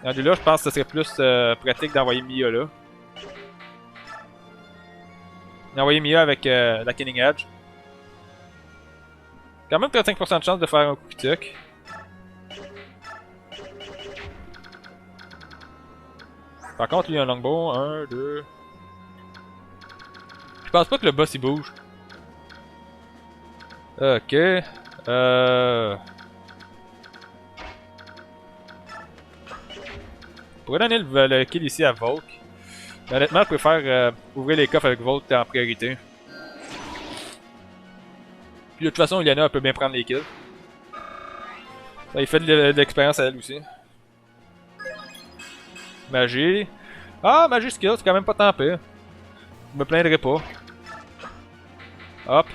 Rendu là, je pense que ce serait plus pratique d'envoyer Mia là. D'envoyer Mia avec la Killing Edge. Quand même 35% de chance de faire un coup qui tuck. Par contre, lui, un longbow. 1, 2... Je pense pas que le boss il bouge. Ok. Je pourrais donner le kill ici à Volk. Mais honnêtement, je préfère ouvrir les coffres avec Volk en priorité. Puis de toute façon, Iliana peut bien prendre les kills. Ça, il fait de l'expérience à elle aussi. Magie. Ah, magie skill, c'est quand même pas tant pire. Je me plaindrai pas. Hop.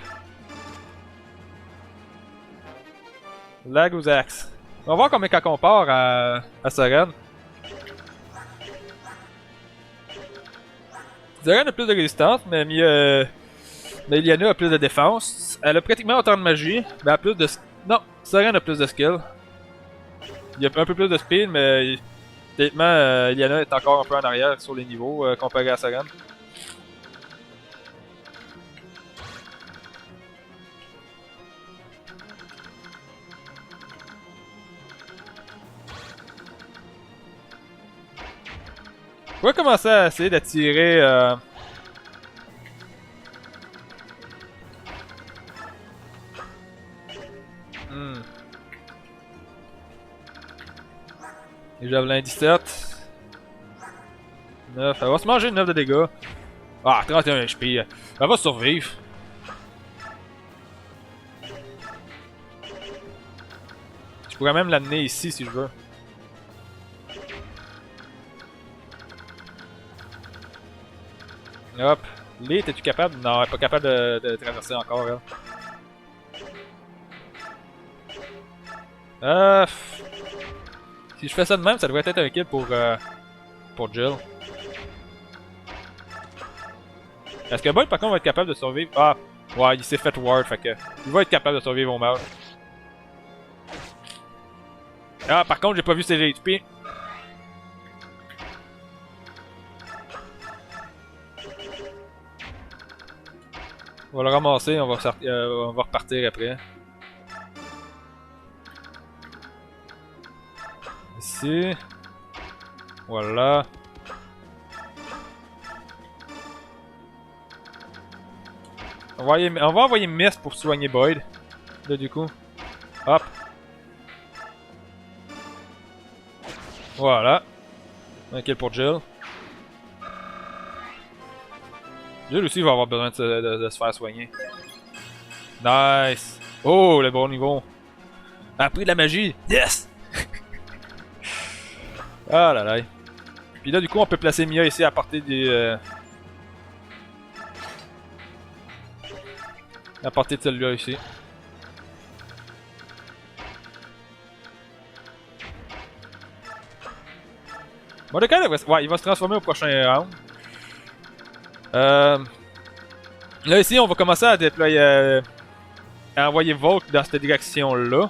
Lag aux axes. On va voir combien quand on part à Soren. Soren a plus de résistance, mais Iliana a plus de défense. Elle a pratiquement autant de magie, mais elle a plus de... Non, Soren a plus de skill. Il y a un peu plus de speed, mais... Techniquement, Iliana est encore un peu en arrière sur les niveaux comparé à Soren. On va commencer à essayer d'attirer... Les javelins 17. 9. Elle va se manger 9 de dégâts. Ah, 31 HP. Elle va survivre. Je pourrais même l'amener ici si je veux. Hop. Lee, es-tu capable? Non, elle est pas capable de traverser encore, elle. Si je fais ça de même, ça devrait être un kill pour Jill. Est-ce que Boyd par contre va être capable de survivre? Ah, ouais, il s'est fait ward, fait que il va être capable de survivre au mage. Ah, par contre, j'ai pas vu ses HP. On va le ramasser, on va repartir après. Ici. Voilà. On va envoyer Mist pour soigner Boyd. Là, du coup. Hop. Voilà. Un kill pour Jill. Jill aussi va avoir besoin de se faire soigner. Nice. Oh, le bon niveau. Appris de la magie. Yes! Ah là là. Puis là, du coup, on peut placer Mia ici à portée des... à portée de celui-là ici. Mordecai, ouais, il va se transformer au prochain round. Là, ici, on va commencer à déployer... à envoyer Volk dans cette direction-là.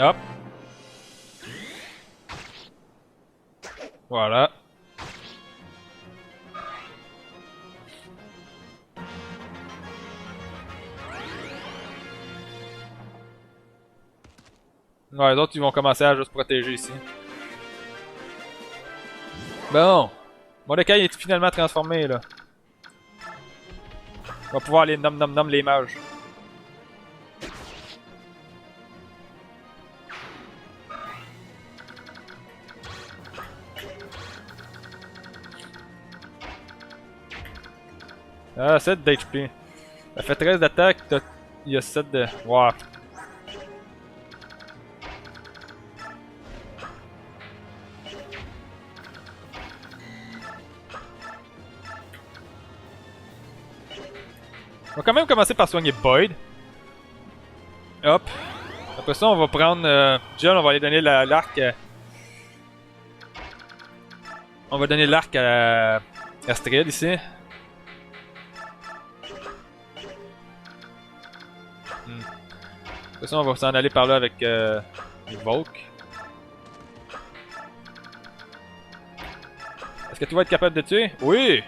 Hop. Voilà. Ouais, les autres, ils vont commencer à juste protéger ici. Bon. Mordecai est finalement transformé, là. On va pouvoir aller nom les mages. Ah, 7 d'HP. Elle fait 13 d'attaque, Il y a 7 de... Wow. On va quand même commencer par soigner Boyd. Hop. Après ça, on va prendre... John, on va aller donner l'arc... On va donner l'arc à Astrid ici. Après ça, on va s'en aller par là avec Volk. Est-ce que tu vas être capable de tuer? Oui!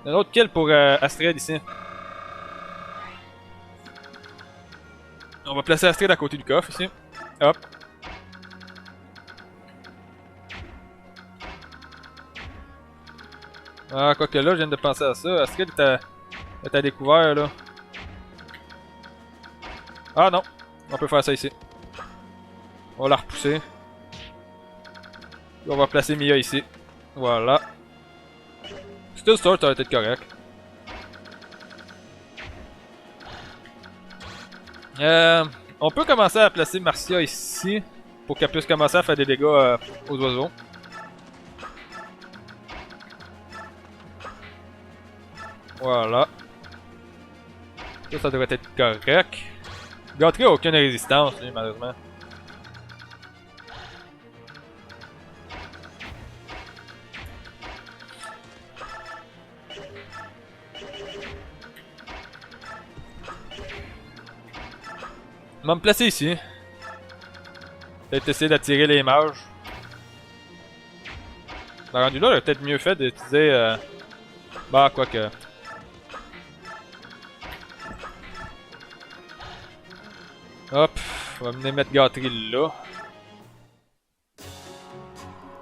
Un autre kill pour Astrid ici. On va placer Astrid à côté du coffre ici. Hop. Ah, quoique là, je viens de penser à ça. Astrid est à découvert là. Ah non, on peut faire ça ici. On va la repousser. On va placer Mia ici. Voilà. Still Sword, ça va être correct. On peut commencer à placer Marcia ici pour qu'elle puisse commencer à faire des dégâts aux oiseaux. Voilà. Ça devrait être correct. Gâterie a aucune résistance, lui, malheureusement. Je vais me placer ici. Peut-être essayer d'attirer les mages. Le rendu là, il a peut-être mieux fait d'utiliser... Bah, quoique... Hop, on va venir mettre gâterie là.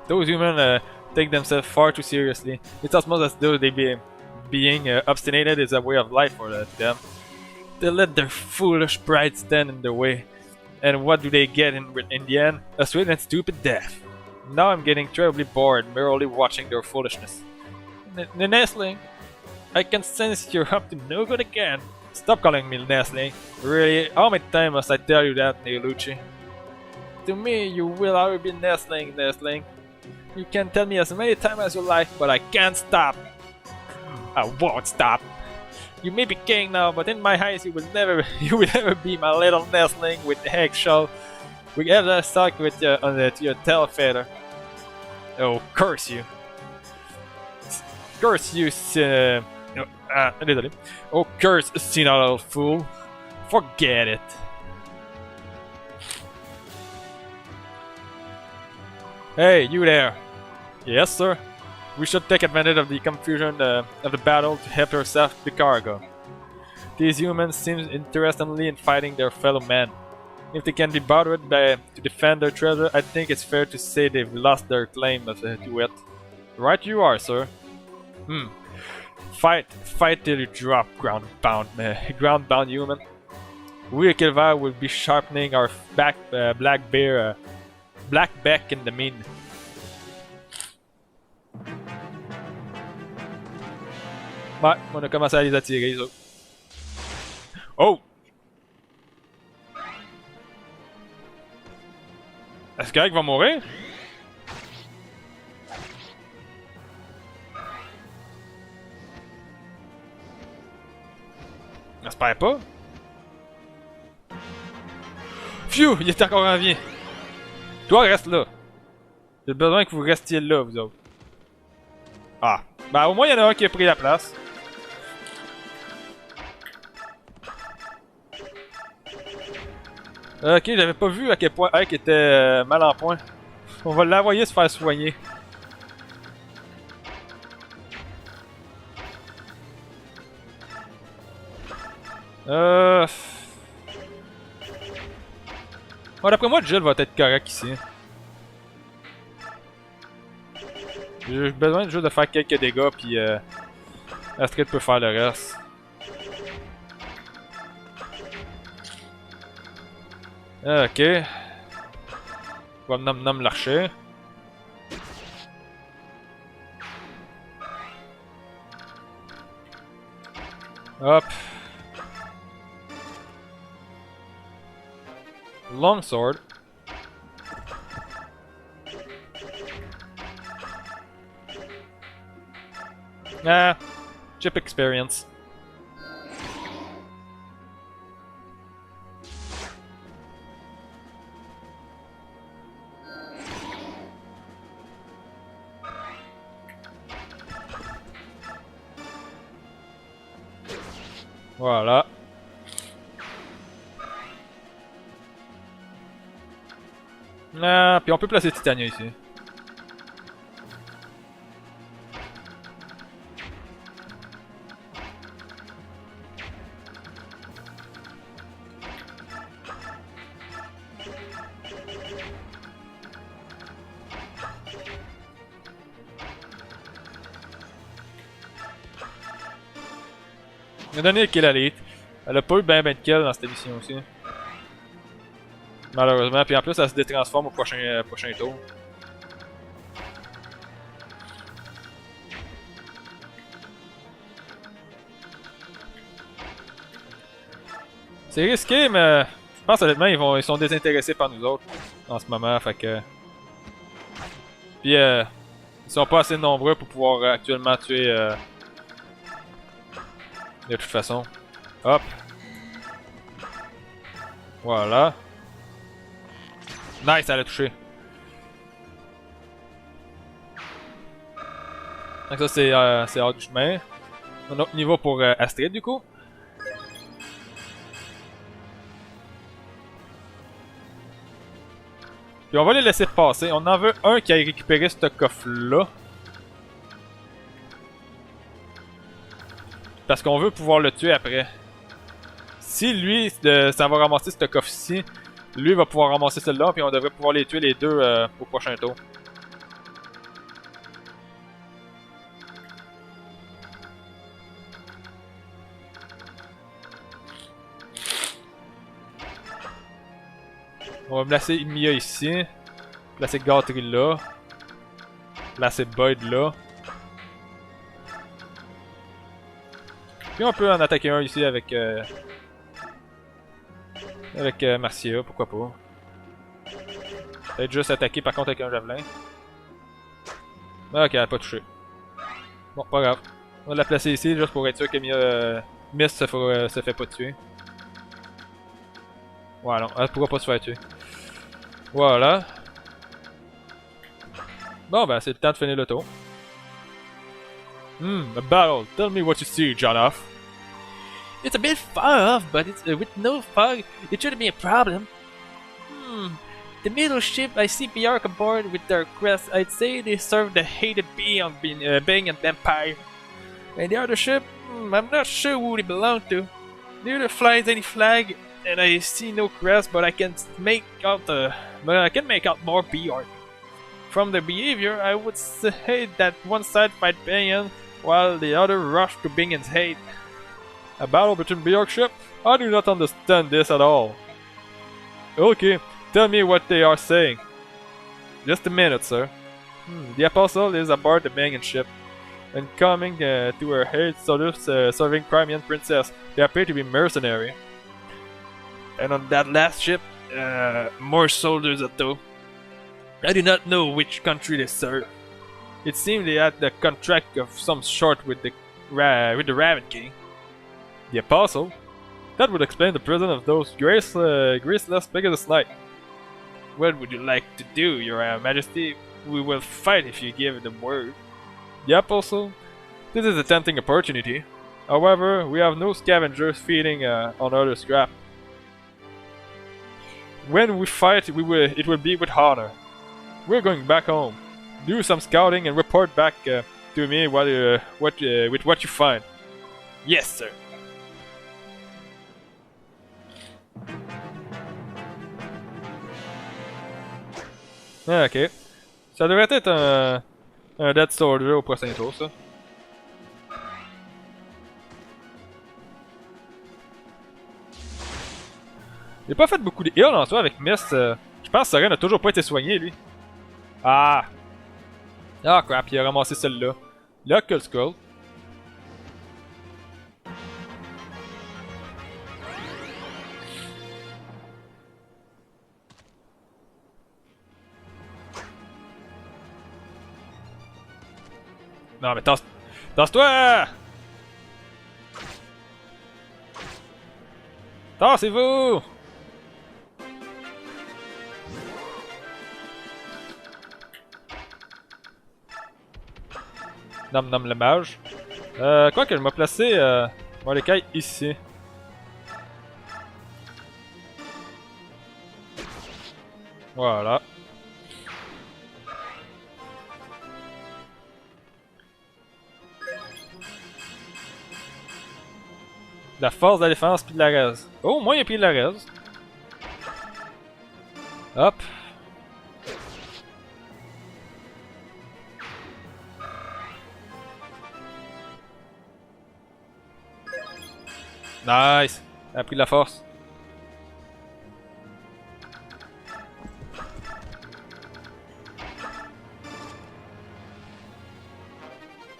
Those humans take themselves far too seriously. It's almost as though they being obstinated is a way of life for them. They let their foolish pride stand in their way. And what do they get in the end? A sweet and stupid death. Now I'm getting terribly bored merely watching their foolishness. The Nestling, I can sense you're up to no good again. Stop calling me Nestling. Really, how many times must I tell you that, Neolucci? To me, you will always be Nestling, Nestling. You can tell me as many times as you like, but I can't stop. I won't stop. You may be king now, but in my eyes, you will never be my little Nestling with the eggshell. We have that stuck with to your tail feather. Oh, curse you! Curse you, désolé. Oh, curse, senile fool. Forget it. Hey, you there. Yes, sir. We should take advantage of the confusion of the battle to help yourself the cargo. These humans seem interested in fighting their fellow men. If they can be bothered to defend their treasure, I think it's fair to say they've lost their claim to it. Right you are, sir. Fight till you drop, ground-bound human. We at Kilvar will be sharpening our black back in the mean. Ouais, on a commencé à les attirer, les autres. Oh! Est-ce qu'il va mourir? J'espère pas. Phew! Il est encore en vie. Toi, reste là. J'ai besoin que vous restiez là, vous autres. Ah. Ben, au moins, il y en a un qui a pris la place. Ok, j'avais pas vu à quel point Ike était mal en point. On va l'envoyer se faire soigner. Bon, d'après moi, Jill va être correct ici. J'ai besoin juste de faire quelques dégâts, puis Astrid peut faire le reste. Ok. On va nom l'archer. Hop. Longsword. Ah, chip experience. Voilà. Ah, puis on peut placer Titania ici. On a donné kill à l'élite. Elle a pas eu ben de kill dans cette émission aussi. Malheureusement, puis en plus elle se détransforme au prochain tour. C'est risqué, mais je pense honnêtement ils sont désintéressés par nous autres en ce moment, fait que. Puis ils sont pas assez nombreux pour pouvoir actuellement tuer de toute façon. Hop. Voilà. Nice, elle a touché. Donc ça c'est hors du chemin. Un autre niveau pour Astrid du coup. Puis on va les laisser passer. On en veut un qui a récupéré ce coffre-là. Parce qu'on veut pouvoir le tuer après. Si lui, ça va ramasser ce coffre-ci, lui va pouvoir ramasser celui-là, puis on devrait pouvoir les tuer les deux au prochain tour. On va placer Mia ici. Placer Gatry là. Placer Boyd là. Puis on peut en attaquer un ici avec Marcia, pourquoi pas. Peut-être juste attaquer par contre avec un javelin. Ok, elle a pas touché. Bon, pas grave. On va la placer ici juste pour être sûr que Miss se fait pas tuer. Voilà, elle pourra pas se faire tuer. Voilà. Bon ben c'est le temps de finir le tour. A battle. Tell me what you see, John Off. It's a bit far off, but it's with no fog, it shouldn't be a problem. The middle ship, I see Bjork aboard with their crest. I'd say they serve the hated bee on being an empire. And the other ship, I'm not sure who they belong to. Neither flies any flag, and I see no crest, but I can make out more Bjork. From their behavior, I would say that one side fight Bingen, while the other rush to Bingen's hate. A battle between Bjork ship? I do not understand this at all. Okay, tell me what they are saying. Just a minute, sir. The Apostle is aboard the Bingen ship, and coming to her aid, serving Crimean princess. They appear to be mercenary. And on that last ship, more soldiers though. I do not know which country they serve. It seemed they had the contract of some sort with the Raven King. The Apostle? That would explain the presence of those graceless Pegasus Knight. What would you like to do, your Majesty? We will fight if you give the word. The Apostle? This is a tempting opportunity. However, we have no scavengers feeding on other scrap. When we fight, it will be with honor. We're going back home. Do some scouting and report back to me with what you find. Yes, sir. Ah, ok. Ça devrait être un Dead Soldier au prochain tour, ça. Il a pas fait beaucoup de heal en soi avec Mist. Je pense que Soren n'a toujours pas été soigné, lui. Ah! Ah crap, il a ramassé celle-là. Le Skull. Non, mais tasse-toi! Tassez-vous! Nom le mage. Quoi que je m'a placé Mordecai ici. Voilà. De la force, de la défense, puis de la res. Oh, moi il a pris de la res. Hop. Nice. Elle a pris de la force.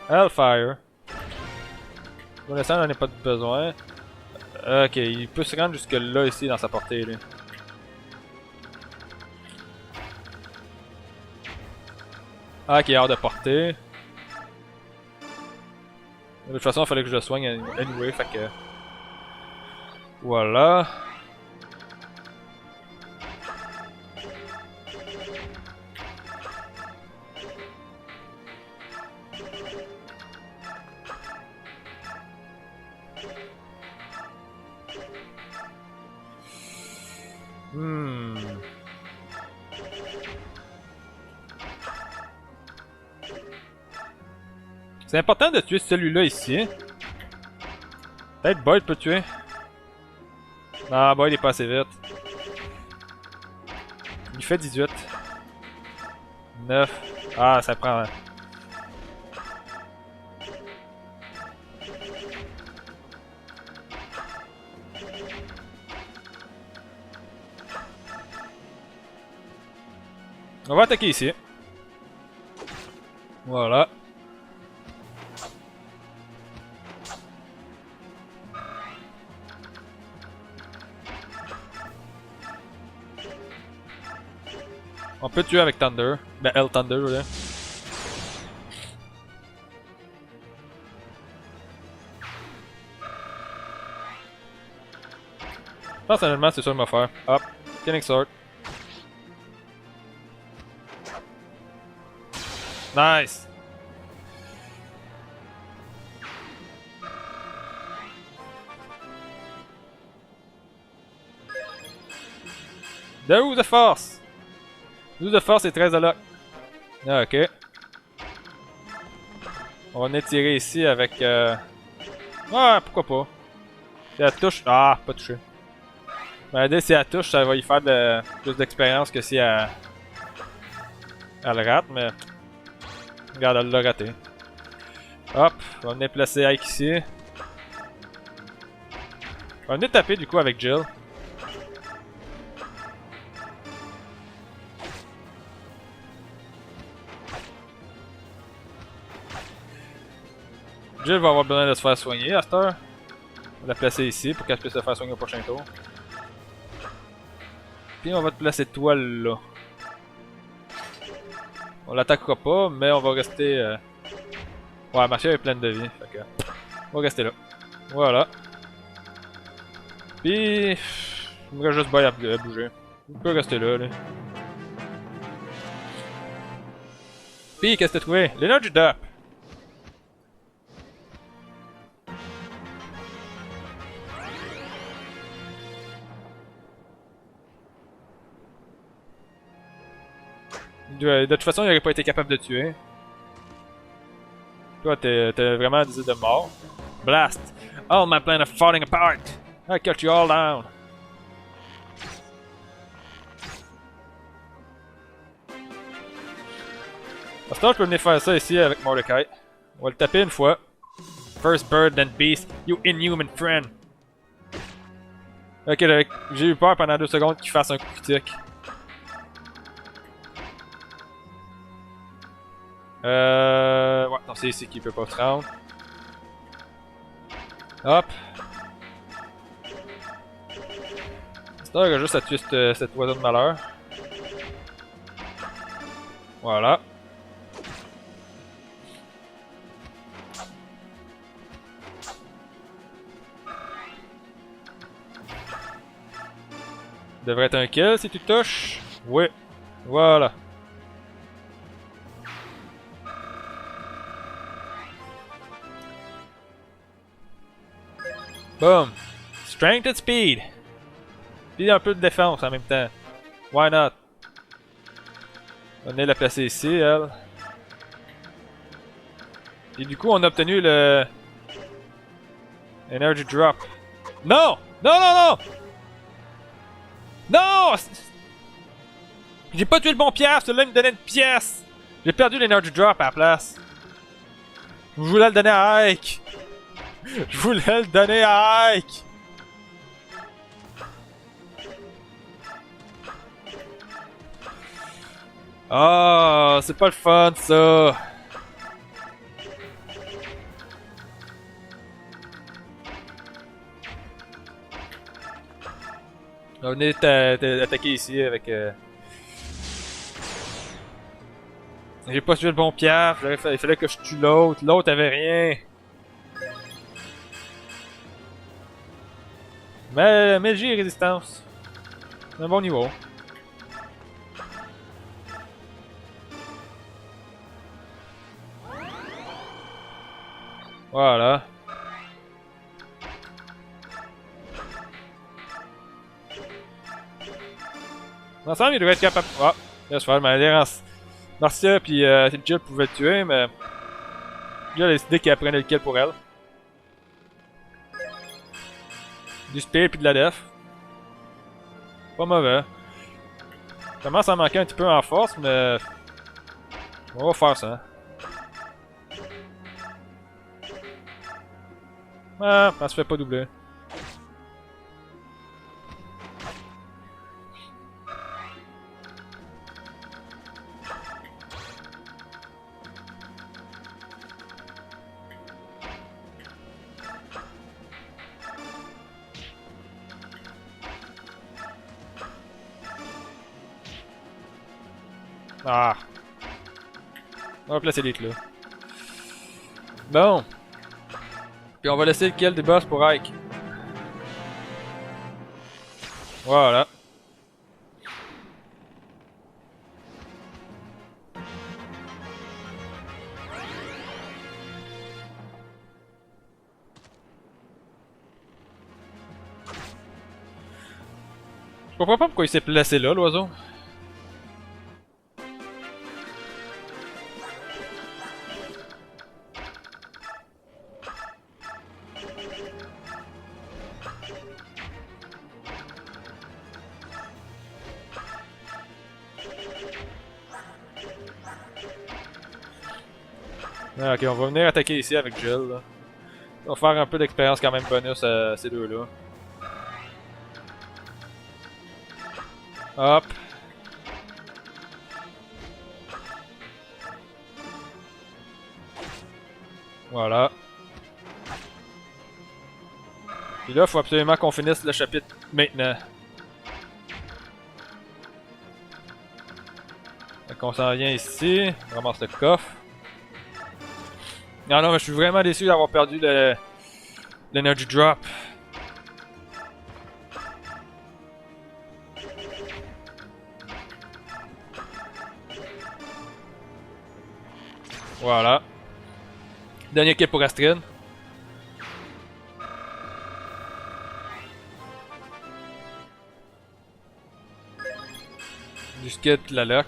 Hellfire. Pour l'instant, on n'en a pas de besoin. Ok, il peut se rendre jusque là, ici, dans sa portée, lui. Ah, ok, hors de portée. De toute façon, il fallait que je le soigne anyway, fait que... Voilà. C'est important de tuer celui-là ici. Peut-être Boyd peut tuer. Non, Boyd est pas assez vite. Il fait 18. 9. Ah, ça prend... On va attaquer ici. Voilà. On peut tuer avec Thunder. Ben, Hell Thunder, je veux dire. Personnellement, c'est ça que je vais faire. Hop. Killing Sword. Nice! De où de force? Nous de force et 13 de lock. Ah, ok. On va venir tirer ici avec... Ouais, pourquoi pas. Si elle touche... Ah, pas touché. Mais si elle touche, ça va y faire plus d'expérience que si elle... Elle rate, mais... Regarde, elle l'a raté. Hop, on va venir placer Ike ici. On va venir taper du coup avec Jill. Jill va avoir besoin de se faire soigner à cette heure. On va la placer ici pour qu'elle puisse se faire soigner au prochain tour. Puis on va te placer toi là. On l'attaquera pas, mais on va rester... Ouais, ma chère est pleine de vie, fait que... On va rester là. Voilà. Puis... Il me reste juste Boy à bouger. On peut rester là, là. Puis, qu'est-ce que t'as trouvé? L'Energy Dap! De toute façon, il aurait pas été capable de tuer. Toi, t'es vraiment désir de mort. Blast! All my plan of falling apart! I cut you all down! À ce temps, je peux venir faire ça ici avec Mordecai. On va le taper une fois. First bird, then beast, you inhuman friend! Ok, j'ai eu peur pendant 2 secondes qu'il fasse un coup critique. Ouais, non, c'est ici qu'il peut pas se rendre. Hop. C'est il a juste à tuer cet oiseau de malheur. Voilà. Devrait être un kill si tu touches. Oui. Voilà. Boom. Strength and speed. Puis un peu de défense en même temps. Why not? On va la placer ici, elle. Et du coup, on a obtenu le... Energy Drop. Non! Non, non, non! Non! J'ai pas tué le bon pièce, celui-là il me donnait une pièce! J'ai perdu l'Energy Drop à la place. Je voulais le donner à Ike! Je voulais le donner à Ike! Ah, c'est pas le fun ça! On va venir t'attaquer ici avec... J'ai pas tué le bon Pierre, il fallait que je tue l'autre. L'autre avait rien. Mais j'ai résistance. C'est un bon niveau. Voilà. Ensemble, il devrait être capable... Ah, laisse faire, mais l'errance. Marcia puis Jill pouvaient le tuer, mais... Jill a décidé qu'elle prenait le kill pour elle. Du spear puis de la def. Pas mauvais. Ça commence à manquer un petit peu en force, mais... On va faire ça. Ah, elle se fait pas doubler. Ah. On va placer les clous. Bon. Puis on va laisser le kill des boss pour Ike. Voilà. Je comprends pas pourquoi il s'est placé là, l'oiseau. Ah, ok, on va venir attaquer ici avec Jill. Là. On va faire un peu d'expérience quand même bonus à ces deux-là. Hop. Voilà. Puis là, il faut absolument qu'on finisse le chapitre maintenant. Donc on s'en vient ici, on ramasse le coffre. Non, non, mais je suis vraiment déçu d'avoir perdu l'Energy Drop. Voilà. Dernier kill pour Astrid. Du skit, la lock.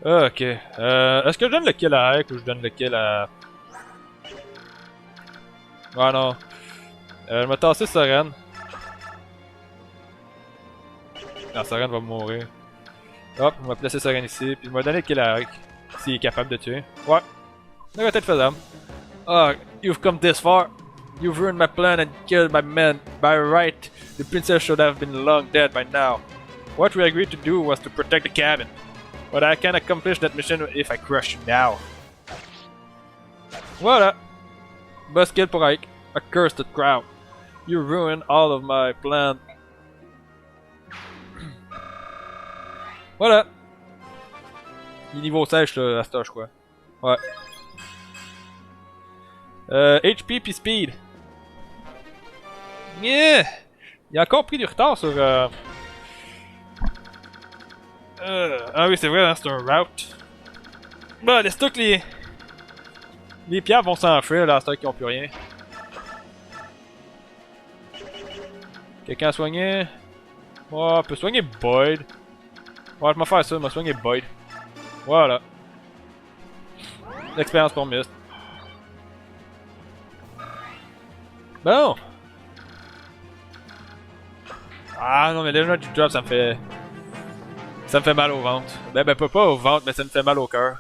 Ok. Est-ce que je donne le kill à Ike ou je donne le kill à... Ah non. Je vais tasser Soren. Non, Soren va mourir. Hop, on va placer Soren ici, puis je vais donner le kill à Ike. S'il est capable de tuer. Ouais. Ça va être faisable. Ah, you've come this far. You've ruined my plan and killed my men. By right, the princess should have been long dead by now. What we agreed to do was to protect the cabin. But I can't accomplish that mission if I crush you now. Voilà. Boss kill pour Ike. A cursed crowd. You ruined all of my plan. Voilà. Il est niveau 16 là, à ce je crois. Ouais. HP puis speed. Yeah! Il a encore pris du retard sur... Ah oui, c'est vrai, hein, c'est un route. Bah, laisse toi que les pierres vont s'enfuir, là, c'est qu'ils ont plus rien. Quelqu'un a soigné? Oh, on peut soigner Boyd. Ouais, je vais faire ça, je vais soigner Boyd. Voilà. L'expérience pour Mist. Bon! Ah non, mais déjà du drop, ça me fait... Ça me fait mal au ventre. Ben, pas au ventre, mais ça me fait mal au cœur.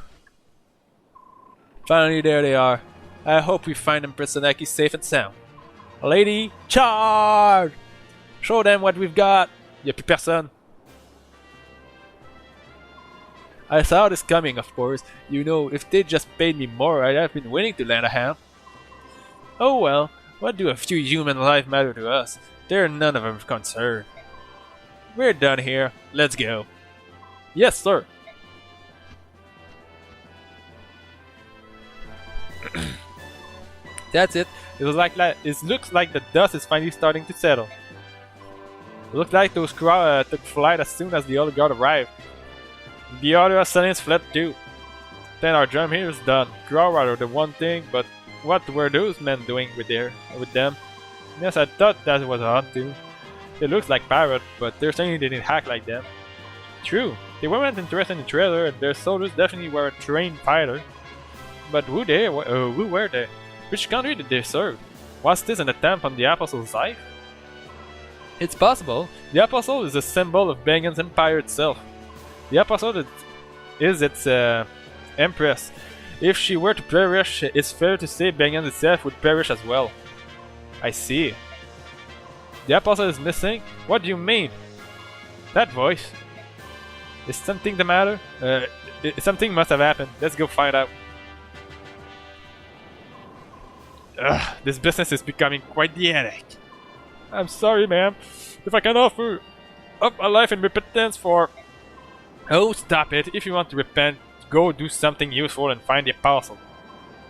Finally, there they are. I hope we find them Prisonaki safe and sound. Lady, charge! Show them what we've got! Y'a plus personne. I saw this coming, of course. You know, if they just paid me more, I'd have been willing to lend a hand. Oh well, what do a few human lives matter to us? They're none of them concerned. We're done here. Let's go. Yes, sir. That's it. It looks like the dust is finally starting to settle. It looks like those crowd took flight as soon as the other guard arrived. The other assailants fled too. Then our jam here is done. Growl are the one thing, but what were those men doing with them? Yes, I thought that was a hunt too. They looked like pirates, but they certainly didn't hack like them. True, they weren't interested in the trailer, and their soldiers definitely were trained fighters. But who were they? Which country did they serve? Was this an attempt on the Apostle's life? It's possible. The Apostle is a symbol of Bangan's empire itself. The Apostle is its empress. If she were to perish, it's fair to say Bangan itself would perish as well. I see. The Apostle is missing? What do you mean? That voice. Is something the matter? Something must have happened. Let's go find out. Ugh, this business is becoming quite the headache. I'm sorry, ma'am. If I can offer up my life in repentance for... Oh, stop it. If you want to repent, go do something useful and find the Apostle.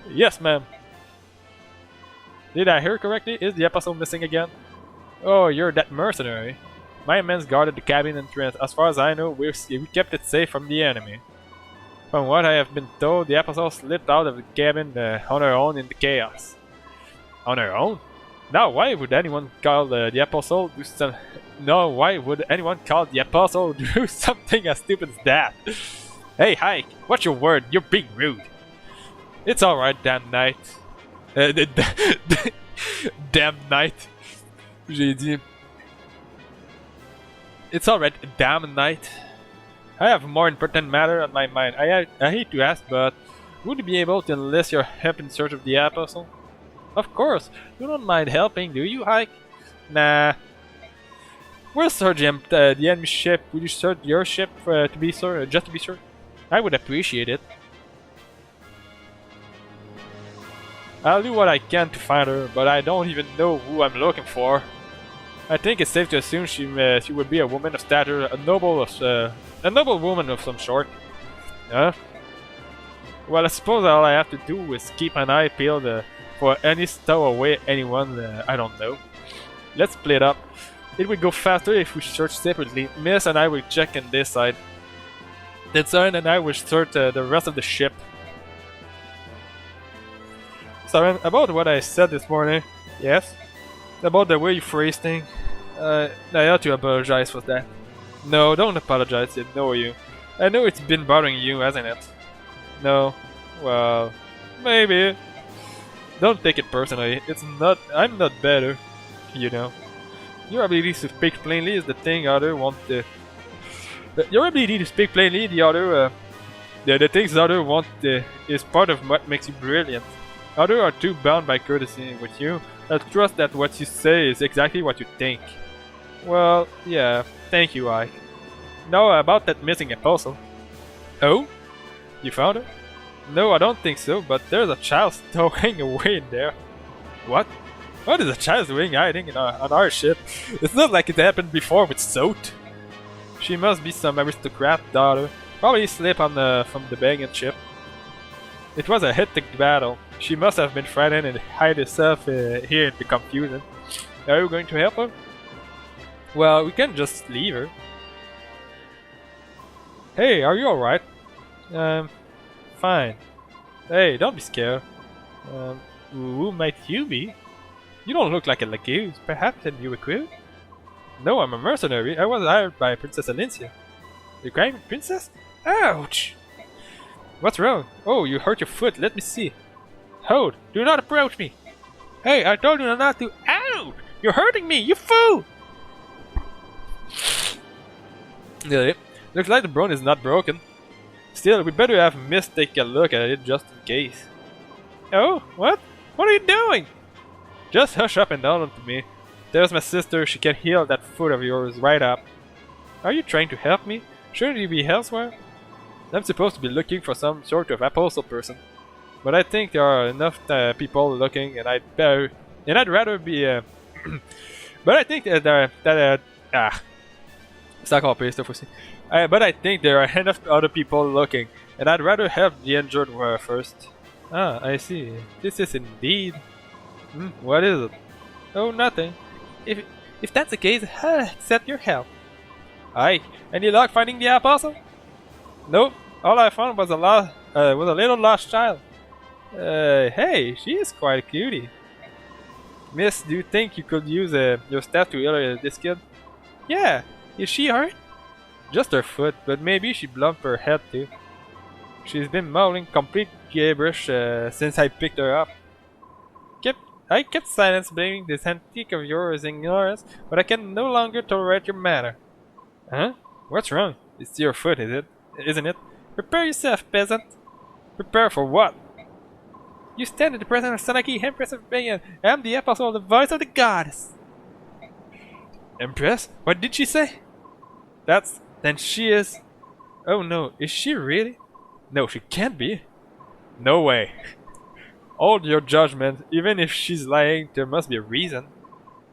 Yes, ma'am. Did I hear correctly? Is the Apostle missing again? Oh, you're that mercenary. My men guarded the cabin entrance. As far as I know, we kept it safe from the enemy. From what I have been told, the Apostle slipped out of the cabin on her own in the chaos. On her own? Now, why would anyone call the Apostle do some... No, why would anyone call the Apostle do something as stupid as that? Hey, Hike, what's your word? You're being rude. It's alright, damn knight. Damn knight. J'ai dit... It's alright, damn knight. I have a more important matter on my mind. I hate to ask, but would you be able to enlist your help in search of the Apostle? Of course. You don't mind helping, do you, Hike? Nah. We'll search the enemy ship. Would you search your ship to be sure, just to be sure? I would appreciate it. I'll do what I can to find her, but I don't even know who I'm looking for. I think it's safe to assume she would be a woman of stature, a noble woman of some sort. Huh? Well, I suppose all I have to do is keep an eye peeled for any stowaway anyone I don't know. Let's split up. It would go faster if we search separately. Miss and I will check in this side. Then Siren and I will search the rest of the ship. Siren, about what I said this morning. Yes? About the way you phrased things. I ought to apologize for that. No, don't apologize, I know you. I know it's been bothering you, hasn't it? No. Well, maybe. Don't take it personally. I'm not better, you know. Your ability to speak plainly is the thing other want to... Your ability to speak plainly, the things other want is part of what makes you brilliant. Others are too bound by courtesy with you. I trust that what you say is exactly what you think. Well, yeah, thank you, Ike. Now about that missing apostle. Oh? You found her? No, I don't think so, but there's a child stowing away in there. What? What is a child doing hiding on our ship? It's not like it happened before with Soot. She must be some aristocrat daughter. Probably slipped from the Bangan ship. It was a hectic battle. She must have been frightened and hid herself here in the confusion. Are you going to help her? Well, we can't just leave her. Hey, are you alright? Fine. Hey, don't be scared. Who might you be? You don't look like a Lacuse. Perhaps a new recruit? No, I'm a mercenary. I was hired by Princess Alicia. The crime princess? Ouch! What's wrong? Oh, you hurt your foot. Let me see. Hold! Do not approach me! Hey, I told you not to. Ow! You're hurting me, you fool! Yeah, looks like the bone is not broken. Still, we better have Mist take a look at it just in case. Oh, what? What are you doing? Just hush up and down onto me. There's my sister, she can heal that foot of yours right up. Are you trying to help me? Shouldn't you be elsewhere? I'm supposed to be looking for some sort of apostle person. But I think there are enough people looking, and I'd rather be. But I think c'est encore pire cette fois-ci. But I think there are enough other people looking, and I'd rather help the injured first. Ah, I see. This is indeed. What is it? Oh, nothing. If that's the case, I'll accept your help. Aye. Any luck finding the apostle? Nope. All I found was a little lost child. Hey, she is quite a cutie. Miss, do you think you could use your staff to heal this kid? Yeah. Is she hurt? Just her foot, but maybe she bumped her head too. She's been mouthing complete gibberish since I picked her up. I kept silence, blaming this antique of yours ignorance, but I can no longer tolerate your manner. Huh? What's wrong? It's your foot, isn't it? Prepare yourself, peasant. Prepare for what? You stand in the presence of Sanaki, Empress of Bayan. I am the apostle, the voice of the goddess. Empress? What did she say? Then she is... Oh no, is she really? No, she can't be. No way. Hold your judgment. Even if she's lying, there must be a reason.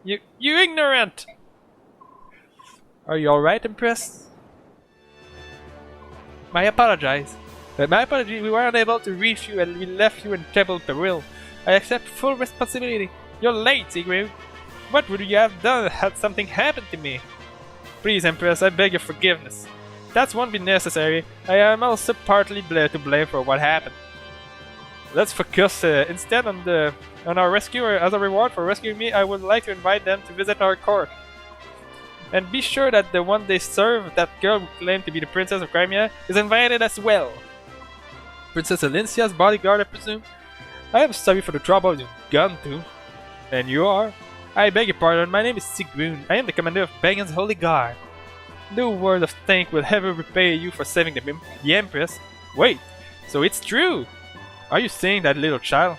You ignorant! Are you alright, Empress? My apologies. My apology, we were unable to reach you and we left you in terrible peril. I accept full responsibility. You're late, Sigrid. What would you have done had something happened to me? Please, Empress, I beg your forgiveness. That won't be necessary. I am also partly to blame for what happened. Let's focus instead on our rescuer. As a reward for rescuing me, I would like to invite them to visit our court. And be sure that the one they serve, that girl who claimed to be the Princess of Crimea, is invited as well. Princess Alicia's bodyguard, I presume? I am sorry for the trouble you've gone to. And you are? I beg your pardon, my name is Sigrun. I am the commander of Bagan's Holy Guard. No word of thanks will ever repay you for saving the Empress. Wait, so it's true! Are you saying that little child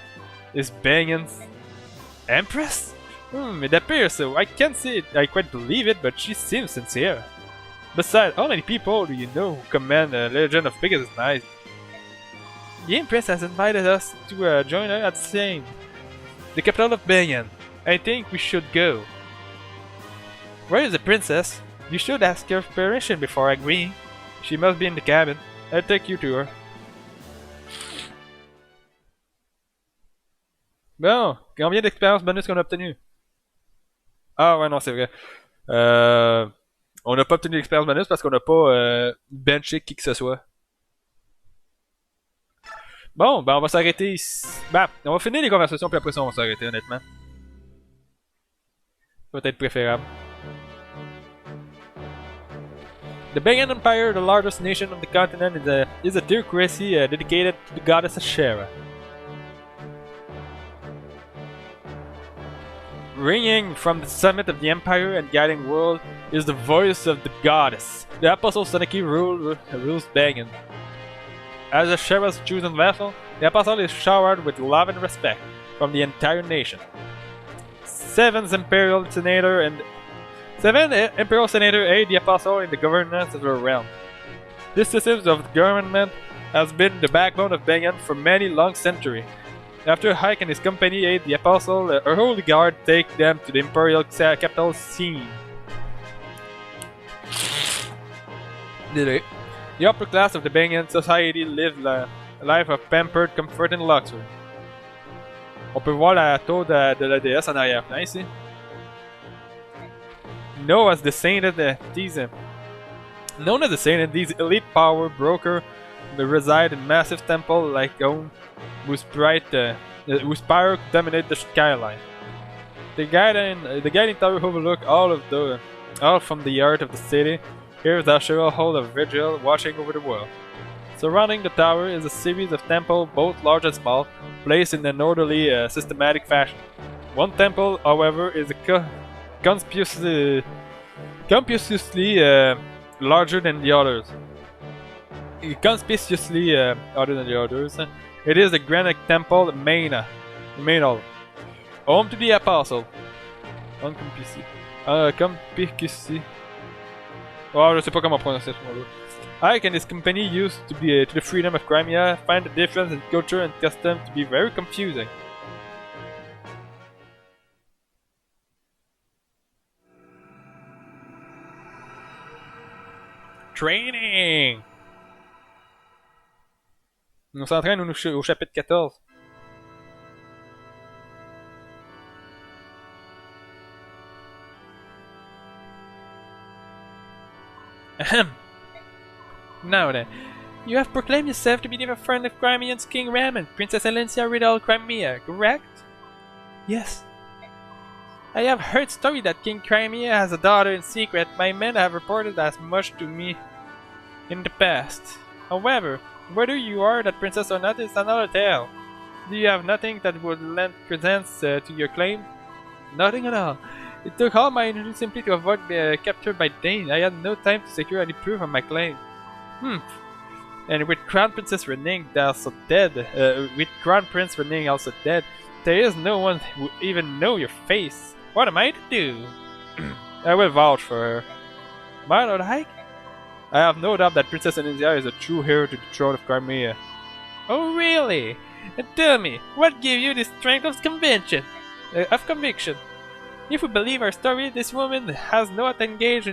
is Bagan's Empress? It appears so. I can't say I quite believe it, but she seems sincere. Besides, how many people do you know who command the Legion of Pegasus Knights? The Empress has invited us to join her at Seine, the capital of Bagan. I think we should go. Where is the princess? You should ask her permission before agreeing. She must be in the cabin. I'll take you to her. Bon, combien d'expérience bonus qu'on a obtenu? Ah ouais, non, c'est vrai. On n'a pas obtenu d'expérience bonus parce qu'on n'a pas benché qui que ce soit. Bon, ben on va s'arrêter ici. Ben, on va finir les conversations puis après ça on va s'arrêter, honnêtement. Peut-être préférable. The Bagan Empire, the largest nation on the continent, is a theocracy dedicated to the goddess Ashera. Ringing from the summit of the empire and guiding world is the voice of the goddess. The Apostle Sanaki rules Bagan. As Ashera's chosen vessel, the Apostle is showered with love and respect from the entire nation. Seven Imperial Senator aid the Apostle in the governance of the realm. This system of government has been the backbone of Bagan for many long centuries. After Hike and his company aid the Apostle, her holy guard take them to the Imperial capital Seine. The upper class of the Bagan society live A life of pampered comfort and luxury. On peut voir la tour de la déesse en arrière-plan ici. Known as the saint of these elite power broker reside in massive temple like home whose spire dominate the skyline. The guiding tower overlook all from the heart of the city. Here thou shalt hold a vigil, watching over the world. Surrounding the tower is a series of temples, both large and small, placed in an orderly, systematic fashion. One temple, however, is conspicuously larger than the others. It is the Granite Temple Mainol, home to the Apostle. Conspicuously. Oh, je sais pas comment prononcer ce mot-là. Ike and his company used to the freedom of Crimea find the difference in culture and custom to be very confusing. Training! On s'entraîne au chapitre 14. Ahem. Now then, you have proclaimed yourself to be the friend of Crimean's King Raman, Princess Alencia Riddle Crimea, correct? Yes. I have heard story that King Crimea has a daughter in secret. My men have reported as much to me in the past. However, whether you are that princess or not is another tale. Do you have nothing that would lend credence to your claim? Nothing at all. It took all my energy simply to avoid being captured by Dane. I had no time to secure any proof of my claim. And with Crown Princess Renee also dead, there is no one who even know your face. What am I to do? I will vouch for her. My Lord Hike? I have no doubt that Princess Alencia is a true heir to the throne of Crimea. Oh really? And tell me, what gave you the strength of conviction? If we believe our story, this woman has not engaged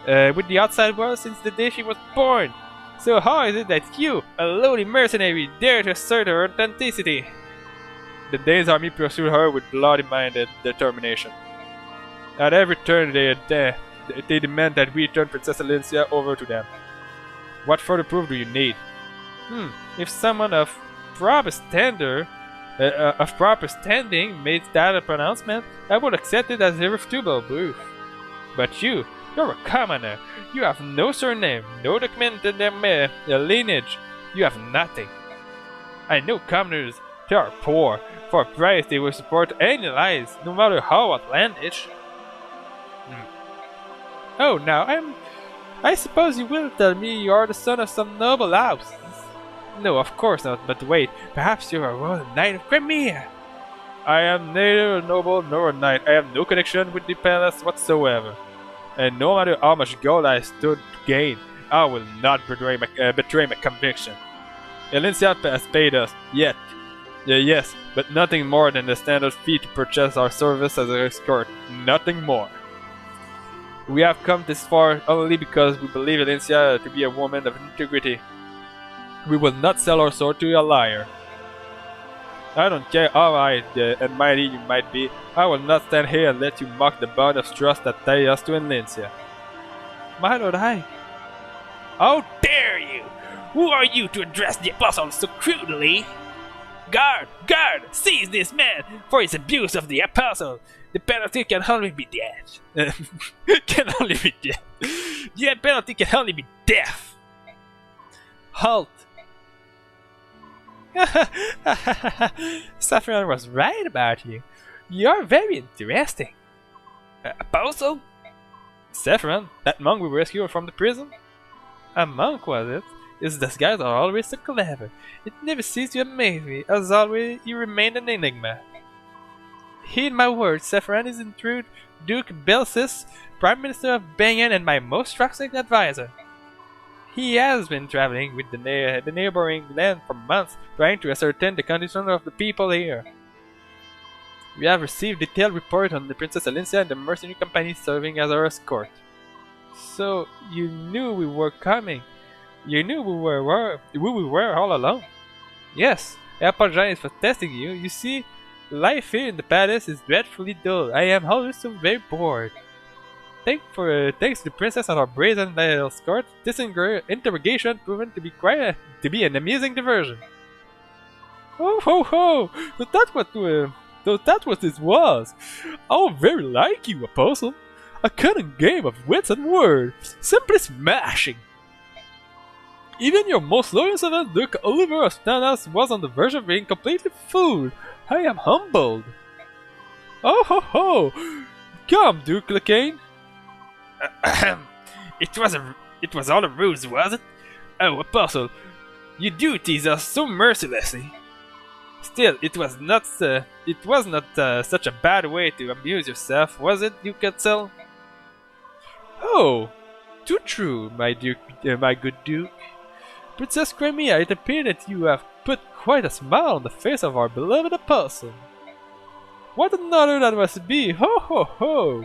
with the outside world since the day she was born. So how is it that you, a lowly mercenary, dare to assert her authenticity? The Danes' army pursued her with bloody mind and determination. At every turn they demand that we turn Princess Alencia over to them. What further proof do you need? If someone of proper standing made that pronouncement, I would accept it as irrefutable proof. But you're a commoner. You have no surname, no documented lineage. You have nothing. I know commoners. They are poor. For a price, they will support any lies, no matter how outlandish. Oh, now I suppose you will tell me you are the son of some noble house. No, of course not, but wait, perhaps you are a royal knight of Crimea. I am neither a noble nor a knight. I have no connection with the palace whatsoever. And no matter how much gold I stood to gain, I will not betray my conviction. Alencia has paid us, yes, but nothing more than the standard fee to purchase our service as an escort. Nothing more. We have come this far only because we believe Alencia to be a woman of integrity. We will not sell our sword to a liar. I don't care how high and mighty you might be, I will not stand here and let you mock the bond of trust that ties us to Alencia. My Lord High. How dare you! Who are you to address the apostle so crudely? Guard! Seize this man for his abuse of the apostle! The penalty can only be death. The penalty can only be death! Halt! Saffron was right about you. You are very interesting. Apostle? Saffron, that monk we rescued from the prison? A monk, was it? His disguise are always so clever. It never ceased to amaze me. As always, he remained an enigma. Heed my words, Saffron is in truth Duke Belsis, Prime Minister of Banyan and my most trusted advisor. He has been traveling with the neighboring land for months, trying to ascertain the condition of the people here. We have received detailed report on the Princess Alencia and the mercenary company serving as our escort. So you knew we were coming. You knew we were all along. Yes, I apologize for testing you. You see, life here in the palace is dreadfully dull. I am always so very bored. Thanks to the princess and our brazen little escort, this interrogation proven to be an amusing diversion. Oh ho ho! So that's what this was. Oh, very like you, Apostle. A cunning game of wits and words, simply smashing. Even your most loyal servant, Duke Oliver of Stanhouse, was on the verge of being completely fooled. I am humbled. Oh ho ho! Come, Duke Lacane. It was all a ruse, was it? Oh, Apostle, you do tease us so mercilessly. Still, it was not such a bad way to amuse yourself, was it, Duke Etzel? Oh, too true, my good Duke. Princess Crimea, it appears that you have put quite a smile on the face of our beloved Apostle. What an honor that must be! Ho ho ho!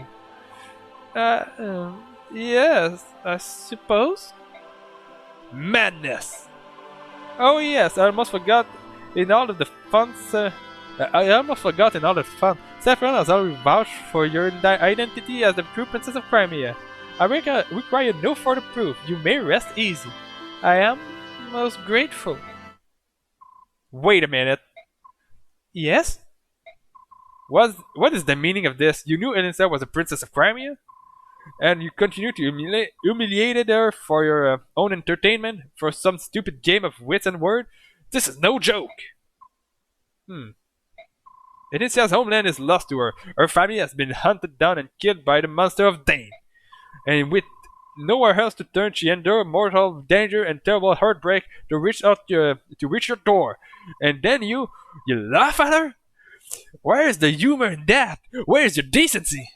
Yes, I suppose. Madness! Oh yes, I almost forgot. In all of the fun, Saffron has already vouched for your identity as the true Princess of Crimea. I require no further proof. You may rest easy. I am most grateful. Wait a minute. Yes? What is the meaning of this? You knew Elisa was a princess of Crimea? And you continue to humiliate her for your own entertainment? For some stupid game of wits and words? This is no joke! Inicia's homeland is lost to her. Her family has been hunted down and killed by the monster of Dane. And with nowhere else to turn, she endured mortal danger and terrible heartbreak to reach your door. And then you laugh at her? Where is the humor in that? Where is your decency?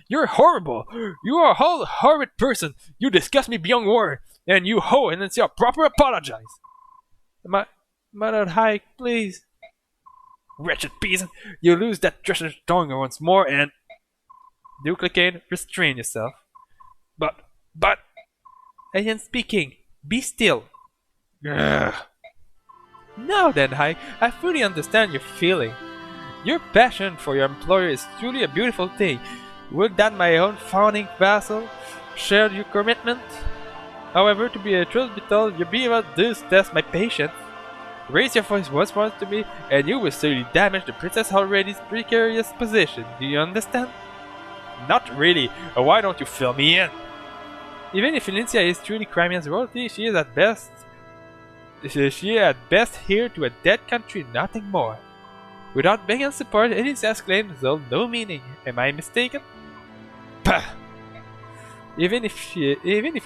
You're horrible. You are a whole horrid person. You disgust me beyond word. And you owe Inicia a proper apologize. My Lord High, please. Wretched peasant, you lose that treacherous tongue once more and... Duke Lacane, restrain yourself. But... I am speaking. Be still. Ugh. Now then, High, I fully understand your feeling. Your passion for your employer is truly a beautiful thing. Would that my own fawning vassal share your commitment? However, to be a truth be told, your behavior does test my patience. Raise your voice once more to me, and you will certainly damage the princess already precarious position. Do you understand? Not really. Why don't you fill me in? Even if Inicia is truly Crimean's royalty, she is at best here to a dead country, nothing more. Without Begin's support, Inicia's claims hold no meaning. Am I mistaken? Pah! Even if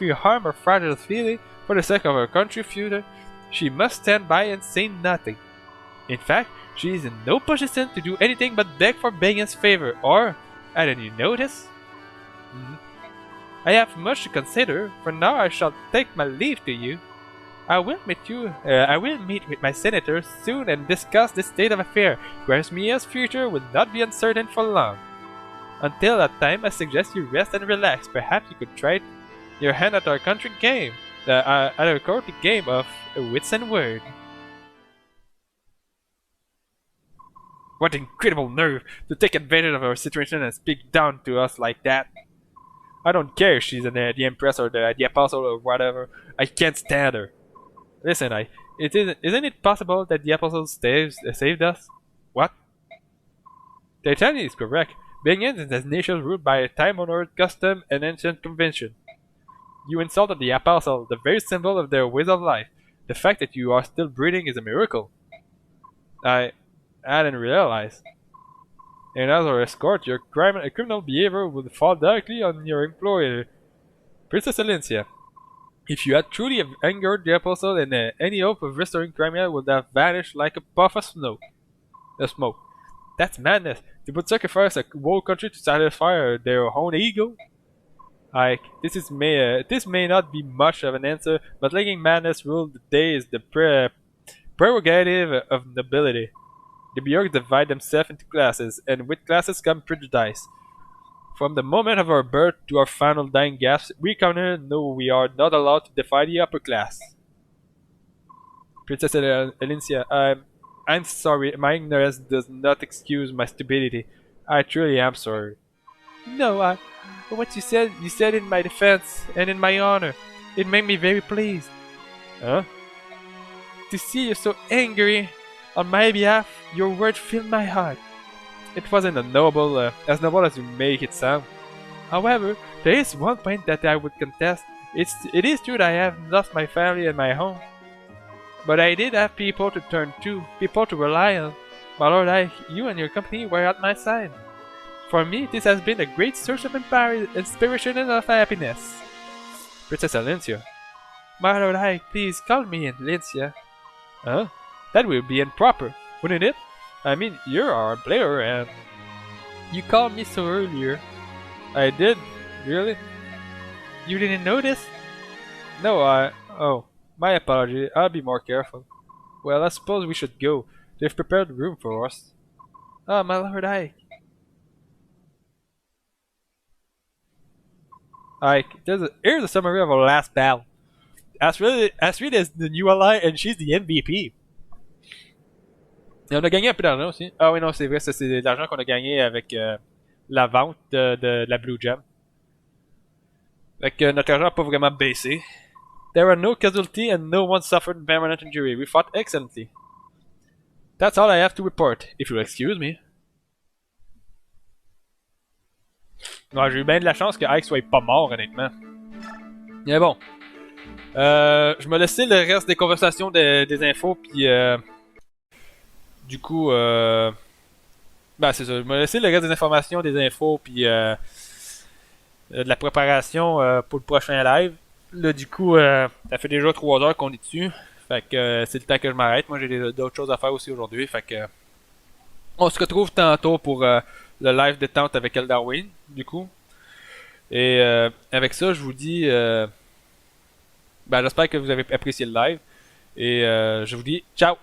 you harm her fragile feeling for the sake of her country future, she must stand by and say nothing. In fact, she is in no position to do anything but beg for Begin's favor, or, hadn't you noticed? I have much to consider. For now, I shall take my leave to you. I will meet with my senators soon and discuss this state of affairs. Grasmia's future will not be uncertain for long. Until that time, I suggest you rest and relax. Perhaps you could try your hand at our country game, at our courtly game of wits and words. What incredible nerve to take advantage of our situation and speak down to us like that. I don't care if she's the Empress or the Apostle or whatever. I can't stand her. Listen, isn't it possible that the Apostle saved us? What? Titania is correct. Begin is a nation ruled by a time-honored custom and ancient convention. You insulted the Apostle, the very symbol of their ways of life. The fact that you are still breathing is a miracle. I didn't realize. And as our escort, your criminal behavior would fall directly on your employer, Princess Alencia. If you had truly angered the Apostle, and any hope of restoring Crimea would have vanished like a puff of smoke. That's madness. They would sacrifice a whole country to satisfy their own ego. This may not be much of an answer, but letting madness rule the day is the prerogative of nobility. The Bjorks divide themselves into classes, and with classes come prejudice. From the moment of our birth to our final dying gasps, we commoners know we are not allowed to defy the upper class. Princess Elincia, I'm sorry. My ignorance does not excuse my stupidity. I truly am sorry. No, what you said in my defense and in my honor. It made me very pleased. Huh? To see you so angry on my behalf, your words filled my heart. It wasn't as noble as you make it sound. However, there is one point that I would contest. It is true that I have lost my family and my home. But I did have people to turn to, people to rely on. My lord, you and your company were at my side. For me, this has been a great source of inspiration and of happiness. Princess Elincia. My lord, please call me Elincia. Huh? That would be improper, wouldn't it? I mean, you're our player and... You called me so earlier. I did? Really? You didn't notice? No, Oh, my apology. I'll be more careful. Well, I suppose we should go. They've prepared room for us. Oh, my lord, Here's a summary of our last battle. Astrid is the new ally and she's the MVP. Et on a gagné un peu d'argent aussi. Ah oui, non, c'est vrai, c'est de l'argent qu'on a gagné avec la vente de la Blue Gem. Fait que notre argent n'a pas vraiment baissé. There are no casualties and no one suffered permanent injury. We fought excellently. That's all I have to report, if you'll excuse me. Ouais, j'ai eu bien de la chance que Ike soit pas mort, honnêtement. Mais bon. Je me laissais le reste des conversations des infos, puis du coup, ben c'est ça. Je me laissais le reste des informations, des infos, puis de la préparation pour le prochain live. Là, du coup, ça fait déjà 3 heures qu'on est dessus. Fait que c'est le temps que je m'arrête. Moi, j'ai d'autres choses à faire aussi aujourd'hui. Fait que on se retrouve tantôt pour le live détente avec Eldarwin, du coup. Et avec ça, je vous dis... ben, j'espère que vous avez apprécié le live. Et je vous dis ciao!